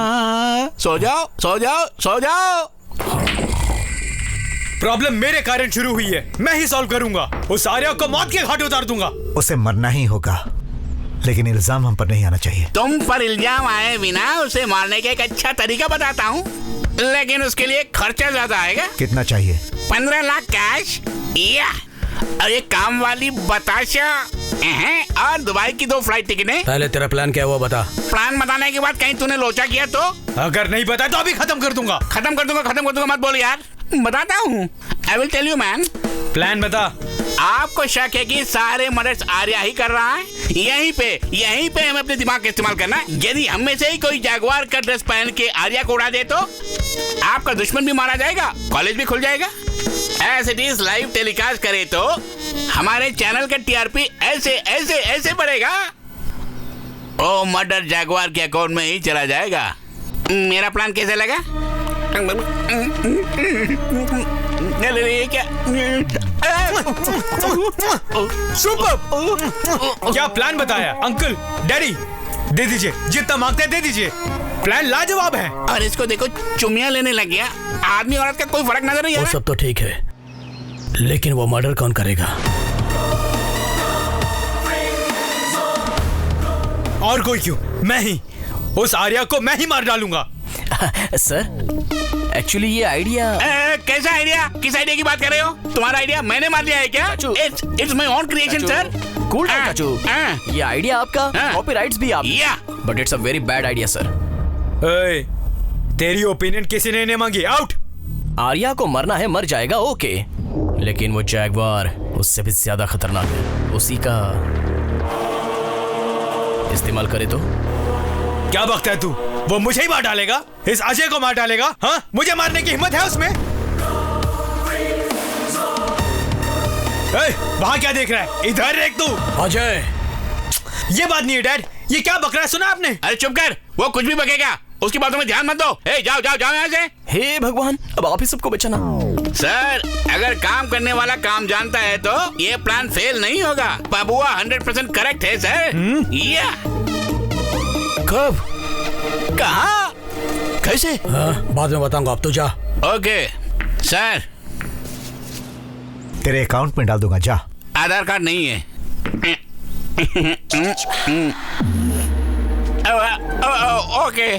S9: सो जाओ सो जाओ सो जाओ।
S3: प्रॉब्लम मेरे कारण शुरू हुई है, मैं ही सॉल्व करूंगा। उस आर्या को मौत के घाट उतार दूंगा।
S4: उसे मरना ही होगा, लेकिन इल्जाम हम पर नहीं आना चाहिए।
S9: तुम पर इल्जाम आए बिना उसे मारने का एक अच्छा तरीका बताता हूँ, लेकिन उसके लिए खर्चा ज्यादा आएगा।
S4: कितना चाहिए?
S9: 15 लाख कैश या और ये काम वाली बताशा और दुबई की 2 फ्लाइट टिकटें।
S6: पहले तेरा प्लान क्या हुआ बता।
S9: प्लान बताने के बाद कहीं तूने लोचा किया तो?
S3: अगर नहीं बताया तो अभी खत्म कर दूंगा।
S9: खत्म कर दूंगा मत बोल यार। बताता हूँ। I will tell you man।
S3: Plan बता।
S9: आपको शक है कि सारे मर्डर्स आर्या ही कर रहा है? यहीं पे हमें अपने दिमाग का इस्तेमाल करना है। यदि हम में से ही कोई जैगुआर का ड्रेस पहन के आर्या को उड़ा दे तो आपका दुश्मन भी मारा जाएगा, कॉलेज भी खुल जाएगा। As it is live telecast करे तो हमारे चैनल का टीआरपी ऐसे बढ़ेगा। ओ मर्डर जैगुआर के अकाउंट में ही चला जाएगा। मेरा प्लान कैसे लगा? क्या
S3: सुपर! क्या प्लान बताया अंकल? डैडी दे दीजिए, जितना मांगते हैं दे दीजिए। प्लान लाजवाब है।
S9: और इसको देखो, चुम्मियां लेने लग गया। आदमी औरत का कोई फर्क नजर नहीं आ
S11: वो
S9: रहा।
S11: सब तो ठीक है, लेकिन वो मर्डर कौन करेगा?
S3: और कोई क्यों? मैं ही। उस आर्या को मैं ही मार डालूंगा।
S8: सर एक्चुअली ये आइडिया
S9: कैसा आइडिया? किस आइडिया की बात कर रहे हो? तुम्हारा आइडिया मैंने मार लिया है क्या? It's my own creation sir.
S8: Cool down चाचू, ये आइडिया आपका, कॉपीराइट्स भी आप, but it's a very bad idea sir.
S3: तेरी ओपिनियन किसी ने नहीं मांगी। आउट।
S8: आर्या को मरना है, मर जाएगा, ओके, लेकिन वो जैगवार उससे भी ज्यादा खतरनाक है। उसी का इस्तेमाल करे तो?
S3: क्या बकता है तू? वो मुझे ही मार डालेगा? इस अजय को मार डालेगा? हाँ, मुझे मारने की हिम्मत है उसमें? वहाँ क्या देख रहा है? इधर देख तू।
S11: अजय,
S3: ये बात नहीं है डैड। ये क्या बक रहा है? सुना आपने?
S9: अरे चुप कर, वो कुछ भी बकेगा, उसकी बातों में ध्यान मत दो। जाओ यहाँ से।
S8: हे भगवान, अब आप ही सबको बचाना।
S9: सर, अगर काम करने वाला काम जानता है तो ये प्लान फेल नहीं होगा। बबुआ 100% करेक्ट है सर।
S11: कब?
S9: कहाँ?
S8: कैसे?
S11: बाद में बताऊंगा, अब तो जा।
S9: Okay sir.
S4: तेरे अकाउंट में डाल दूंगा, जा।
S9: आधार कार्ड नहीं है। ओके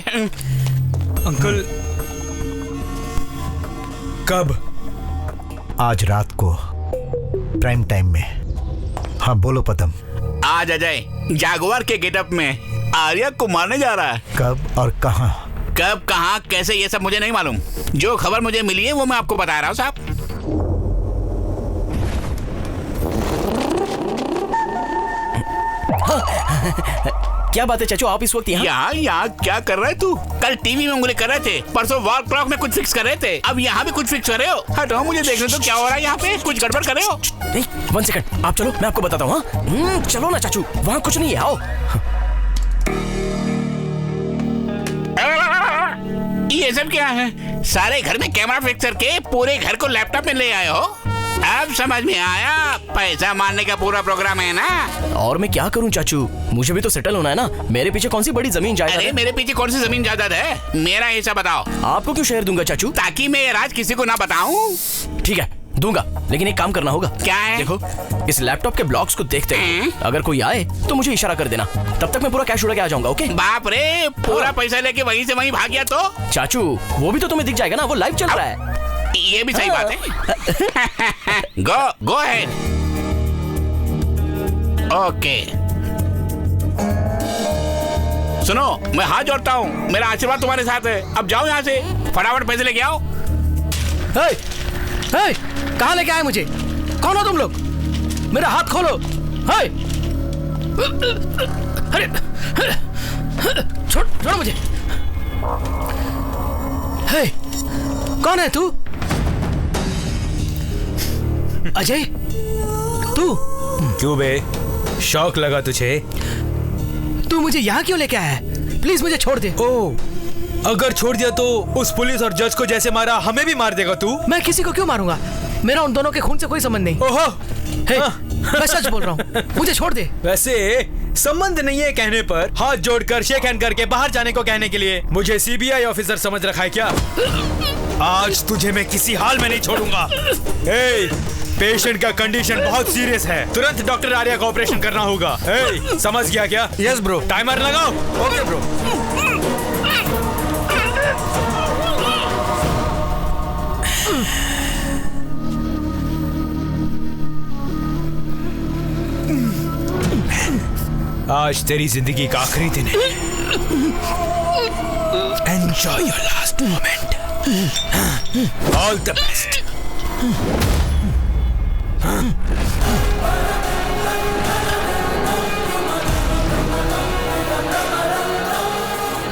S3: अंकल, कब?
S4: आज रात को प्राइम टाइम में। हाँ बोलो पदम।
S9: आज अजय जागुआर के गेटअप में आर्या को मारने जा रहा है।
S4: कब और कहाँ?
S9: कब, कहाँ, कैसे, ये सब मुझे नहीं मालूम। जो खबर मुझे मिली है वो मैं आपको बता रहा हूँ साहब।
S8: क्या बात है चाचू, आप इस वक्त
S9: यहाँ क्या कर रहे तू? कल टीवी में उंगली कर रहे थे, परसों वॉल क्लॉक में कुछ फिक्स कर रहे थे, अब यहाँ भी कुछ फिक्स कर रहे हो। हटो, मुझे देखने तो क्या हो रहा है यहाँ पे। कुछ गड़बड़ कर रहे हो?
S8: नहीं, 1 सेकंड, आप चलो, मैं आपको बताता हूँ। चलो ना चाचू, वहाँ कुछ नहीं है, आओ।
S9: ये सब क्या है? सारे घर में कैमरा फिक्स करके पूरे घर को लैपटॉप में ले आए हो? अब समझ में आया, पैसा मारने का पूरा प्रोग्राम है ना।
S8: और मैं क्या करूं चाचू, मुझे भी तो सेटल होना है ना। मेरे पीछे कौन सी बड़ी जमीन जायदाद है?
S9: मेरे पीछे कौन सी जमीन जायदाद है? मेरा हिस्सा बताओ।
S8: आपको क्यों शेयर दूंगा चाचू?
S9: ताकि मैं ये राज किसी को ना बताऊं।
S8: ठीक है, दूंगा, लेकिन एक काम करना होगा।
S9: क्या है?
S8: देखो, इस लैपटॉप के ब्लॉक्स को देखते हैं, अगर कोई आए तो मुझे इशारा कर देना, तब तक मैं पूरा कैश उड़ा के आ जाऊंगा, ओके?
S9: बाप रे, पूरा पैसा लेके वहीं से वहीं भाग गया तो?
S8: चाचू, वो भी तो तुम्हें दिख जाएगा ना, वो लाइव चल रहा है।
S9: ये भी सही बात है। Go ahead. ओके, सुनो, मैं हाथ जोड़ता हूँ, मेरा आशीर्वाद तुम्हारे साथ है। अब जाओ यहाँ से, फटाफट पैसे लेके आओ।
S11: कहाँ लेके आए मुझे? कौन हो तुम लोग? मेरा हाथ खोलो। अरे छोड़ो मुझे। कौन है तू? अजय, तू?
S3: क्यों बे, शौक लगा तुझे?
S11: तू मुझे यहाँ क्यों लेके आया है? प्लीज मुझे छोड़ दे।
S3: ओह, अगर छोड़ दिया तो उस पुलिस और जज को जैसे मारा हमें भी मार देगा तू?
S11: मैं किसी को क्यों मारूंगा? मेरा उन दोनों के खून से कोई संबंध नहीं।
S3: ओहो,
S11: मैं सच बोल रहा हूँ, मुझे छोड़ दे।
S3: वैसे संबंध नहीं है कहने पर हाथ जोड़कर शेक हैंड करके बाहर जाने को कहने के लिए मुझे सीबीआई ऑफिसर समझ रखा है क्या? आज तुझे मैं किसी हाल में नहीं छोड़ूंगा। पेशेंट का कंडीशन बहुत सीरियस है, तुरंत डॉक्टर आर्या का ऑपरेशन करना होगा। समझ गया क्या?
S5: Yes bro.
S3: टाइमर लगाओ।
S5: Okay bro.
S3: आज तेरी जिंदगी का आखिरी दिन है। Enjoy your last moment. All the best.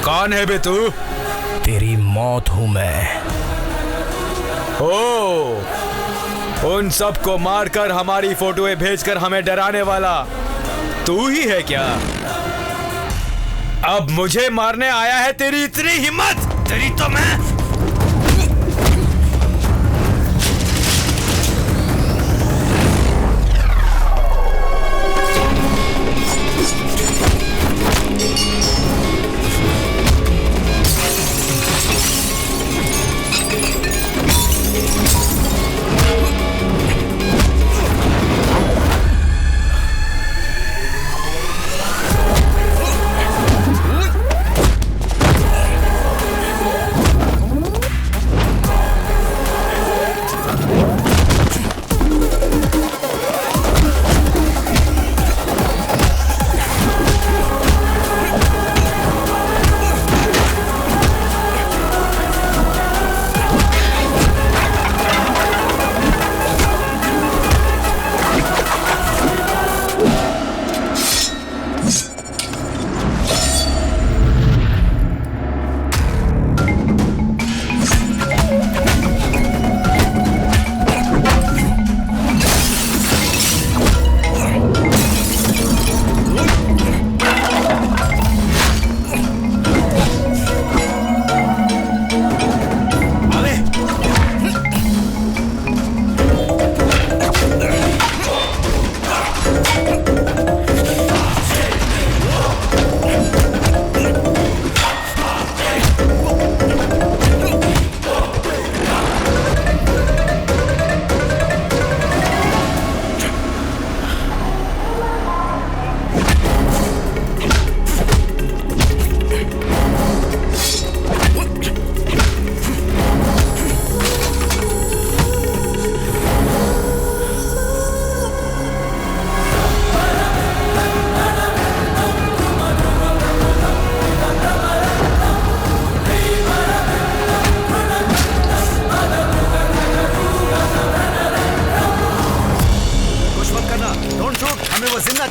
S3: कौन है बे तू?
S8: तेरी मौत हूं मैं।
S3: ओ, उन सबको मारकर हमारी फोटोएं भेजकर हमें डराने वाला तू ही है क्या? अब मुझे मारने आया है? तेरी इतनी हिम्मत? तेरी तो मैं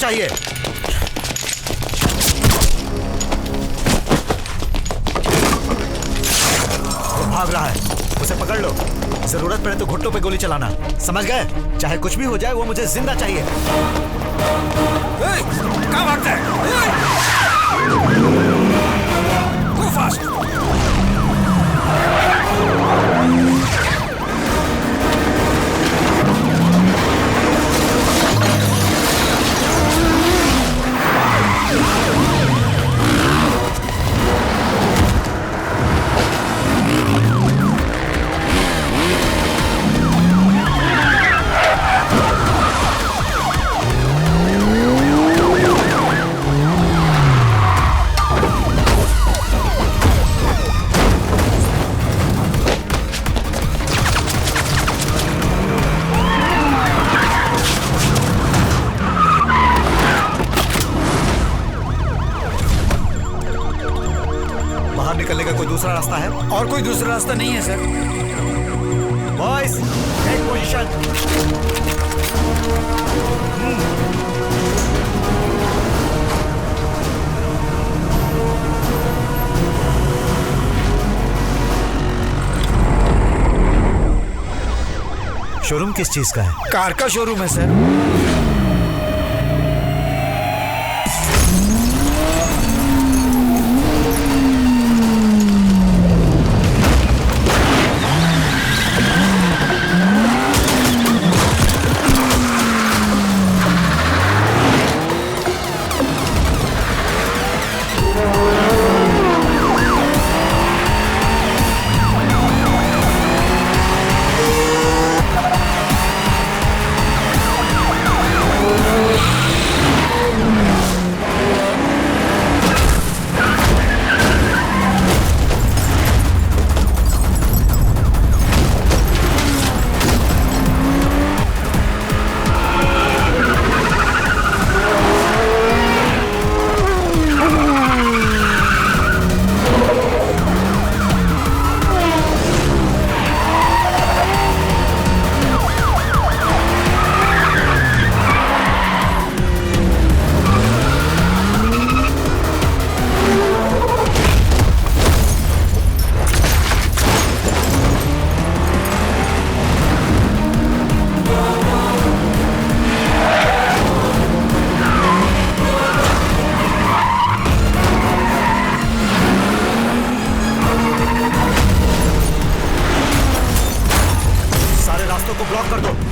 S4: चाहिए। वो भाग रहा है, उसे पकड़ लो। जरूरत पड़े तो घुटनों पे गोली चलाना, समझ गए? चाहे कुछ भी हो जाए, वो मुझे जिंदा चाहिए।
S5: कहाँ भागता है? Go fast!
S4: निकलने का कोई दूसरा रास्ता है?
S5: और कोई दूसरा रास्ता नहीं है sir.
S4: Boys, take position. Showroom किस चीज का है?
S5: कार का शोरूम है सर।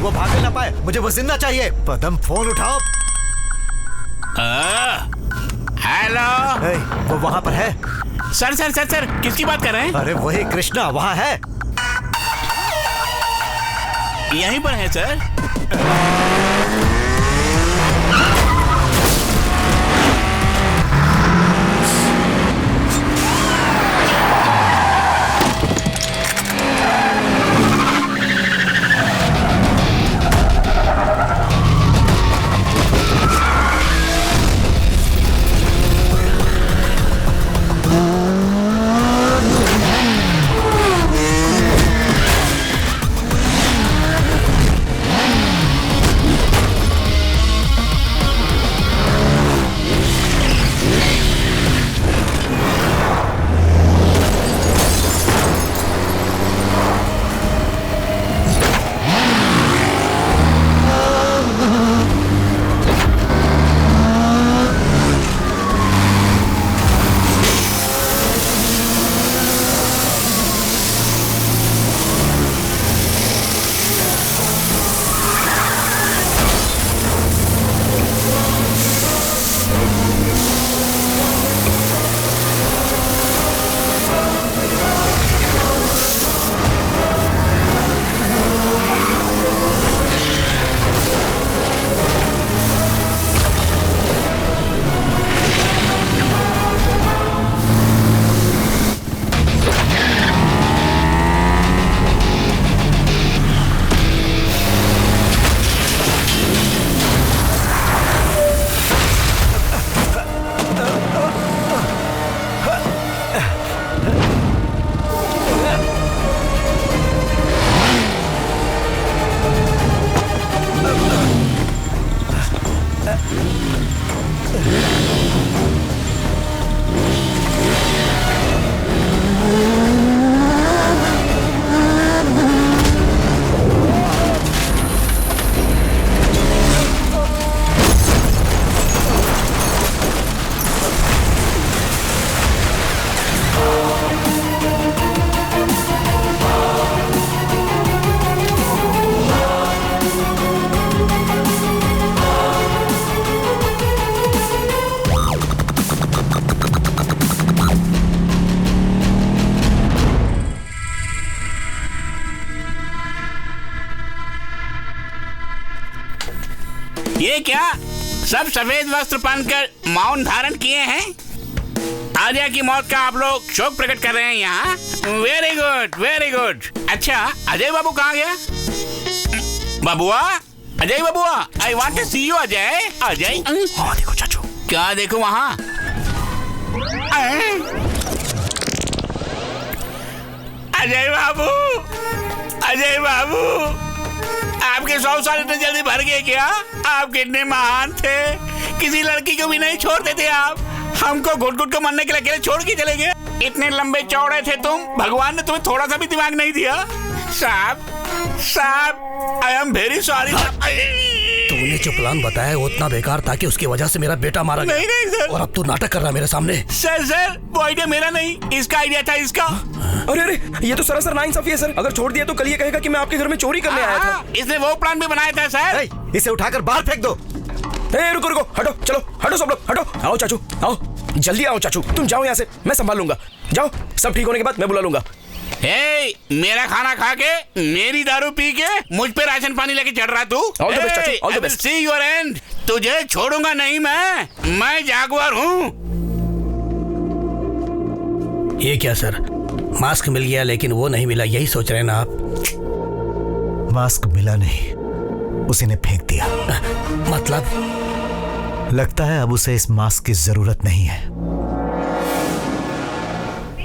S4: वो भाग ना पाए, मुझे वो जिंदा चाहिए। पदम फोन उठाओ।
S9: हेलो।
S4: वो वहाँ पर है।
S9: सर सर सर सर किसकी बात कर रहे हैं?
S4: अरे वही कृष्णा वहाँ है।
S9: यहीं पर है सर। ये क्या सब सफेद वस्त्र पहनकर मौन धारण किए हैं? आर्या की मौत का आप लोग शोक प्रकट कर रहे हैं यहाँ। Very good very good. अच्छा अजय बाबू कहाँ गया? बाबुआ, अजय बाबुआ, I want to see you. Ajay Ajay
S8: हाँ देखो चाचू।
S9: क्या देखो वहाँ? अजय बाबू, अजय बाबू, आपके 100 साल इतने जल्दी भर गए क्या? आप कितने महान थे, किसी लड़की को भी नहीं छोड़ते थे आप। हमको घुट घुट को मरने के लिए अकेले छोड़ के चले गए। इतने लंबे चौड़े थे तुम, भगवान ने तुम्हें थोड़ा सा भी दिमाग नहीं दिया। साहब साहब आई एम वेरी सॉरी।
S6: तूने जो प्लान बताया वो उतना बेकार था कि उसकी वजह से मेरा बेटा मारा गया।
S9: नहीं सर।
S6: और अब तू नाटक कर रहा है मेरे सामने।
S9: सर वो आइडिया मेरा नहीं, इसका आइडिया था इसका।
S12: अरे अरे ये तो सरासर नाइंसाफी है सर। अगर छोड़ दिया तो कल ये कहेगा कि मैं आपके घर में चोरी करने आया था।
S9: इसने वो प्लान भी बनाया था सर।
S4: इसे उठाकर बाहर फेंक दो।
S12: रुको रुको, हटो, चलो हटो सब लोग, हटो। आओ चाचू आओ, जल्दी आओ चाचू, तुम जाओ यहाँ से, मैं संभाल लूंगा। जाओ, सब ठीक होने के बाद मैं बुला लूंगा।
S9: मेरा खाना खा के, मेरी दारू पी के मुझ पे राशन पानी लेके चढ़ रहा तू।
S12: ऑल द बेस्ट चाचू, all the best.
S9: See your and. तुझे छोड़ूंगा नहीं मैं जागुआर हूँ।
S6: ये क्या सर, मास्क मिल गया लेकिन वो नहीं मिला, यही सोच रहे हैं ना आप?
S4: मास्क मिला नहीं, उसी ने फेंक दिया।
S6: मतलब?
S4: लगता है अब उसे इस मास्क की जरूरत नहीं है।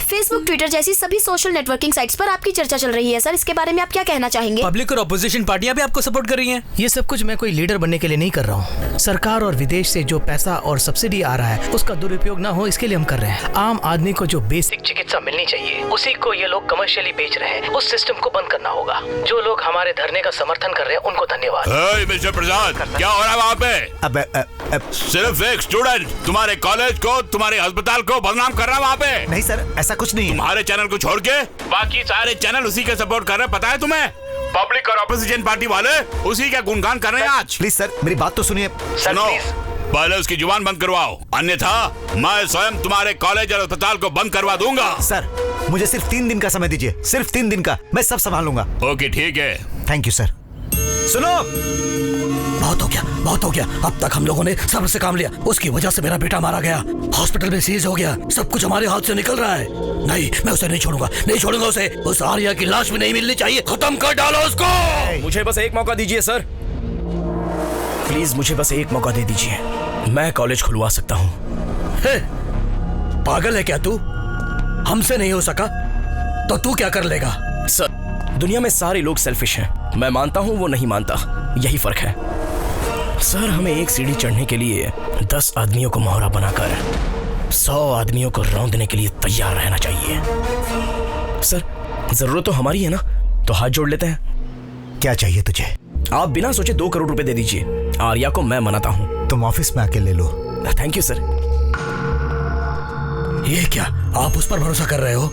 S2: फेसबुक, ट्विटर जैसी सभी सोशल नेटवर्किंग साइट्स पर आपकी चर्चा चल रही है सर, इसके बारे में आप क्या कहना चाहेंगे?
S3: पब्लिक और अपोजिशन पार्टियां भी आपको सपोर्ट कर रही हैं।
S11: ये सब कुछ मैं कोई लीडर बनने के लिए नहीं कर रहा हूँ। सरकार और विदेश से जो पैसा और सब्सिडी आ रहा है उसका दुरुपयोग ना हो, इसके लिए हम कर रहे हैं। आम आदमी को जो बेसिक चिकित्सा मिलनी चाहिए उसी को ये लोग कमर्शियली बेच रहे हैं। उस सिस्टम को बंद करना होगा। जो लोग हमारे धरने का समर्थन कर रहे हैं उनको धन्यवाद।
S9: मिस्टर प्रसाद, क्या हो रहा है वहाँ पे? सिर्फ एक स्टूडेंट तुम्हारे कॉलेज को, तुम्हारे अस्पताल को बदनाम कर रहा है वहाँ पे।
S4: नहीं सर, ऐसा कुछ नहीं है।
S9: तुम्हारे चैनल को छोड़ के बाकी सारे चैनल उसी के सपोर्ट कर रहे हैं, पता है तुम्हें? पब्लिक और ऑपोजिशन पार्टी वाले उसी का गुणगान कर रहे हैं आज।
S4: प्लीज सर, मेरी बात तो सुनिए।
S9: सुनो, पहले उसकी जुबान बंद करवाओ, अन्यथा मैं स्वयं तुम्हारे कॉलेज और अस्पताल को बंद करवा दूंगा।
S4: सर, मुझे सिर्फ 3 दिन का समय दीजिए, सिर्फ 3 दिन का, मैं सब संभाल लूंगा।
S9: ओके ठीक है।
S4: Thank you sir. सुनो,
S6: बहुत हो गया। अब तक हम लोगों ने सब्र से काम लिया, उसकी वजह से मेरा बेटा मारा गया, हॉस्पिटल में सीज हो गया, सब कुछ हमारे हाथ से निकल रहा है। नहीं, मैं उसे नहीं छोड़ूंगा उसे। उस आर्या की लाश भी नहीं मिलनी चाहिए। खत्म कर डालो उसको।
S12: मुझे बस एक मौका दीजिए सर, प्लीज मुझे बस एक मौका दे दीजिए, मैं कॉलेज खुलवा सकता हूँ।
S6: पागल है क्या तू? हमसे नहीं हो सका तो तू क्या कर लेगा?
S12: सर, दुनिया में सारे लोग सेल्फिश हैं, मैं मानता हूँ, वो नहीं मानता, यही फर्क है। सर, हमें एक सीढ़ी चढ़ने के लिए 10 आदमियों को मोहरा बनाकर 100 आदमियों को रौंदने के लिए तैयार रहना चाहिए। सर, जरूरत तो हमारी है ना, तो हाथ जोड़ लेते हैं।
S4: क्या चाहिए तुझे?
S12: आप बिना सोचे 2 करोड़ रुपए दे दीजिए, आर्या को मैं मनाता हूँ।
S4: तुम ऑफिस में आके ले लो।
S12: Thank you sir.
S6: ये क्या, आप उस पर भरोसा कर रहे हो?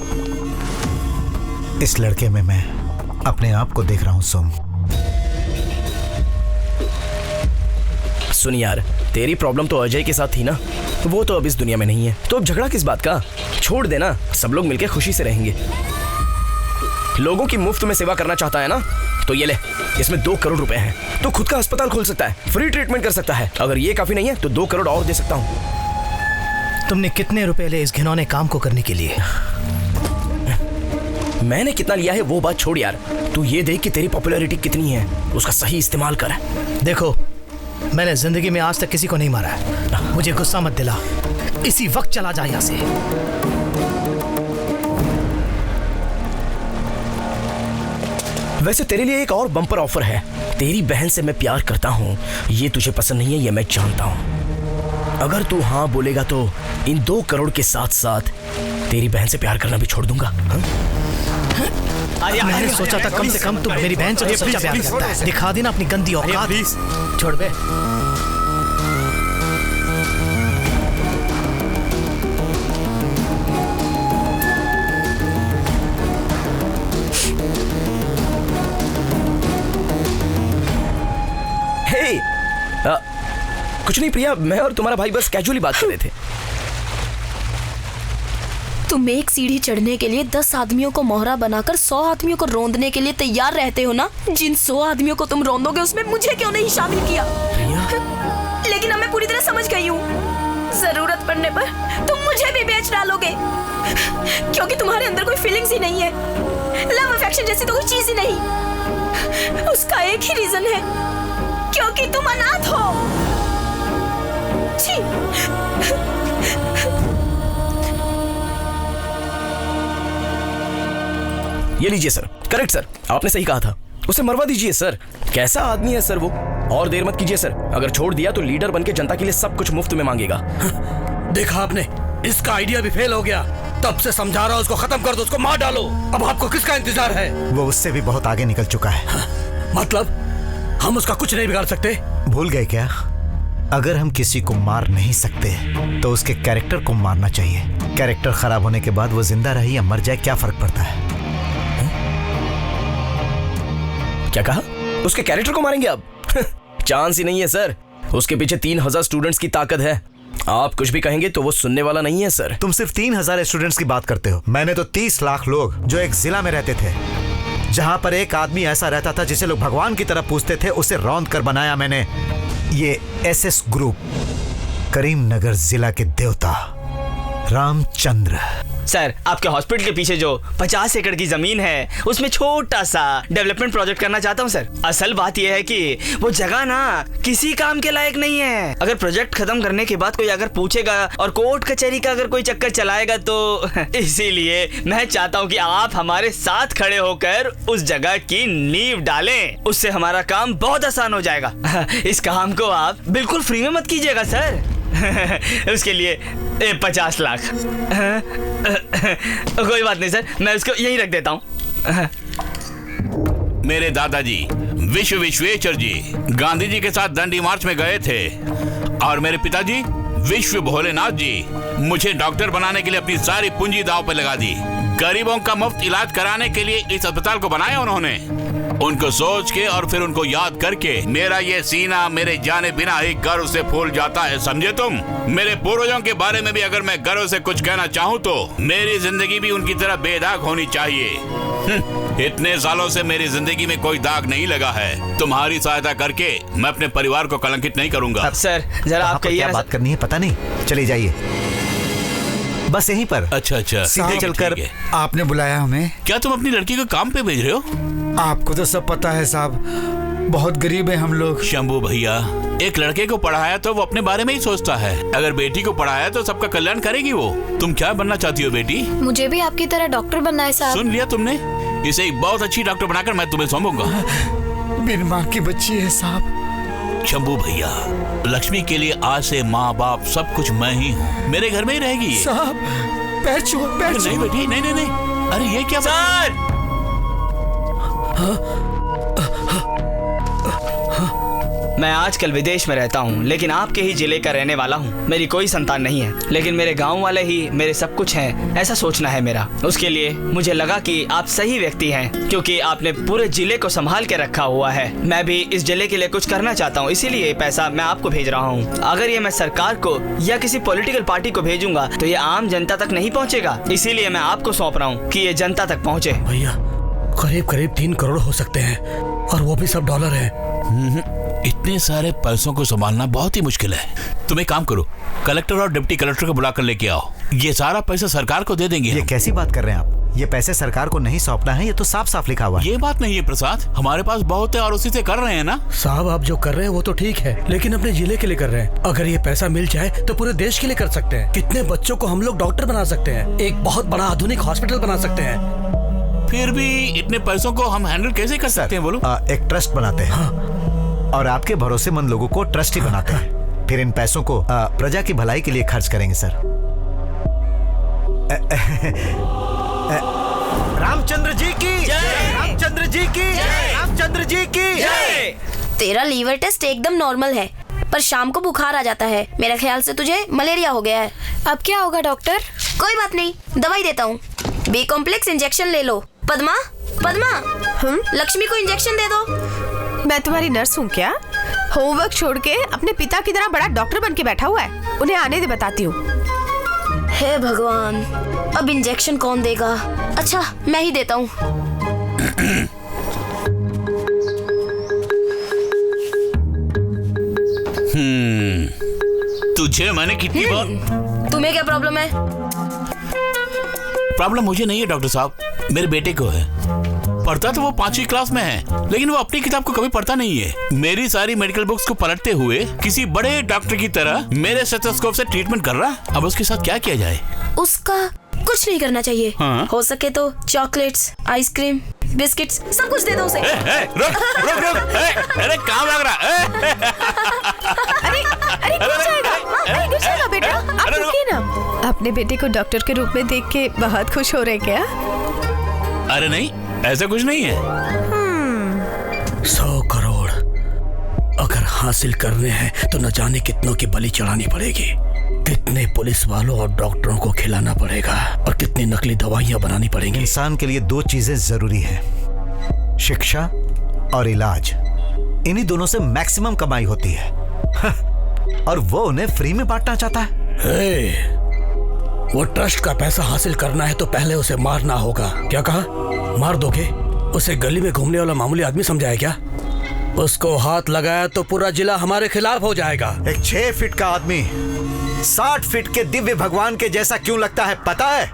S4: इस लड़के में मैं अपने आप को देख रहा हूँ सोम।
S12: सुन यार, तेरी प्रॉब्लम तो अजय के साथ थी ना, वो तो अब इस दुनिया में नहीं है, तो अब झगड़ा किस बात का? छोड़ देना, सब लोग मिलकर खुशी से रहेंगे। लोगों की मुफ्त में सेवा करना चाहता है ना, तो ये ले, इसमें 2 करोड़ रुपए हैं, तो खुद का अस्पताल खोल सकता है, फ्री ट्रीटमेंट कर सकता है। अगर ये काफी नहीं है तो 2 करोड़ और दे सकता हूँ।
S11: तुमने कितने रुपए ले इस घिनौने काम को करने के लिए?
S12: मैंने कितना लिया है वो बात छोड़ यार, तू ये देख कि तेरी पॉपुलैरिटी कितनी है, उसका सही इस्तेमाल कर।
S11: देखो, मैंने जिंदगी में आज तक किसी को नहीं मारा है, मुझे गुस्सा मत दिला, इसी वक्त चला जा यहाँ से।
S12: वैसे तेरे लिए एक और बम्पर ऑफर है, तेरी बहन से मैं प्यार करता हूँ, ये तुझे पसंद नहीं है, ये मैं जानता हूँ। अगर तू हाँ बोलेगा तो इन 2 करोड़ के साथ साथ तेरी बहन से प्यार करना भी छोड़ दूंगा।
S11: मैंने सोचा था कम से कम तू मेरी बहन से सच्चा प्यार करता है। दिखा देना अपनी गंदी औकात। छोड़ बे।
S12: कुछ नहीं प्रिया, मैं और तुम्हारा भाई बस कैजुअली बात कर रहे थे।
S2: तुम एक सीढ़ी चढ़ने के लिए 10 आदमियों को मोहरा बनाकर 100 आदमियों को रौंदने के लिए तैयार रहते हो ना? जिन 100 आदमियों को तुम रौंदोगे उसमें मुझे क्यों नहीं शामिल किया? लेकिन अब मैं पूरी तरह समझ गई हूँ, जरूरत पड़ने पर तुम मुझे भी बेच डालोगे, क्योंकि तुम्हारे अंदर कोई फीलिंग्स ही नहीं है, लव अफेक्शन जैसी तो कोई चीज ही नहीं। उसका एक ही रीजन है, क्योंकि तुम अनाथ हो।
S12: ये लीजिए सर, करेक्ट सर, आपने सही कहा था, उसे मरवा दीजिए सर। कैसा आदमी है सर वो, और देर मत कीजिए सर, अगर छोड़ दिया तो लीडर बनके जनता के लिए सब कुछ मुफ्त में मांगेगा।
S6: देखा आपने, इसका आइडिया भी फेल हो गया, तब से समझा रहा हूं उसको खत्म कर दो, उसको मार डालो। अब आपको किसका इंतजार है?
S4: वो उससे भी बहुत आगे निकल चुका है।
S6: मतलब हम उसका कुछ नहीं बिगाड़ सकते?
S4: भूल गए क्या? अगर हम किसी को मार नहीं सकते तो उसके कैरेक्टर को मारना चाहिए। कैरेक्टर खराब होने के बाद वो जिंदा रहे या मर जाए, क्या फर्क पड़ता है?
S12: क्या कहा? उसके कैरेक्टर को मारेंगे अब? चांस ही नहीं है सर, उसके पीछे 3000 स्टूडेंट्स की ताकत है। आप कुछ भी कहेंगे तो वो सुनने वाला नहीं है सर।
S4: तुम सिर्फ 3000 स्टूडेंट्स की बात करते हो, मैंने तो 30 लाख लोग जो एक जिला में रहते थे, जहां पर एक आदमी ऐसा रहता था जिसे लोग भगवान की तरह पूजते थे, उसे रौंद कर बनाया मैंने ये SS ग्रुप। करीमनगर जिला के देवता रामचंद्र।
S7: सर, आपके हॉस्पिटल के पीछे जो 50 एकड़ की जमीन है उसमें छोटा सा डेवलपमेंट प्रोजेक्ट करना चाहता हूँ सर। असल बात यह है कि वो जगह ना किसी काम के लायक नहीं है। अगर प्रोजेक्ट खत्म करने के बाद कोई अगर पूछेगा और कोर्ट कचहरी का अगर कोई चक्कर चलाएगा तो इसीलिए मैं चाहता हूँ कि आप हमारे साथ खड़े होकर उस जगह की नींव डालें, उससे हमारा काम बहुत आसान हो जाएगा। इस काम को आप बिल्कुल फ्री में मत कीजिएगा सर। उसके लिए 50 लाख। कोई बात नहीं सर, मैं उसको यहीं रख देता हूँ।
S9: मेरे दादाजी विश्वेश्वर जी गांधी जी के साथ दंडी मार्च में गए थे, और मेरे पिताजी विश्व भोलेनाथ जी मुझे डॉक्टर बनाने के लिए अपनी सारी पूंजी दांव पर लगा दी। गरीबों का मुफ्त इलाज कराने के लिए इस अस्पताल को बनाया उन्होंने। उनको सोच के और फिर उनको याद करके मेरा ये सीना मेरे जाने बिना ही गर्व से फूल जाता है, समझे तुम? मेरे पूर्वजों के बारे में भी अगर मैं गर्व से कुछ कहना चाहूँ तो मेरी जिंदगी भी उनकी तरह बेदाग होनी चाहिए। इतने सालों से मेरी जिंदगी में कोई दाग नहीं लगा है। तुम्हारी सहायता करके मैं अपने परिवार को कलंकित नहीं करूंगा।
S7: सर जरा आप
S4: क्या बात करनी है पता नहीं, चले जाइए बस यहीं पर।
S9: अच्छा
S5: सीधे चलकर आपने बुलाया हमें?
S9: क्या तुम अपनी लड़की को काम पे भेज रहे हो?
S5: आपको तो सब पता है साहब, बहुत गरीब है हम लोग।
S9: शंभू भैया, एक लड़के को पढ़ाया तो वो अपने बारे में ही सोचता है, अगर बेटी को पढ़ाया तो सबका कल्याण करेगी वो। तुम क्या बनना चाहती हो बेटी?
S10: मुझे भी आपकी तरह डॉक्टर बनना है साहब।
S9: सुन लिया तुमने? इसे एक बहुत अच्छी डॉक्टर बनाकर मैं तुम्हें सौंपूंगा।
S5: बिन माँ की बच्ची है साहब।
S9: शंभू भैया, लक्ष्मी के लिए आज से माँ बाप सब कुछ मैं ही हूँ, मेरे घर में ही रहेगी।
S5: साहब पैर छुओ, पैर छुओ।
S9: नहीं बेटी, नहीं। अरे ये क्या
S7: सर? मैं आजकल विदेश में रहता हूँ, लेकिन आपके ही जिले का रहने वाला हूँ। मेरी कोई संतान नहीं है, लेकिन मेरे गांव वाले ही मेरे सब कुछ हैं, ऐसा सोचना है मेरा। उसके लिए मुझे लगा कि आप सही व्यक्ति हैं, क्योंकि आपने पूरे जिले को संभाल के रखा हुआ है। मैं भी इस जिले के लिए कुछ करना चाहता हूँ, इसीलिए ये पैसा मैं आपको भेज रहा हूँ। अगर ये मैं सरकार को या किसी पॉलिटिकल पार्टी को भेजूंगा तो ये आम जनता तक नहीं पहुँचेगा, इसीलिए मैं आपको सौंप रहा हूँ कि ये जनता तक पहुँचे।
S11: भैया करीब 3 करोड़ हो सकते हैं, और वो भी सब डॉलर है।
S9: इतने सारे पैसों को संभालना बहुत ही मुश्किल है। तुम एक काम करो, कलेक्टर और डिप्टी कलेक्टर को बुलाकर लेके आओ, ये सारा पैसा सरकार को दे देंगे।
S4: ये कैसी बात कर रहे हैं आप? ये पैसे सरकार को नहीं सौंपना है, ये तो साफ साफ लिखा हुआ है।
S9: ये बात नहीं है प्रसाद, हमारे पास बहुत है और उसी से कर रहे हैं ना।
S11: साहब आप जो कर रहे हैं वो तो ठीक है, लेकिन अपने जिले के लिए कर रहे हैं। अगर ये पैसा मिल जाए तो पूरे देश के लिए कर सकते हैं। कितने बच्चों को हम लोग डॉक्टर बना सकते हैं, एक बहुत बड़ा आधुनिक हॉस्पिटल बना सकते हैं।
S9: फिर भी इतने पैसों को हम हैंडल कैसे कर सकते हैं? बोलो।
S4: एक ट्रस्ट बनाते हैं और आपके भरोसेमंद लोगों को ट्रस्टी बनाते हैं। फिर इन पैसों को प्रजा की भलाई के लिए खर्च करेंगे सर। रामचंद्र जी की जय, रामचंद्र जी की जय, रामचंद्र जी की जय।
S2: तेरा लीवर टेस्ट एकदम नॉर्मल है, पर शाम को बुखार आ जाता है। मेरा ख्याल से तुझे मलेरिया हो गया है।
S10: अब क्या होगा डॉक्टर?
S2: कोई बात नहीं, दवाई देता हूँ। बी कॉम्प्लेक्स इंजेक्शन ले लो। पद्मा, लक्ष्मी को इंजेक्शन दे दो।
S1: मैं तुम्हारी नर्स हूँ क्या? होमवर्क छोड़ के अपने पिता की तरह बड़ा डॉक्टर बन के बैठा हुआ है। उन्हें आने दे, बताती हूँ।
S2: हे भगवान, अब इंजेक्शन कौन देगा? अच्छा मैं ही देता हूँ।
S9: तुझे मैंने कितनी बार।
S2: तुम्हें क्या प्रॉब्लम है?
S9: प्रॉब्लम मुझे नहीं है डॉक्टर साहब, मेरे बेटे को है। पढ़ता तो वो 5वीं क्लास में है, लेकिन वो अपनी किताब को कभी पढ़ता नहीं है। मेरी सारी मेडिकल बुक्स को पलटते हुए किसी बड़े डॉक्टर की तरह मेरे स्टेथोस्कोप से ट्रीटमेंट कर रहा है। अब उसके साथ क्या किया जाए?
S2: उसका कुछ नहीं करना चाहिए।
S9: हाँ?
S2: हो सके तो चॉकलेट्स, आइसक्रीम, बिस्किट्स सब कुछ दे दो उसे।
S9: अरे काम लग रहा है।
S1: अरे गिर जाएगा बेटा, आप रुकिए ना। अपने बेटे को डॉक्टर के रूप में देख के बहुत खुश हो रहे क्या?
S9: अरे नहीं, ऐसा कुछ नहीं है।
S11: 100 करोड़ अगर हासिल करने हैं तो न जाने कितनों की बलि चढ़ानी पड़ेगी, कितने पुलिस वालों और डॉक्टरों को खिलाना पड़ेगा, और कितनी नकली दवाइयां बनानी पड़ेंगी।
S4: इंसान के लिए 2 चीजें जरूरी है, शिक्षा और इलाज। इन्हीं दोनों से मैक्सिमम कमाई होती है। और वो उन्हें फ्री में बांटना चाहता है।
S11: वो ट्रस्ट का पैसा हासिल करना है तो पहले उसे मारना होगा। क्या कहा? मार दोगे? उसे गली में घूमने वाला मामूली आदमी समझाया क्या? उसको हाथ लगाया तो पूरा जिला हमारे खिलाफ हो जाएगा।
S4: एक 6 फीट का आदमी 60 फीट के दिव्य भगवान के जैसा क्यों लगता है पता है?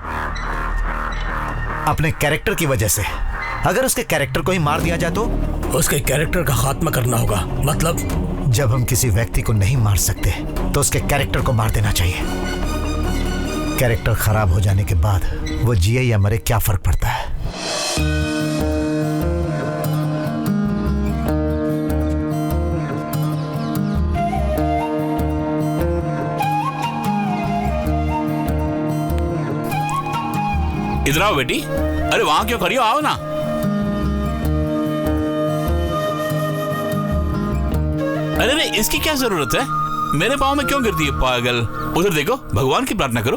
S4: अपने कैरेक्टर की वजह से। अगर उसके कैरेक्टर को ही मार दिया जाए तो?
S11: उसके कैरेक्टर का खात्मा करना होगा। मतलब?
S4: जब हम किसी व्यक्ति को नहीं मार सकते तो उसके कैरेक्टर को मार देना चाहिए। कैरेक्टर खराब हो जाने के बाद वो जिए या मरे क्या फर्क पड़ता है?
S9: इधर आओ बेटी। अरे वहां क्यों खड़ी हो, आओ ना। अरे नहीं, इसकी क्या जरूरत है? मेरे पाँव में क्यों गिरती है पागल? उधर देखो, भगवान की प्रार्थना करो।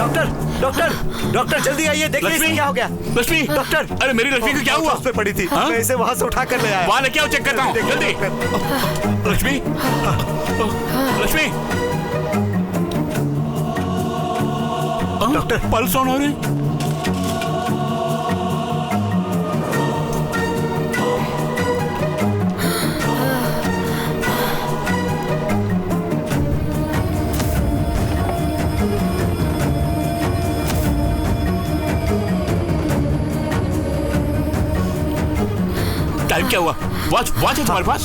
S4: डॉक्टर डॉक्टर डॉक्टर जल्दी आइए, देखिए
S9: लक्ष्मी,
S4: इसे क्या हो गया।
S9: लक्ष्मी,
S4: डॉक्टर,
S9: अरे मेरी लक्ष्मी को क्या हुआ?
S4: उस पे पड़ी थी, मैं इसे वहां से उठा कर ले आया।
S9: वहां लेके आओ, चेक करता हूँ जल्दी। Lakshmi, Lakshmi,
S4: doctor
S9: pulse on हो रहे। टाइम क्या हुआ? वॉच है तुम्हारे पास?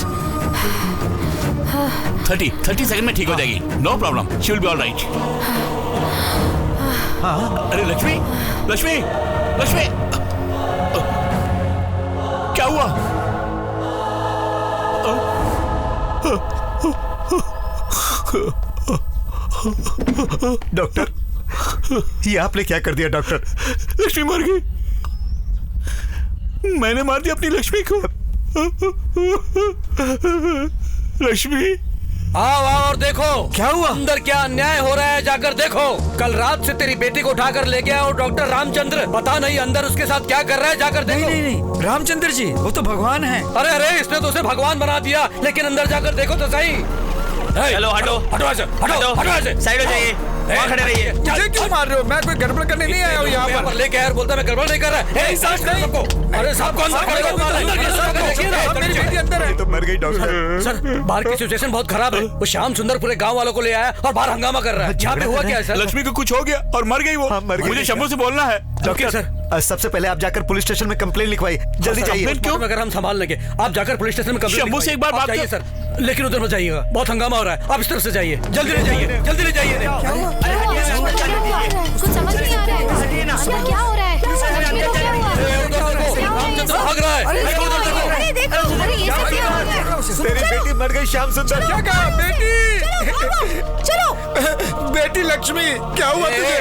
S9: 30 सेकंड में ठीक हो जाएगी। No problem, she will be all right. अरे लक्ष्मी, लक्ष्मी, लक्ष्मी, क्या हुआ?
S4: डॉक्टर, ये आपने क्या कर दिया डॉक्टर?
S9: लक्ष्मी मर गई। मैंने मार दिया अपनी लक्ष्मी को। लक्ष्मी,
S6: आओ और देखो क्या हुआ, अंदर क्या अन्याय हो रहा है, जाकर देखो। कल रात से तेरी बेटी को उठाकर ले गया और डॉक्टर रामचंद्र, पता नहीं अंदर उसके साथ क्या कर रहा है, जाकर देखो।
S5: नहीं, रामचंद्र जी वो तो भगवान है।
S6: अरे अरे, इसने तो उसे भगवान बना दिया, लेकिन अंदर जाकर देखो तो सही।
S7: चलो हटो,
S6: हटो ऐसे, हटो ऐसे,
S7: साइड हो जाइए, वहाँ खड़े रहिए।
S5: मुझे क्यों मार रहे हो? मैं कोई गड़बड़ करने नहीं आया हूँ यहाँ पर।
S6: लेके आया बोलता मैं गड़बड़ नहीं कर रहा। अरे सबको अंदर
S5: मेरी बेटी अंदर है।
S4: तो मर गई डॉक्टर।
S6: सर, बाहर की सिचुएशन बहुत खराब है। वो श्याम सुंदर पूरे गांव वालों को ले आया और बाहर हंगामा कर रहा है। यहाँ पे हुआ क्या है सर?
S9: लक्ष्मी को कुछ हो गया और मर गई वो। मुझे शंभू से बोलना है।
S4: डॉक्टर सर, सबसे पहले आप जाकर पुलिस स्टेशन में कंप्लेंट लिखवाइए, जल्दी जाइए।
S6: क्यों? अगर हम संभाल लेंगे, आप जाकर पुलिस स्टेशन में कंप्लेंट
S9: शंभू से एक बार बात
S6: चाहिए सर, लेकिन उधर मत जाइएगा, बहुत हंगामा हो रहा है। आप इस तरफ से जाइए, जल्दी ले जाइए, जल्दी ले जाइए।
S10: कुछ समझ नहीं आ रहा है, क्या हो रहा है?
S6: भाग रहा है।
S10: अरे देखो, अरे ये सब क्या हो रहा है?
S4: तेरी बेटी मर गई श्याम सुंदर।
S5: क्या कहा? बेटी,
S10: चलो
S5: बेटी लक्ष्मी, क्या हुआ तुझे?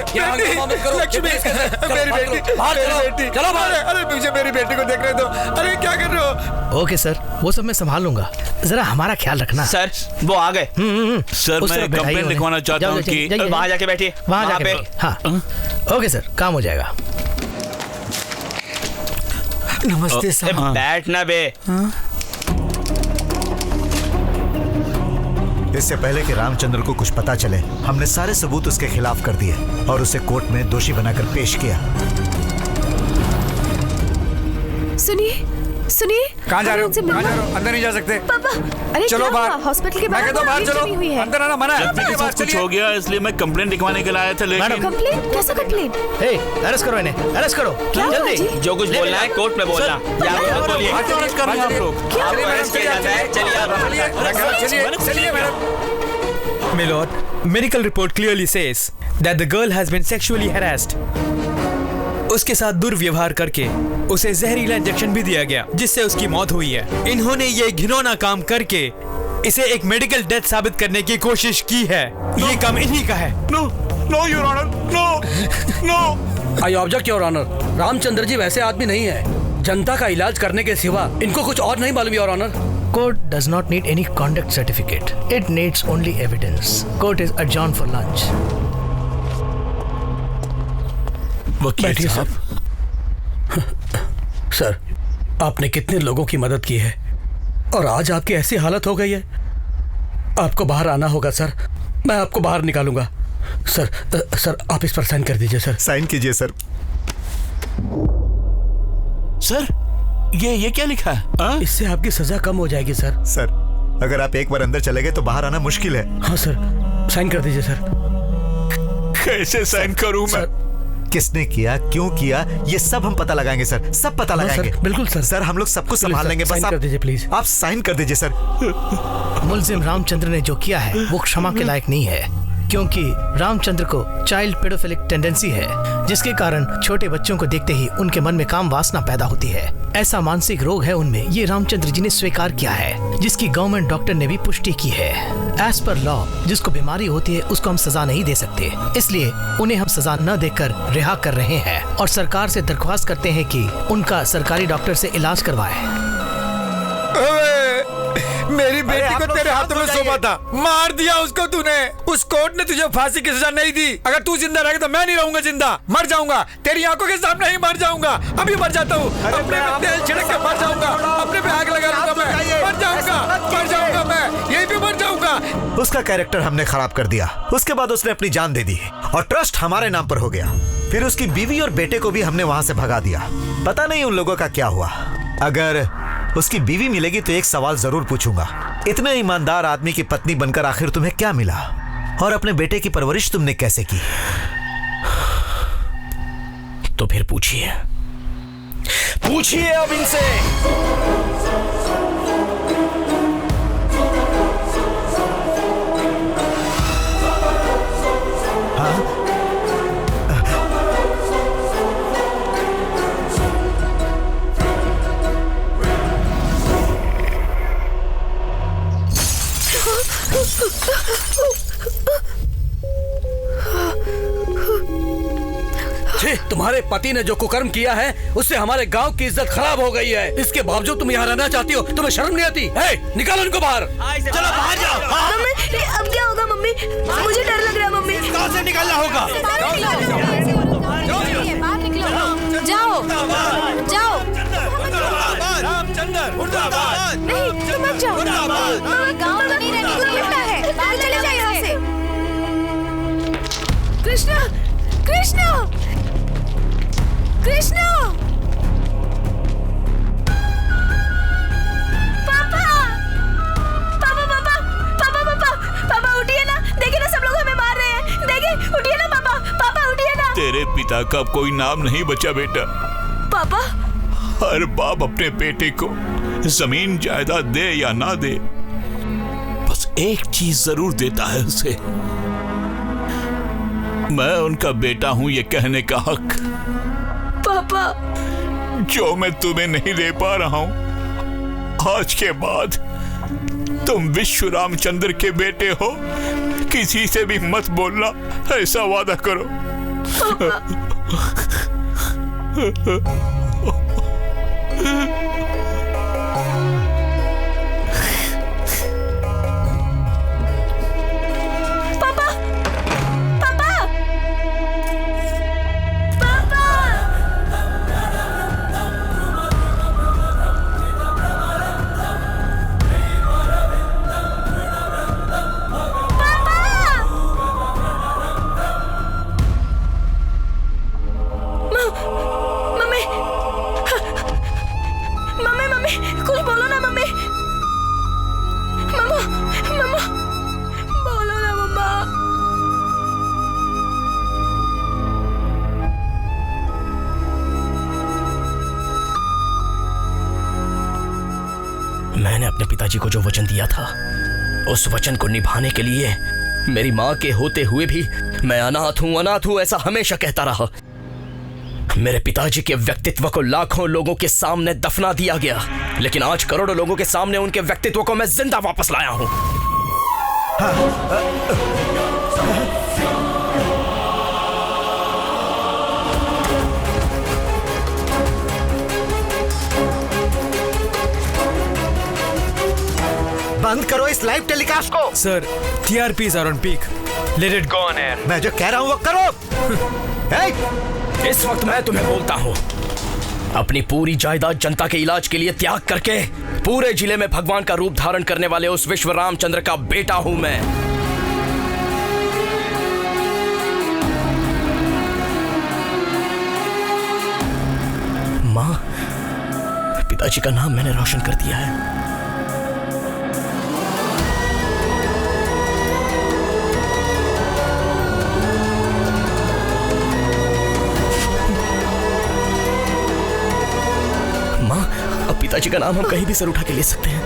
S5: लक्ष्मी, मेरी बेटी, चलो बाहर। अरे मुझे मेरी बेटी को देख रहे हो? अरे क्या कर रहे हो?
S11: ओके सर, वो सब मैं संभाल लूंगा, जरा हमारा ख्याल रखना।
S7: सर वो आ गए।
S9: सर मैं कंप्लेंट लिखवाना चाहता हूँ कि
S7: वहाँ जाके बैठिए,
S11: वहाँ जाके हाँ ओके सर, काम हो जाएगा।
S5: नमस्ते सर।
S7: बैठना बे।
S4: इससे पहले कि रामचंद्र को कुछ पता चले, हमने सारे सबूत उसके खिलाफ कर दिए और उसे कोर्ट में दोषी बनाकर पेश किया।
S1: सुनिए सुनिए,
S5: कहाँ जा रहे हो? कहाँ जा रहे हो? अंदर नहीं जा सकते।
S1: पापा, अरे
S5: चलो बाहर।
S1: हॉस्पिटल के
S5: मैं कहता हूँ बाहर चलो, अंदर आना मना है।
S9: लक्ष्मी के साथ कुछ हो गया इसलिए मैं कंप्लेंट लिखवाने के लिए आया था, लेकिन
S1: कंप्लेंट? कैसा कंप्लेंट?
S11: अरेस्ट करो इन्हें, अरेस्ट करो जल्दी।
S7: जो कुछ बोलना है कोर्ट में बोलना। बोलिए,
S9: अरेस्ट कर रहे हैं आप लोग।
S7: आपको अरेस्ट किया जाता है।
S5: चलिए madam.
S3: My lord, medical report clearly says that the girl has been sexually harassed. उसके साथ दुर्व्यवहार करके उसे जहरीला इंजेक्शन भी दिया गया, जिससे उसकी मौत हुई है। इन्होंने ये घिनौना काम करके इसे एक मेडिकल डेथ साबित करने की कोशिश की है। ये काम इन्हीं का है।
S9: No no your honour, no no.
S6: I object your honour, Ramchandra ji वैसे आदमी नहीं है। जनता का इलाज करने के सिवा इनको कुछ और नहीं मालूम your honour.
S11: Court does not need any conduct certificate. It needs only evidence. Court is adjourned for lunch.
S9: वकील साहब,
S6: सर, आपने कितने लोगों की मदद की है और आज आपकी ऐसी हालत हो गई है। आपको बाहर आना होगा सर, मैं आपको बाहर निकालूंगा। सर आप इस पर साइन कर दीजिए सर।
S4: साइन कीजिए सर।
S9: सर ये क्या लिखा है?
S6: इससे आपकी सजा कम हो जाएगी सर।
S4: सर, अगर आप एक बार अंदर चले गए तो बाहर आना मुश्किल है।
S6: हाँ सर, साइन कर दीजिए सर।
S9: कैसे साइन करूं मैं?
S4: किसने किया, क्यों किया, ये सब हम पता लगाएंगे सर, सब पता लगाएंगे।
S6: बिल्कुल सर।
S4: सर हम लोग सब कुछ संभाल लेंगे, बस
S6: कर दीजिए प्लीज।
S4: आप साइन कर दीजिए सर।
S11: मुलजिम रामचंद्र ने जो किया है वो क्षमा के लायक नहीं है, क्योंकि रामचंद्र को चाइल्ड पेडोफिलिक टेंडेंसी है, जिसके कारण छोटे बच्चों को देखते ही उनके मन में काम वासना पैदा होती है। ऐसा मानसिक रोग है उनमें, ये रामचंद्र जी ने स्वीकार किया है, जिसकी गवर्नमेंट डॉक्टर ने भी पुष्टि की है। एज पर लॉ जिसको बीमारी होती है उसको हम सजा नहीं दे सकते, इसलिए उन्हें हम सजा न देकर रिहा कर रहे हैं और सरकार से दरख्वास्त करते हैं कि उनका सरकारी डॉक्टर से इलाज करवाए।
S5: मेरी बेटी को तेरे हाथों में सौंपा था, मार दिया उसको तूने। उस कोर्ट ने तुझे फांसी की सजा नहीं दी। अगर तू जिंदा रहेगा तो मैं नहीं रहूंगा जिंदा, मर जाऊंगा। तेरी आंखों के सामने ही मर जाऊंगा। अभी मर जाता हूँ, अपने पे तेल छिड़क के मर जाऊंगा, अपने पे आग लगा लूंगा मैं, मर जाऊंगा मैं, यहीं पे मर जाऊंगा।
S4: उसका कैरेक्टर हमने खराब कर दिया। उसके बाद उसने अपनी जान दे दी और ट्रस्ट हमारे नाम पर हो गया। फिर उसकी बीवी और बेटे को भी हमने वहां से भगा दिया। पता नहीं उन लोगों का क्या हुआ। अगर उसकी बीवी मिलेगी तो एक सवाल जरूर पूछूंगा, इतने ईमानदार आदमी की पत्नी बनकर आखिर तुम्हें क्या मिला? और अपने बेटे की परवरिश तुमने कैसे की?
S12: तो फिर पूछिए अब इनसे।
S6: तुम्हारे पति ने जो कुकर्म किया है उससे हमारे गांव की इज्जत खराब हो गई है। इसके बावजूद तुम यहाँ रहना चाहती हो? तुम्हें शर्म नहीं आती? निकालो इनको बाहर।
S2: चलो बाहर जाओ। मम्मी, अब क्या होगा मम्मी? मुझे डर लग रहा है मम्मी।
S5: कहाँ से निकलना होगा?
S10: बाहर निकलो। जाओ जाओ।
S5: रामचंद्र मुर्दाबाद।
S1: नहीं, तुम मत जाओ।
S10: गाँव में नहीं रहने को मिलता है।
S1: बाहर चले जाओ यहाँ से। कृष्णा, कृष्णा, कृष्णा,
S2: पापा, पापा, पापा, पापा, पापा, पापा उठिए ना। देखिए ना, सब लोग हमें मार रहे हैं। देखिए, उठिए ना पापा, पापा उठिए ना।
S9: तेरे पिता का कोई नाम नहीं बचा बेटा।
S2: पापा,
S9: हर बाप अपने बेटे को जमीन जायदाद दे या ना दे, बस एक चीज जरूर देता है उसे, मैं उनका बेटा हूं ये कहने का हक।
S2: पापा,
S9: जो मैं तुम्हें नहीं दे पा रहा हूं, आज के बाद तुम विश्व रामचंद्र के बेटे हो, किसी से भी मत बोलना, ऐसा वादा करो।
S12: मैंने अपने पिताजी को जो वचन दिया था, उस वचन को निभाने के लिए मेरी माँ के होते हुए भी मैं अनाथ हूँ ऐसा हमेशा कहता रहा। मेरे पिताजी के व्यक्तित्व को लाखों लोगों के सामने दफना दिया गया, लेकिन आज करोड़ों लोगों के सामने उनके व्यक्तित्व को मैं जिंदा वापस लाया हूँ।
S4: बंद करो इस लाइव टेलीकास्ट को।
S3: Sir, TRPs are on peak. Let it go on air.
S4: मैं जो कह रहा हूँ वो करो।
S12: इस वक्त मैं तुम्हें बोलता हूँ, अपनी पूरी जायदाद जनता के इलाज के लिए त्याग करके पूरे जिले में भगवान का रूप धारण करने वाले उस विश्व रामचंद्र का बेटा हूं मैं। माँ, पिताजी का नाम मैंने रोशन कर दिया है। पिताजी का नाम हम कहीं भी सर उठा के ले सकते हैं।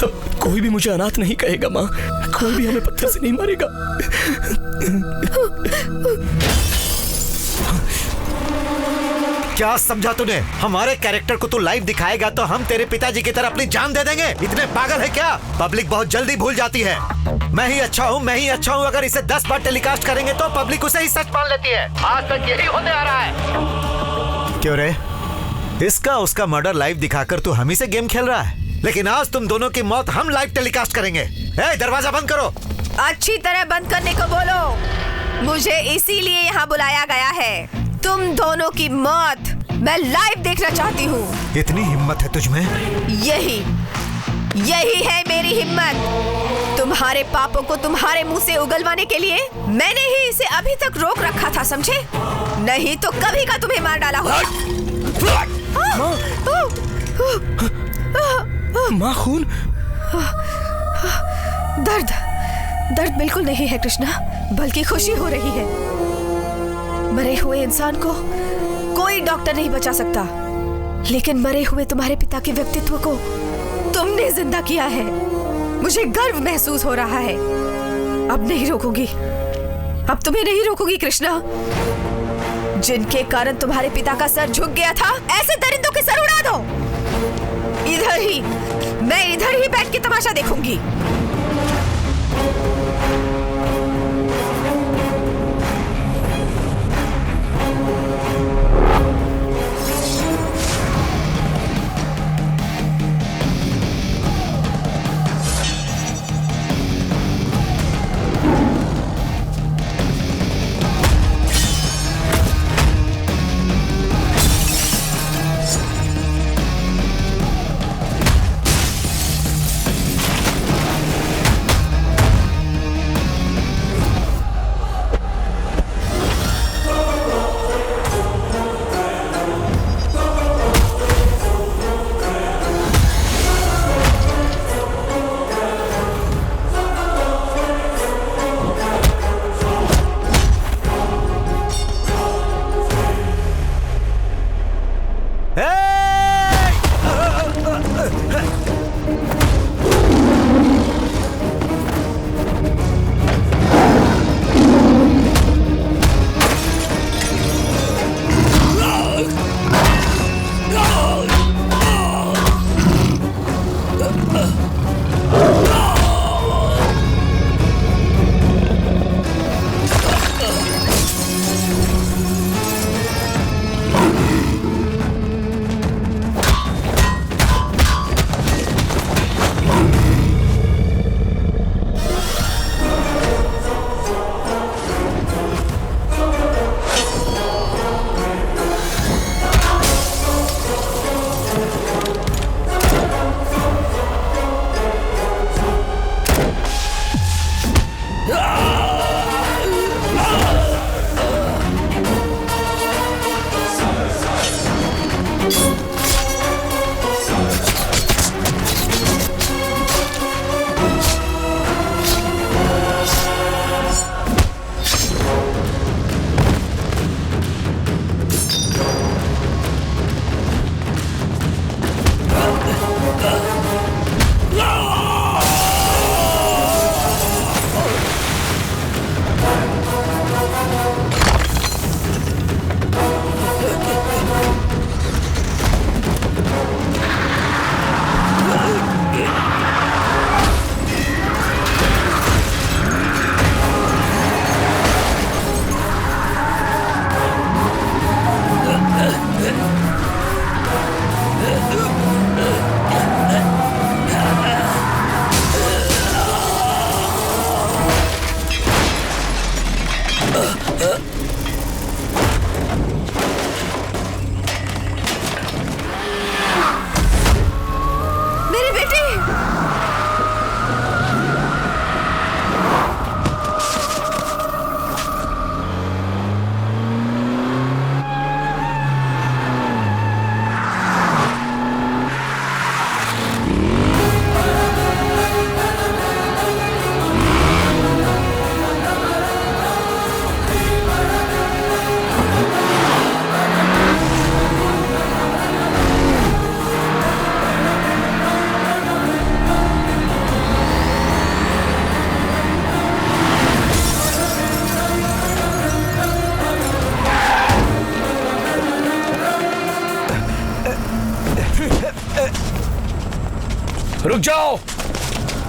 S12: अब कोई भी मुझे अनाथ नहीं कहेगा माँ, कोई भी हमें पत्थर से नहीं मारेगा।
S4: क्या समझा तूने? हमारे कैरेक्टर को तू लाइव दिखाएगा तो हम तेरे पिताजी की तरह अपनी जान दे देंगे? इतने पागल है क्या? पब्लिक बहुत जल्दी भूल जाती है। मैं ही अच्छा हूँ। अगर इसे 10 बार टेलीकास्ट करेंगे तो पब्लिक उसे ही सच मान लेती है। आज तक यही होते आ रहा है। क्यों रे? इसका उसका मर्डर लाइव दिखाकर तू हम ही से गेम खेल रहा है? लेकिन आज तुम दोनों की मौत हम लाइव टेलीकास्ट करेंगे। दरवाजा बंद करो।
S1: अच्छी तरह बंद करने को बोलो। मुझे इसीलिए यहाँ बुलाया गया है। तुम दोनों की मौत मैं लाइव देखना चाहती हूँ।
S4: इतनी हिम्मत है तुझमें?
S1: यही है मेरी हिम्मत। तुम्हारे पापों को तुम्हारे मुंह से उगलवाने के लिए मैंने ही इसे अभी तक रोक रखा था, समझे? नहीं तो कभी का तुम्हें मार डाला होगा।
S12: माँ, खून?
S1: दर्द बिल्कुल नहीं है कृष्णा, बल्कि खुशी हो रही है। मरे हुए इंसान को कोई डॉक्टर नहीं बचा सकता, लेकिन मरे हुए तुम्हारे पिता के व्यक्तित्व को तुमने जिंदा किया है। मुझे गर्व महसूस हो रहा है। अब नहीं रोकूंगी, अब तुम्हें नहीं रोकूंगी कृष्णा। जिनके कारण तुम्हारे पिता का सर झुक गया था, ऐसे दरिंदों के सर उड़ा दो। मैं इधर ही बैठ के तमाशा देखूंगी।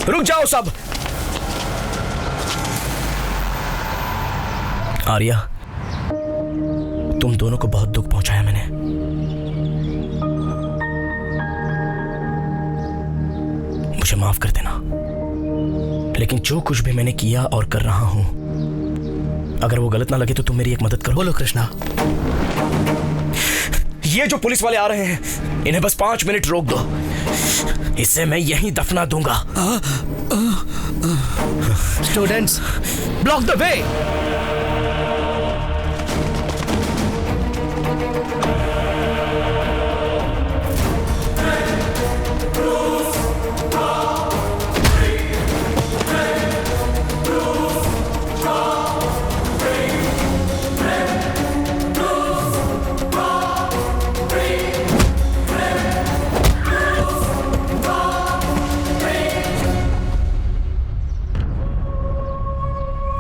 S12: रुक जाओ सब। आर्या, तुम दोनों को बहुत दुख पहुंचाया मैंने।
S8: मुझे माफ कर देना, लेकिन जो कुछ भी मैंने किया और कर रहा हूं, अगर वो गलत ना लगे तो तुम मेरी एक मदद करो।
S11: बोलो कृष्णा।
S8: ये जो पुलिस वाले आ रहे हैं, इन्हें बस 5 मिनट रोक दो, इसे मैं यहीं दफना दूंगा।
S11: Students, block the way.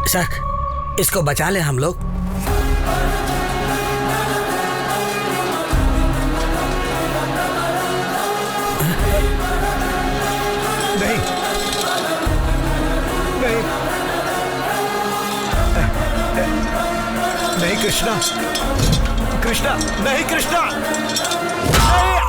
S6: Sir, इसको बचा ले हम लोग।
S4: नहीं नहीं नहीं कृष्णा, कृष्णा नहीं, कृष्णा नहीं।